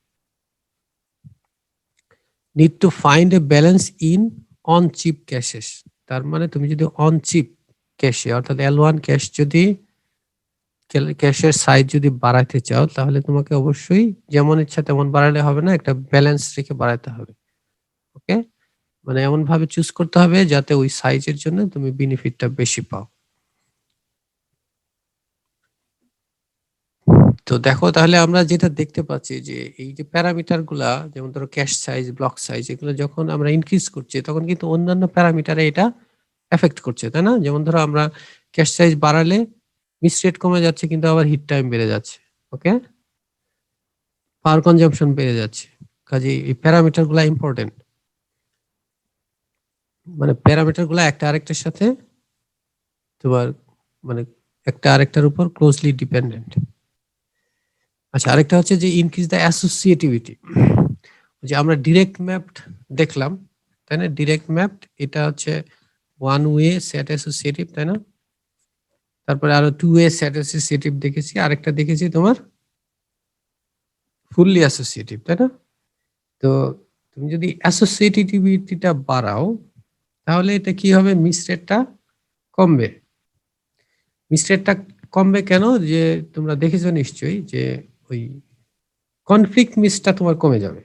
Need to find a balance in on chip caches. তার মানে তুমি যদি অন চিপ ক্যাশে অর্থাৎ L1 ক্যাশ যদি ক্যাশের সাইজ যদি বাড়াইতে চাও, তাহলে তোমাকে অবশ্যই যেমন ইচ্ছা তেমন বাড়ালে হবে না, একটা ব্যালেন্স রেখে বাড়াতে হবে। ওকে, মানে এমন ভাবে চুজ করতে হবে যাতে ওই সাইজের জন্য তুমি বেনিফিটটা বেশি পাও। তো দেখো, তাহলে আমরা যেটা দেখতে পাচ্ছি যে এই যে প্যারামিটার গুলা, যেমন ধরো ক্যাশ সাইজ, ব্লক সাইজ, এগুলো যখন আমরা ইনক্রিজ করছি, তখন কিন্তু অন্যান্য প্যারামিটারে এটা এফেক্ট করছে, তাই না? যেমন ধরো আমরা ক্যাশ সাইজ বাড়ালে মিস রেট কমে যাচ্ছে, কিন্তু আবার হিট টাইম বেড়ে যাচ্ছে। ওকে, পাওয়ার কনজাম্পশন বেড়ে যাচ্ছে। কাজে এই প্যারামিটার গুলা ইম্পর্টেন্ট। মানে প্যারামিটার গুলা একটা আরেকটার সাথে তোমার মানে একটা আরেকটার উপর ক্লোজলি ডিপেন্ডেন্ট। আচ্ছা, আরেকটা হচ্ছে যে ইনক্রিজ দ্য অ্যাসোসিয়েটিভিটি। যে আমরা ডিরেক্ট ম্যাপড দেখলাম, তাই না? ডিরেক্ট ম্যাপড এটা হচ্ছে ওয়ান ওয়ে সেট অ্যাসোসিয়েটিভ, তাই না? তারপরে আরো টু ওয়ে সেট অ্যাসোসিয়েটিভ দেখেছি, আরেকটা দেখেছি তোমার ফুললি অ্যাসোসিয়েটিভ, তাই না? তো তুমি যদি অ্যাসোসিয়েটিভিটিটা বাড়াও, তাহলে এটা কি হবে? মিস রেটটা কমবে। মিস রেটটা কমবে কেন? যে তোমরা দেখেছো নিশ্চয়ই যে ওই কনফ্লিক্ট মিসটা তোমার কমে যাবে।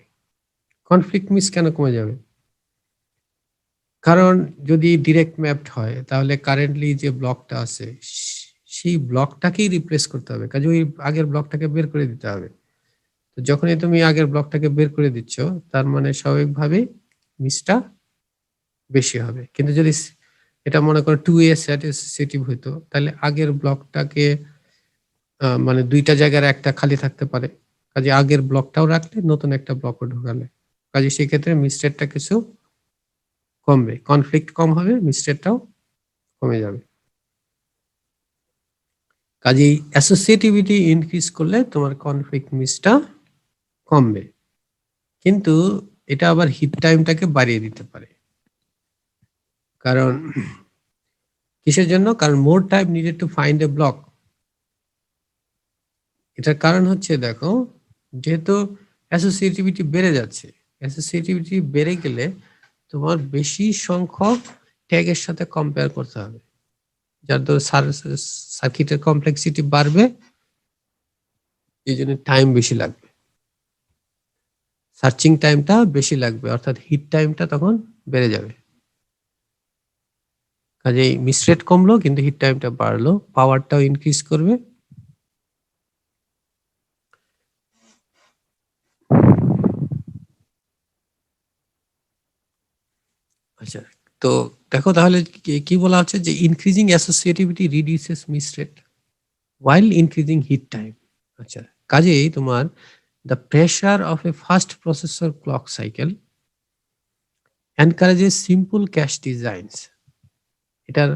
কনফ্লিক্ট মিস কেন কমে যাবে? কারণ যদি ডিরেক্ট ম্যাপড হয়, তাহলে কারেন্টলি যে ব্লকটা আছে সেই ব্লকটাকেই রিপ্লেস করতে হবে, কাজে ওই আগের ব্লকটাকে বের করে দিতে হবে। তো যখনই তুমি আগের ব্লকটাকে বের করে দিচ্ছ, তার মানে স্বাভাবিকভাবেই মিসটা বেশি হবে। কিন্তু যদি এটা মনে করো টু এ সেটিভ হইতো, তাহলে আগের ব্লকটাকে মানে দুইটা জায়গার একটা খালি থাকতে পারে, কাজে আগের ব্লকটাও রাখলে নতুন একটা ব্লকও ঢোকালে, কাজে সেক্ষেত্রে মিস রেটটা কিছু কমবে, কনফ্লিক্ট কম হবে, মিস রেটটাও কমে যাবে। কাজেই অ্যাসোসিয়েটিভিটি ইনক্রিজ করলে তোমার কনফ্লিক্ট মিসটা কমবে, কিন্তু এটা আবার হিট টাইমটাকে বাড়িয়ে দিতে পারে। কারণ কিসের জন্য? কারণ মোর time needed to find a block. এটার কারণ হচ্ছে, দেখো, যেহেতু অ্যাসোসিয়েটিভিটি বেড়ে যাচ্ছে, অ্যাসোসিয়েটিভিটি বেড়ে গেলে তোমার বেশি সংখ্যক ট্যাগের সাথে কম্পেয়ার করতে হবে, যার ধরো সার্কিটের কমপ্লেক্সিটি বাড়বে, এই জন্য টাইম বেশি লাগবে, সার্চিং টাইমটা বেশি লাগবে, অর্থাৎ হিট টাইমটা তখন বেড়ে যাবে। কাজেই মিস রেট কমলো কিন্তু হিট টাইমটা বাড়লো, পাওয়ারটাও ইনক্রিজ করবে। আচ্ছা, তো দেখো তাহলে কি বলা হচ্ছে যে increasing associativity reduces miss rate while increasing heat time. আচ্ছা, কাজেই তোমার the pressure of a fast processor clock cycle encourages simple cache designs. এটার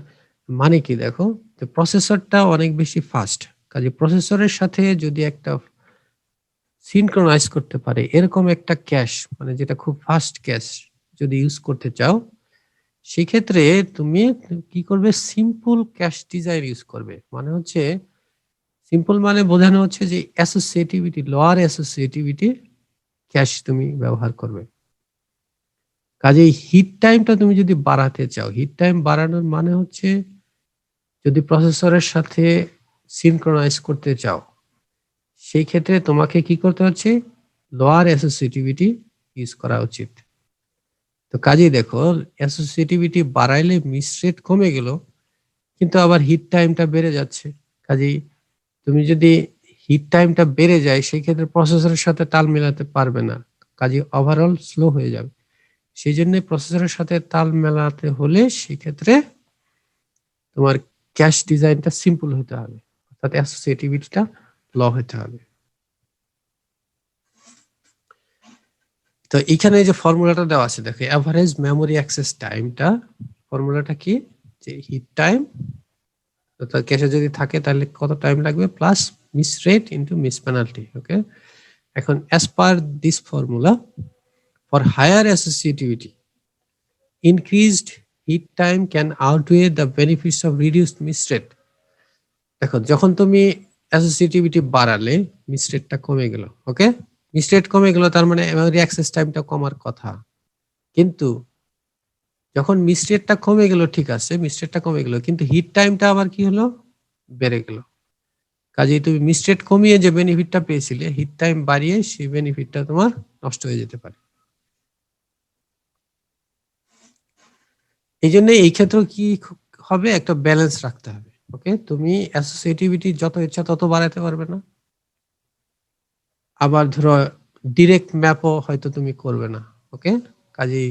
মানে কি? দেখো, তো প্রসেসরটা অনেক বেশি ফাস্ট, কাজে প্রসেসরের সাথে যদি একটা সিনক্রোনাইজ করতে পারে এরকম একটা ক্যাশ, মানে যেটা খুব ফাস্ট ক্যাশ যদি ইউজ করতে চাও, সেক্ষেত্রে তুমি কি করবে? সিম্পল ক্যাশ ডিজাইন ইউজ করবে। মানে হচ্ছে সিম্পল মানে বোঝানো হচ্ছে যে অ্যাসোসিয়েটিভিটি, লোয়ার অ্যাসোসিয়েটিভিটি ক্যাশ তুমি ব্যবহার করবে। কাজেই হিট টাইমটা তুমি যদি বাড়াতে চাও, হিট টাইম বাড়ানোর মানে হচ্ছে যদি প্রসেসরের সাথে সিনক্রোনাইজ করতে চাও, সেই ক্ষেত্রে তোমাকে কি করতে হচ্ছে, লোয়ার অ্যাসোসিয়েটিভিটি ইউজ করা উচিত। তো কাজেই দেখো, অ্যাসোসিয়েটিভিটি বাড়াইলে মিস রেট কমে গেল, কিন্তু আবার হিট টাইমটা বেড়ে যাচ্ছে। কাজেই তুমি যদি হিট টাইমটা বেড়ে যায়, সেই ক্ষেত্রে প্রসেসরের সাথে তাল মেলাতে পারবে না, কাজেই ওভারঅল স্লো হয়ে যাবে। সেই জন্য প্রসেসরের সাথে তাল মেলাতে হলে সেক্ষেত্রে তোমার ক্যাশ ডিজাইনটা সিম্পল হতে হবে, অর্থাৎ অ্যাসোসিয়েটিভিটিটা ল হতে হবে। তো এখানে যে ফর্মুলাটা দেওয়া আছে, দেখো এভারেজ মেমোরি অ্যাক্সেস টাইমটা, ফর্মুলাটা কি, যে হিট টাইম অর্থাৎ ক্যাশে যদি থাকে তাহলে কত টাইম লাগবে plus miss rate into miss penalty. Okay, এখন as per this formula for higher associativity increased heat time can outweigh the benefits of reduced miss rate. দেখো, যখন তুমি অ্যাসোসিয়েটিভিটি বাড়ালে মিস রেটটা কমে গেল। ওকে, মিস রেট কমে গেল, তার মানে মেমরি অ্যাক্সেস টাইমটা কমার কথা। কিন্তু যখন মিস রেটটা কমে গেল, ঠিক আছে, মিস রেটটা কমে গেল, কিন্তু হিট টাইমটা আবার কি হলো, বেড়ে গেল। কাজেই তুমি মিস রেট কমিয়ে যে বেনিফিটটা পেয়েছিলে, হিট টাইম বাড়িয়ে সেই বেনিফিটটা তোমার নষ্ট হয়ে যেতে পারে। এই জন্য এই ক্ষেত্রে কি হবে, একটা ব্যালেন্স রাখতে হবে। ওকে, তুমি অ্যাসোসিয়েটিভিটি যত ইচ্ছা তত বাড়াতে পারবে না, আবার ধরো ডিরেক্ট ম্যাপও হয়তো তুমি করবে না। ওকে, কাজেই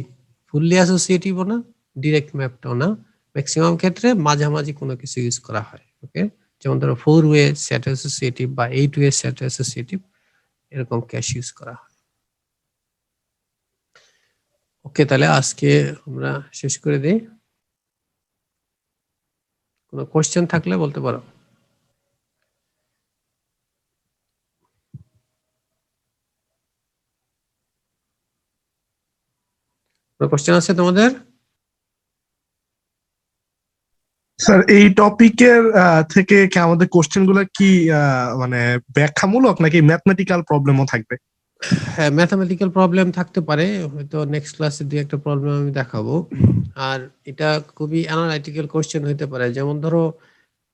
ফুললি অ্যাসোসিয়েটিভও না, ডিরেক্ট ম্যাপটাও না, ম্যাক্সিমাম ক্ষেত্রে মাঝামাঝি কোনো কিছু ইউজ করা হয়। ওকে, যেমন ধরো 4 ওয়ে সেট অ্যাসোসিয়েটিভ বা 8 ওয়ে সেট অ্যাসোসিয়েটিভ, এরকম ক্যাশ ইউজ করা হয়। ওকে, তাহলে আজকে আমরা শেষ করে দিই। কোনো কোশ্চেন থাকলে বলতে পারো। কোনো কোশ্চেন আছে তোমাদের? স্যার এই টপিকের থেকে কি আমাদের কোশ্চেন গুলো কি মানে ব্যাখ্যামূলক নাকি ম্যাথমেটিক্যাল প্রবলেমও থাকবে? হ্যাঁ, ম্যাথমেটিক্যাল প্রবলেম থাকতে পারে, হয়তো নেক্সট ক্লাসে দুই একটা প্রবলেম আমি দেখাবো। আর এটা খুবই অ্যানালাইটিক্যাল কোশ্চেন হতে পারে, যেমন ধরো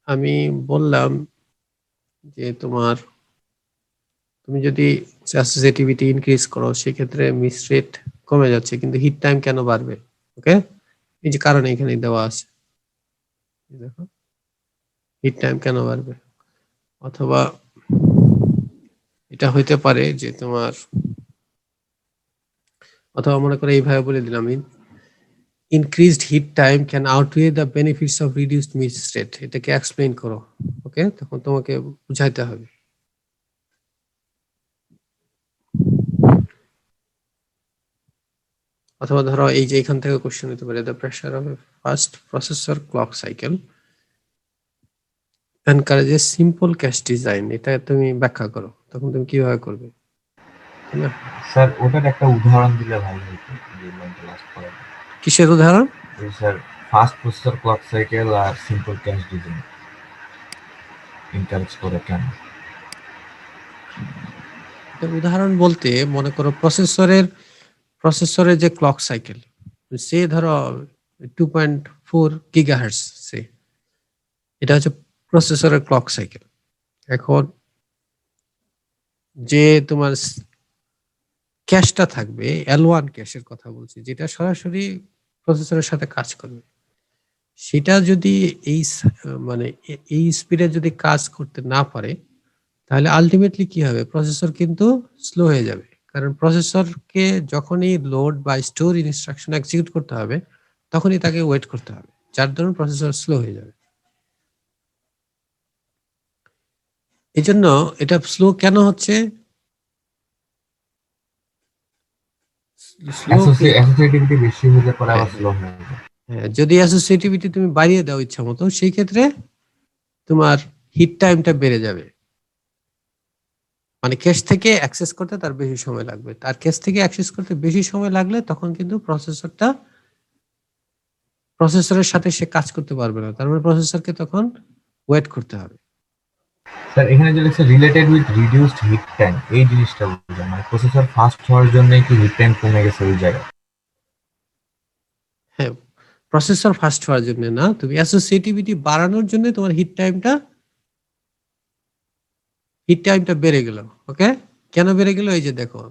আমি বললাম যে তুমি যদি অ্যাসোসিয়েটিভিটি ইনক্রিজ করো, সেক্ষেত্রে মিস রেট কমে যাচ্ছে, কিন্তু হিট টাইম কেন বাড়বে? ওকে, এই যে কারণ এখানে দেওয়া আছে, দেখো হিট টাইম কেন বাড়বে। অথবা এটা হইতে পারে যে তোমার, অথবা মনে করে এইভাবে বলে দিলাম, increased heat time can outweigh the benefits of reduced miss rate, এটাকে এক্সপ্লেইন করো। ওকে, তখন তোমাকে বুঝাইতে হবে। অথবা ধরো এই যে এখান থেকে কোশ্চেন হতে পারে, the pressure of a fast processor clock cycle encourages simple cache design, এটা তুমি ব্যাখ্যা করো। তখন তুমি কিভাবে করবে, তাই না? স্যার ওটার একটা উদাহরণ দিলে ভালো হতো। কিসের উদাহরণ? Sir fast processor clock cycle আর সিম্পল ক্যাশ ডিজাইন এনকারেজ করে কেন? উদাহরণ বলতে মনে করো প্রসেসরের যে ক্লক সাইকেল, সে ধরো 2.4 গিগাহার্টজ, সে এটা হচ্ছে প্রসেসরের ক্লক সাইকেল। এখন যে তোমার ক্যাশটা থাকবে, L1 ক্যাশের কথা বলছি, যেটা সরাসরি প্রসেসরের সাথে কাজ করবে, সেটা যদি এই স্পিডে যদি কাজ করতে না পারে, তাহলে আলটিমেটলি কি হবে, প্রসেসর কিন্তু স্লো হয়ে যাবে। কারণ প্রসেসরকে যখনই লোড বা স্টোর ইনস্ট্রাকশন এক্সিকিউট করতে হবে, তখনই তাকে ওয়েট করতে হবে, যার দরুন প্রসেসর স্লো হয়ে যাবে। এই জন্য এটা স্লো কেন হচ্ছে, অ্যাসোসিয়েটিভিটি বেশি হলে পরে আবার স্লো হয়ে যায়। হ্যাঁ, যদি অ্যাসোসিয়েটিভিটি তুমি বাড়িয়ে দাও ইচ্ছা মতো, সেই ক্ষেত্রে তোমার হিট টাইমটা বেড়ে যাবে, মানে ক্যাশ থেকে অ্যাক্সেস করতে তার বেশি সময় লাগবে। তার ক্যাশ থেকে অ্যাক্সেস করতে বেশি সময় লাগলে তখন কিন্তু প্রসেসরের সাথে সে কাজ করতে পারবে না, তার মানে প্রসেসরকে তখন ওয়েট করতে হবে। স্যার এখানে যে লেখা related with reduced hit time, এই জিনিসটা বোঝায়, মানে প্রসেসর ফাস্ট হওয়ার জন্য কি হিট টাইম কমে গেছে ওই জায়গায়? হ্যাঁ, প্রসেসর ফাস্ট হওয়ার জন্য না, তুমি অ্যাসোসিয়েটিভিটি বাড়ানোর জন্য তোমার হিট টাইমটা বেড়ে গেল। ওকে, কেন বেড়ে গেল? এই যে দেখো,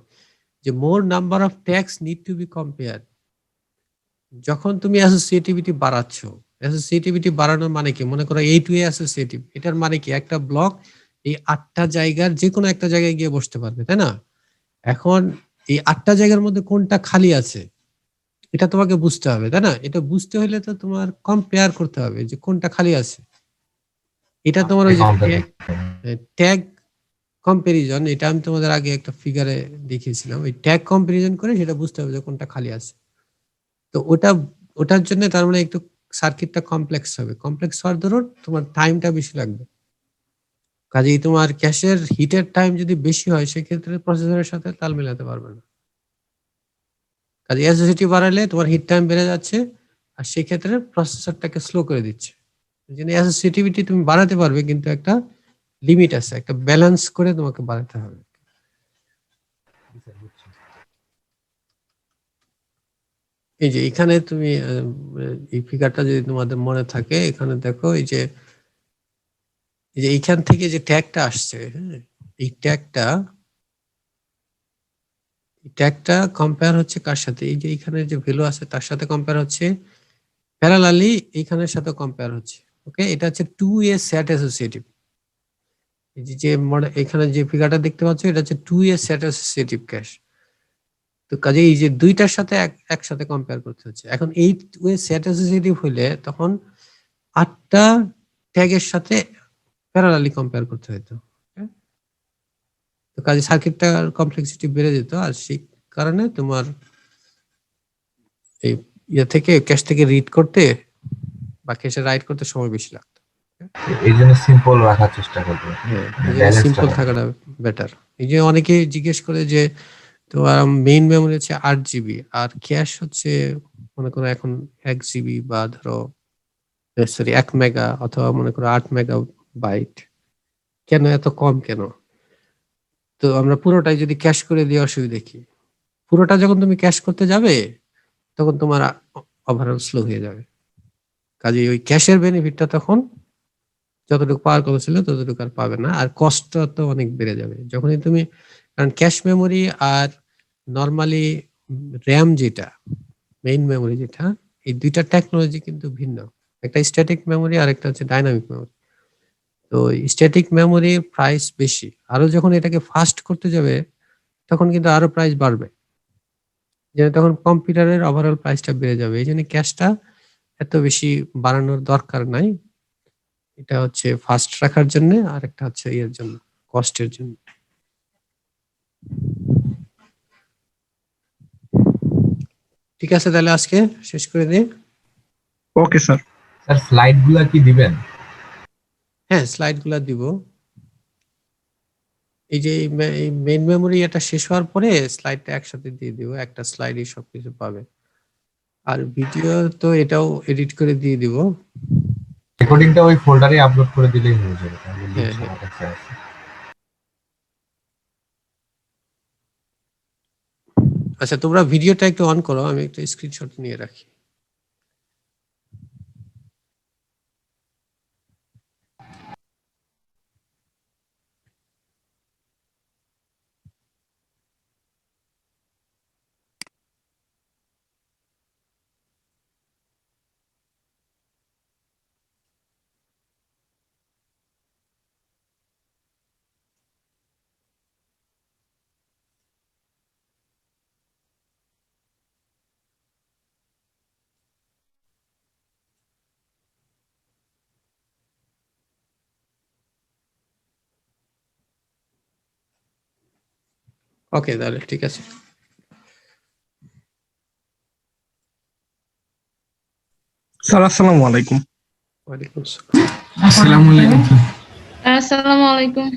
যে more number of tags need to be compare. যখন তুমি অ্যাসোসিয়েটিভিটি বাড়াচ্ছ, অ্যাসোসিয়েটিভিটি বাড়ানোর মানে কি? মনে করো A to A অ্যাসোসিয়েটিভ, এটার মানে কি? একটা ব্লক এই 8টা জায়গার যে কোনো একটা জায়গায় গিয়ে বসতে পারবে, তাই না? এখন এই 8টা জায়গার মধ্যে কোনটা খালি আছে এটা তোমাকে বুঝতে হবে, তাই না? এটা বুঝতে হলে তো তোমার কম্পেয়ার করতে হবে যে কোনটা খালি আছে। এটা তোমার ওই যে ট্যাগ কম্পারিজন, এটা আমি তোমাদের আগে একটা ফিগারে দেখিয়েছিলাম। ওই ট্যাগ কম্পারিজন করে সেটা বুঝতে হবে যে কোনটা খালি আছে। তো ওটার জন্য তার মানে একটু সার্কিটটা কমপ্লেক্স হবে। কমপ্লেক্স হওয়ার দরুন তোমার টাইমটা বেশি লাগবে। কাজেই তোমার ক্যাশের হিটের টাইম যদি বেশি হয় সেক্ষেত্রে প্রসেসরের সাথে তাল মেলাতে পারবে না। কাজে অ্যাসোসিয়েটিভ বাড়ালে তোমার হিট টাইম বেড়ে যাচ্ছে, আর সেক্ষেত্রে প্রসেসরটাকে স্লো করে দিচ্ছে। এই জন্য অ্যাসোসিয়েটিভিটি তুমি বাড়াতে পারবে, কিন্তু একটা লিমিট আছে, একটা ব্যালেন্স করে তোমাকে বাড়াতে হবে। এই যে এখানে তুমি এই ফিগারটা যদি তোমাদের মনে থাকে, এখানে দেখো এই যে এইখান থেকে যে ট্যাগটা আসছে, হ্যাঁ, এই ট্যাগটা কম্পেয়ার হচ্ছে কার সাথে? এই যে এখানে যে ভ্যালু আছে তার সাথে কম্পেয়ার হচ্ছে, প্যারালালি এইখানের সাথে কম্পেয়ার হচ্ছে। ওকে, এটা হচ্ছে 2A সেট অ্যাসোসিয়েটিভ। এই যে এখানে যে ফিগারটা দেখতে পাচ্ছ এটা হচ্ছে 2A সেট অ্যাসোসিয়েটিভ ক্যাশ। তো কাজে এই যে দুইটার সাথে একসাথে কম্পেয়ার করতে হচ্ছে। এখন এই ওয়ে সেট অ্যাসোসিয়েটিভ হইলে তখন 8টা ট্যাগের সাথে প্যারালালি কম্পেয়ার করতে হতো। তো কাজে সার্কিটটার কমপ্লেক্সিটি বেড়ে যেত, আর সেই কারণে তোমার এই থেকে ক্যাশ থেকে রিড করতে বা ক্যাশে রাইট করতে সময় বেশি লাগতো। এই জন্য সিম্পল রাখার চেষ্টা করবো। হ্যাঁ, সিম্পল থাকাটা বেটার। এই যে অনেকে জিজ্ঞেস করে যে তোমার মেইন মেমোরি হচ্ছে 8 GB আর ক্যাশ হচ্ছে মনে করো এখন 1 GB বা ধরো 1 মেগা অথবা মনে করো 8 মেগাবাইট, কেন এত কম কেন? তো আমরা পুরোটাই যদি ক্যাশ করে দিয়ে অসুবিধা কি? পুরোটা যখন তুমি ক্যাশ করতে যাবে তখন তোমার ওভারঅল স্লো হয়ে যাবে। কাজে ওই ক্যাশের বেনিফিটটা তখন যতটুকু পাওয়ার কথা ছিল ততটুকু আর পাবে না, আর কষ্টটা তো অনেক বেড়ে যাবে যখনই তুমি, কারণ ক্যাশ মেমোরি আর নরমালি র্যাম যেটা মেইন মেমোরি যেটা, এই দুইটা টেকনোলজি কিন্তু ভিন্ন। একটা স্ট্যাটিক মেমোরি আর একটা হচ্ছে ডাইনামিক মেমোরি। তো স্ট্যাটিক মেমোরির প্রাইস বেশি, আরো যখন এটাকে ফাস্ট করতে যাবে তখন কিন্তু আরো প্রাইস বাড়বে, যেন তখন কম্পিউটারের ওভারঅল প্রাইসটা বেড়ে যাবে। এই জন্য ক্যাশটা এত বেশি বাড়ানোর দরকার নাই। এটা হচ্ছে ফাস্ট রাখার জন্য, আর একটা হচ্ছে ইয়ের জন্য, কস্টের জন্য। ঠিক আছে, তাহলে আজকে শেষ করে দিই। Okay sir. স্যার স্লাইড গুলা কি দিবেন? হ্যাঁ, স্লাইড গুলা দিব। এই যে মেইন মেমোরি এটা শেষ হওয়ার পরে স্লাইডটা একসাথে দিয়ে দিব, একটা স্লাইডে সবকিছু পাবে। আর ভিডিও তো এটাও এডিট করে দিয়ে দিব। রেকর্ডিংটা ওই ফোল্ডারে আপলোড করে দিলেই হয়ে যাবে। তাহলে হ্যাঁ, লিংক হ্যাঁ। আমার কাছে আছে। আচ্ছা, তোমরা ভিডিওটা একটু অন করো, আমি একটা স্ক্রিনশট নিয়ে রাখি। ওকে, তাহলে ঠিক আছে। স্যার আসসালামু আলাইকুম। ওয়ালাইকুম আসসালাম। আসসালামু আলাইকুম।